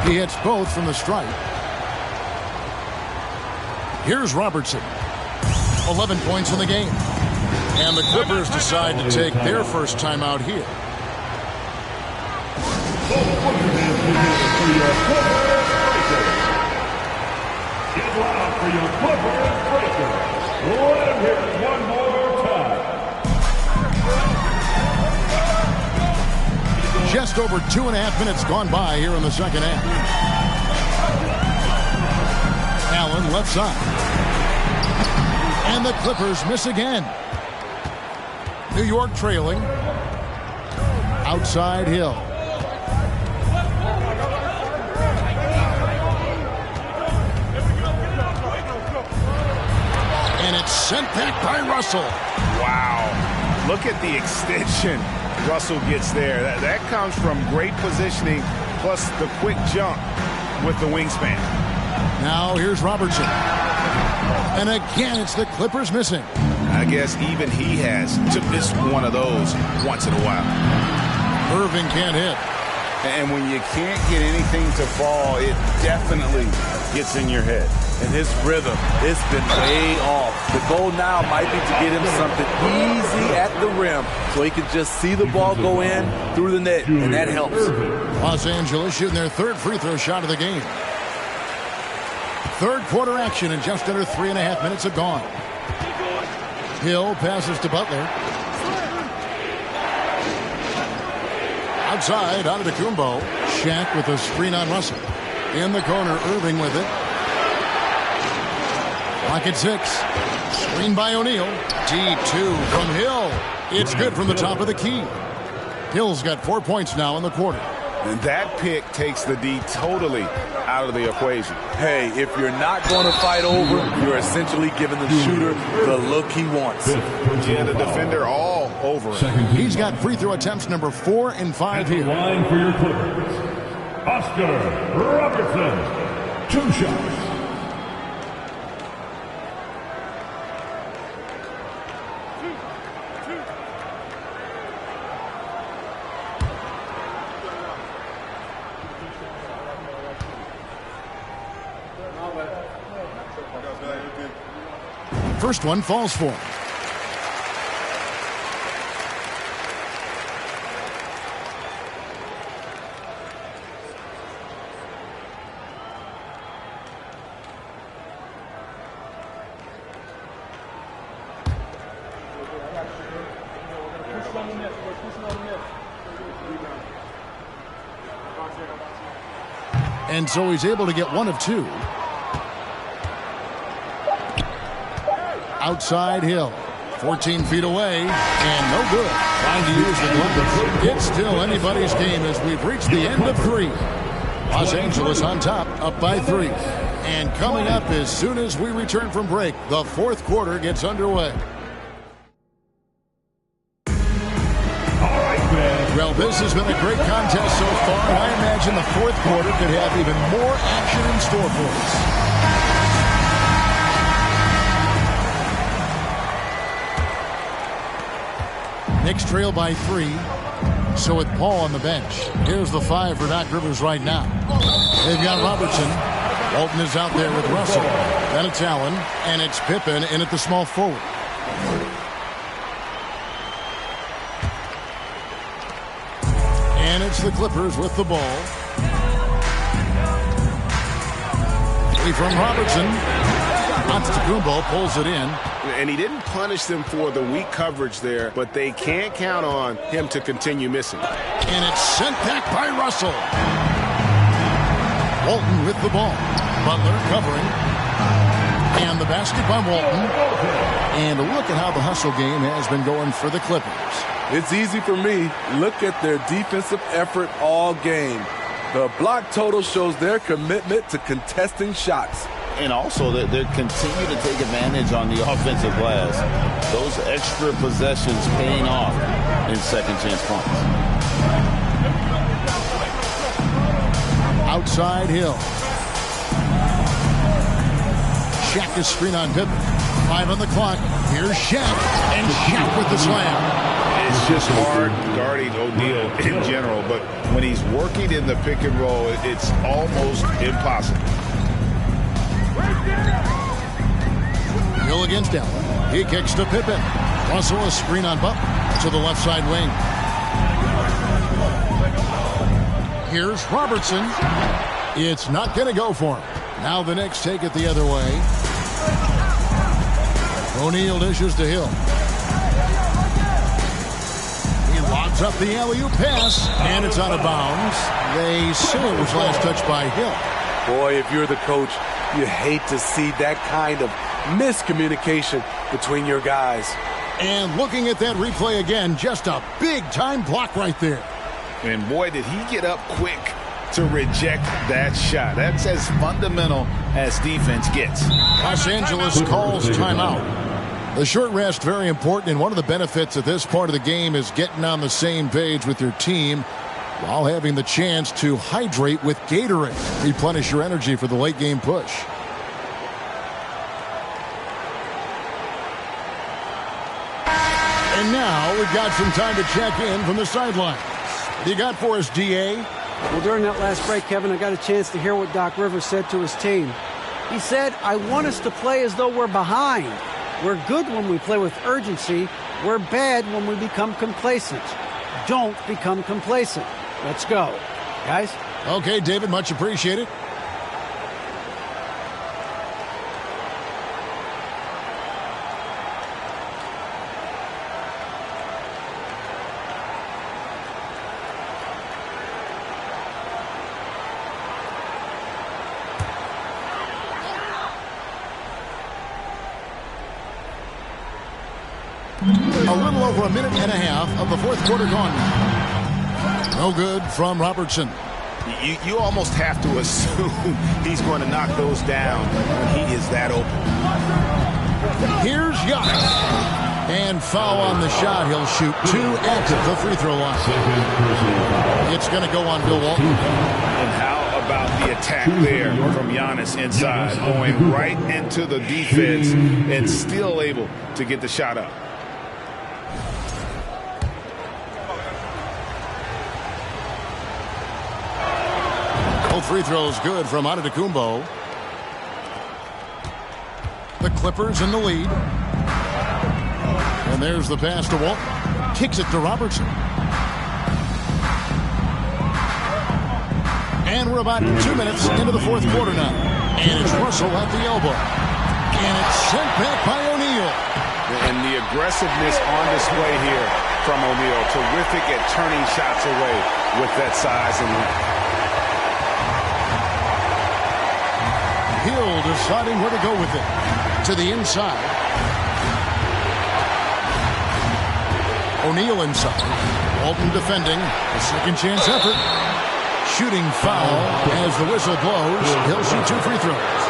He hits both from the stripe. Here's Robertson. 11 points in the game. And the Clippers decide to take their first time out here. Get loud for your Clippers breakers. Let them hear it one more time. Just over 2.5 minutes gone by here in the second half. Allen left side. And the Clippers miss again. New York trailing. Outside Hill. And it's sent back by Russell. Wow. Look at the extension Russell gets there. That comes from great positioning, plus the quick jump with the wingspan. Now here's Robertson. And again, it's the Clippers missing. I guess even he has to miss one of those once in a while. Irving can't hit. And when you can't get anything to fall, it definitely gets in your head. And his rhythm, it's been way off. The goal now might be to get him something easy at the rim so he can just see the ball go in through the net, and that helps. Los Angeles shooting their 3rd free throw shot of the game. 3rd quarter action, and just under 3.5 minutes have gone. Hill passes to Butler. Outside, out of the Kumbo. Shaq with a screen on Russell. In the corner, Irving with it. Pocket 6. Screen by O'Neal. D2 from Hill. It's good from the top of the key. Hill's got 4 points now in the quarter. And that pick takes the D totally out of the equation. Hey, if you're not going to fight over, you're essentially giving the shooter the look he wants. Yeah, the defender all over him. He's got free throw attempts number 4 and 5 here. Line for your Clippers. Oscar Robertson. 2 shots. First one falls for him. And so he's able to get 1 of 2. Outside Hill. 14 feet away. And no good. Trying to use the gloves. It's still anybody's game as we've reached the end of 3. Los Angeles on top, up by 3. And coming up as soon as we return from break, the fourth quarter gets underway. Well, this has been a great contest so far, and I imagine the fourth quarter could have even more action in store for us. Knicks trail by 3. So with Paul on the bench, here's the 5 for Doc Rivers right now. They've got Robertson. Walton is out there with Russell. Then it's Allen, and it's Pippen in at the small forward. And it's the Clippers with the ball. Free from Robertson. Antetokounmpo pulls it in. And he didn't punish them for the weak coverage there, but they can't count on him to continue missing. And it's sent back by Russell. Walton with the ball. Butler covering. And the basket by Walton. And look at how the hustle game has been going for the Clippers. It's easy for me. Look at their defensive effort all game. The block total shows their commitment to contesting shots. And also that they continue to take advantage on the offensive glass. Those extra possessions paying off in second chance points. Outside Hill. Shaq is screen on Pippen. 5 on the clock. Here's Shaq. And Shaq with the slam. It's just hard guarding O'Neal in general, but when he's working in the pick and roll, it's almost impossible. Hill against Allen. He kicks to Pippen. Russell a screen on Butler to the left side wing. Here's Robertson. It's not going to go for him. Now the Knicks take it the other way. O'Neal dishes to Hill. He lobs up the alley-oop pass, and it's out of bounds. They say it was last touched by Hill. Boy, if you're the coach, you hate to see that kind of miscommunication between your guys. And looking at that replay again, just a big-time block right there. And boy, did he get up quick to reject that shot. That's as fundamental as defense gets. Los Angeles calls timeout. The short rest, very important, and one of the benefits of this part of the game is getting on the same page with your team while having the chance to hydrate with Gatorade. Replenish your energy for the late game push. And now we've got some time to check in from the sidelines. What do you got for us, DA? Well, during that last break, Kevin, I got a chance to hear what Doc Rivers said to his team. He said, I want us to play as though we're behind. We're good when we play with urgency. We're bad when we become complacent. Don't become complacent. Let's go. Guys? Okay, David, much appreciated. A little over a minute and a half of the fourth quarter gone. No good from Robertson. You almost have to assume he's going to knock those down when he is that open. Here's Giannis. And foul on the shot. He'll shoot 2 at the free throw line. It's going to go on Bill Walton. And how about the attack there from Giannis inside, going right into the defense and still able to get the shot up. Both free throws good from Antetokounmpo. The Clippers in the lead. And there's the pass to Walton. Kicks it to Robertson. And we're about 2 minutes into the fourth quarter now. And it's Russell at the elbow. And it's sent back by O'Neal. And the aggressiveness on display here from O'Neal. Terrific at turning shots away with that size and length. Hill deciding where to go with it. To the inside. O'Neal inside. Walton defending. A second chance effort. Shooting foul as the whistle blows. He'll shoot 2 free throws.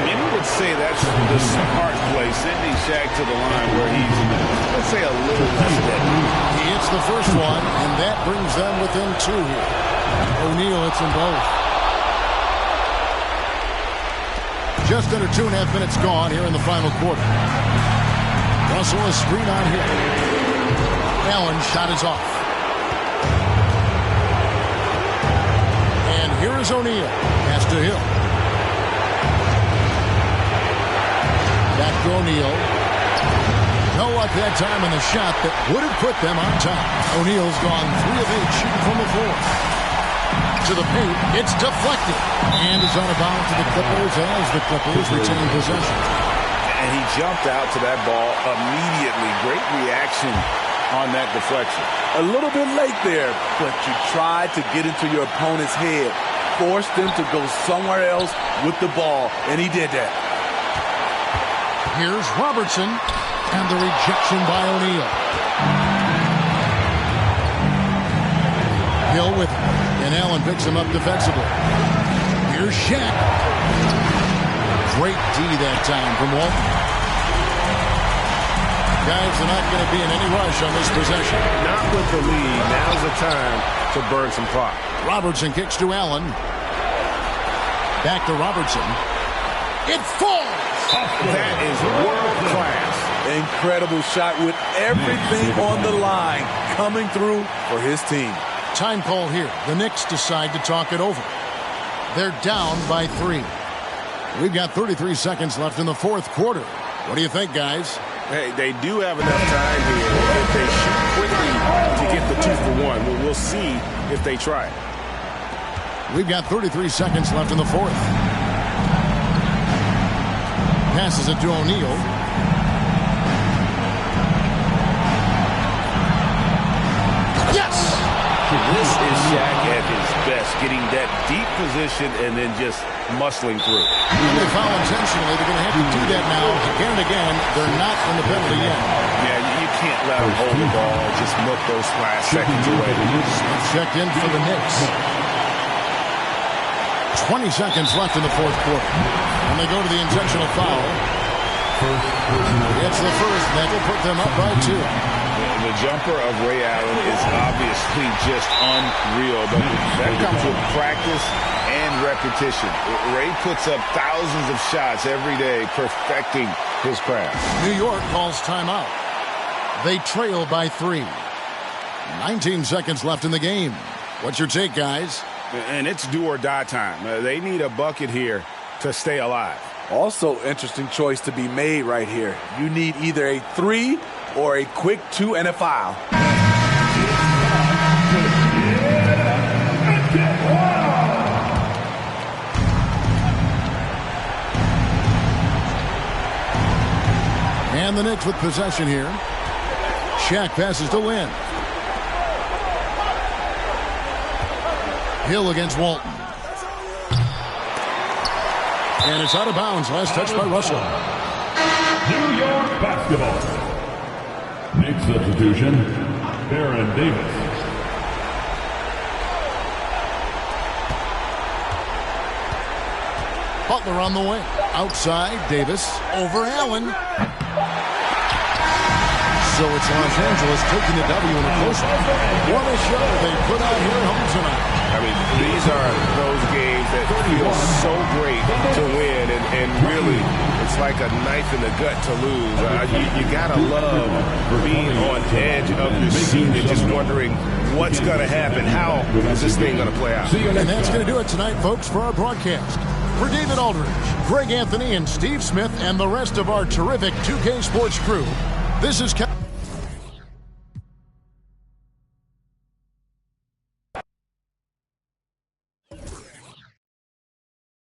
Many would say that's the smart play, sending Shaq to the line where he's, let's say, a little less deadly. He hits the first one, and that brings them within 2 here. O'Neal hits them both. Just under 2.5 minutes gone here in the final quarter. Russell a screen on Hill. Allen's shot is off. And here is O'Neal. Pass to Hill. Back to O'Neal. No luck that time in the shot that would have put them on top. O'Neal's gone 3 of 8 shooting from the floor. To the paint, it's deflected. And is out of bounds to the Clippers as the Clippers retain possession. And he jumped out to that ball immediately. Great reaction on that deflection. A little bit late there, but you tried to get into your opponent's head. Forced them to go somewhere else with the ball, and he did that. Here's Robertson, and the rejection by O'Neal. Hill with it, and Allen picks him up defensively. Here's Shaq. Great D that time from Walton. Guys are not going to be in any rush on this possession. Not with the lead. Now's the time to burn some clock. Robertson kicks to Allen. Back to Robertson. It falls! That is world class. Incredible shot with everything on the line coming through for his team. Time call here. The Knicks decide to talk it over. They're down by 3. We've got 33 seconds left in the fourth quarter. What do you think, guys? Hey, they do have enough time here if they shoot quickly to get the 2 for 1. We'll see if they try it. We've got 33 seconds left in the fourth. Passes it to O'Neal. Yes! This is Shaq at his best, getting that deep position and then just muscling through. They foul intentionally. They're going to have to do that now again and again. They're not in the penalty yet. Yeah, you can't let them hold the ball, just milk those last seconds away. Checked in for the Knicks. 20 seconds left in the fourth quarter. And they go to the intentional foul. It's the first. That will put them up by 2. The jumper of Ray Allen is obviously just unreal, but that comes with practice and repetition. Ray puts up thousands of shots every day, perfecting his craft. New York calls timeout. They trail by 3. 19 seconds left in the game. What's your take, guys? And it's do or die time. They need a bucket here to stay alive. Also, interesting choice to be made right here. You need either a 3 or a quick 2 and a foul. And the Knicks with possession here. Shaq passes to Lynn. Hill against Walton. And it's out of bounds. Last touch by Russell. New York basketball. Knicks substitution, Baron Davis. Butler on the wing. Outside, Davis. Over Allen. So it's Los Angeles taking the W in a close one. What a show they put out here at home tonight. I mean, these are those games that feel so great to win, and really, it's like a knife in the gut to lose. You gotta love being on edge of your seat and just wondering what's going to happen. How is this thing going to play out? And that's going to do it tonight, folks, for our broadcast. For David Aldridge, Greg Anthony, and Steve Smith, and the rest of our terrific 2K Sports crew, this is Kevin.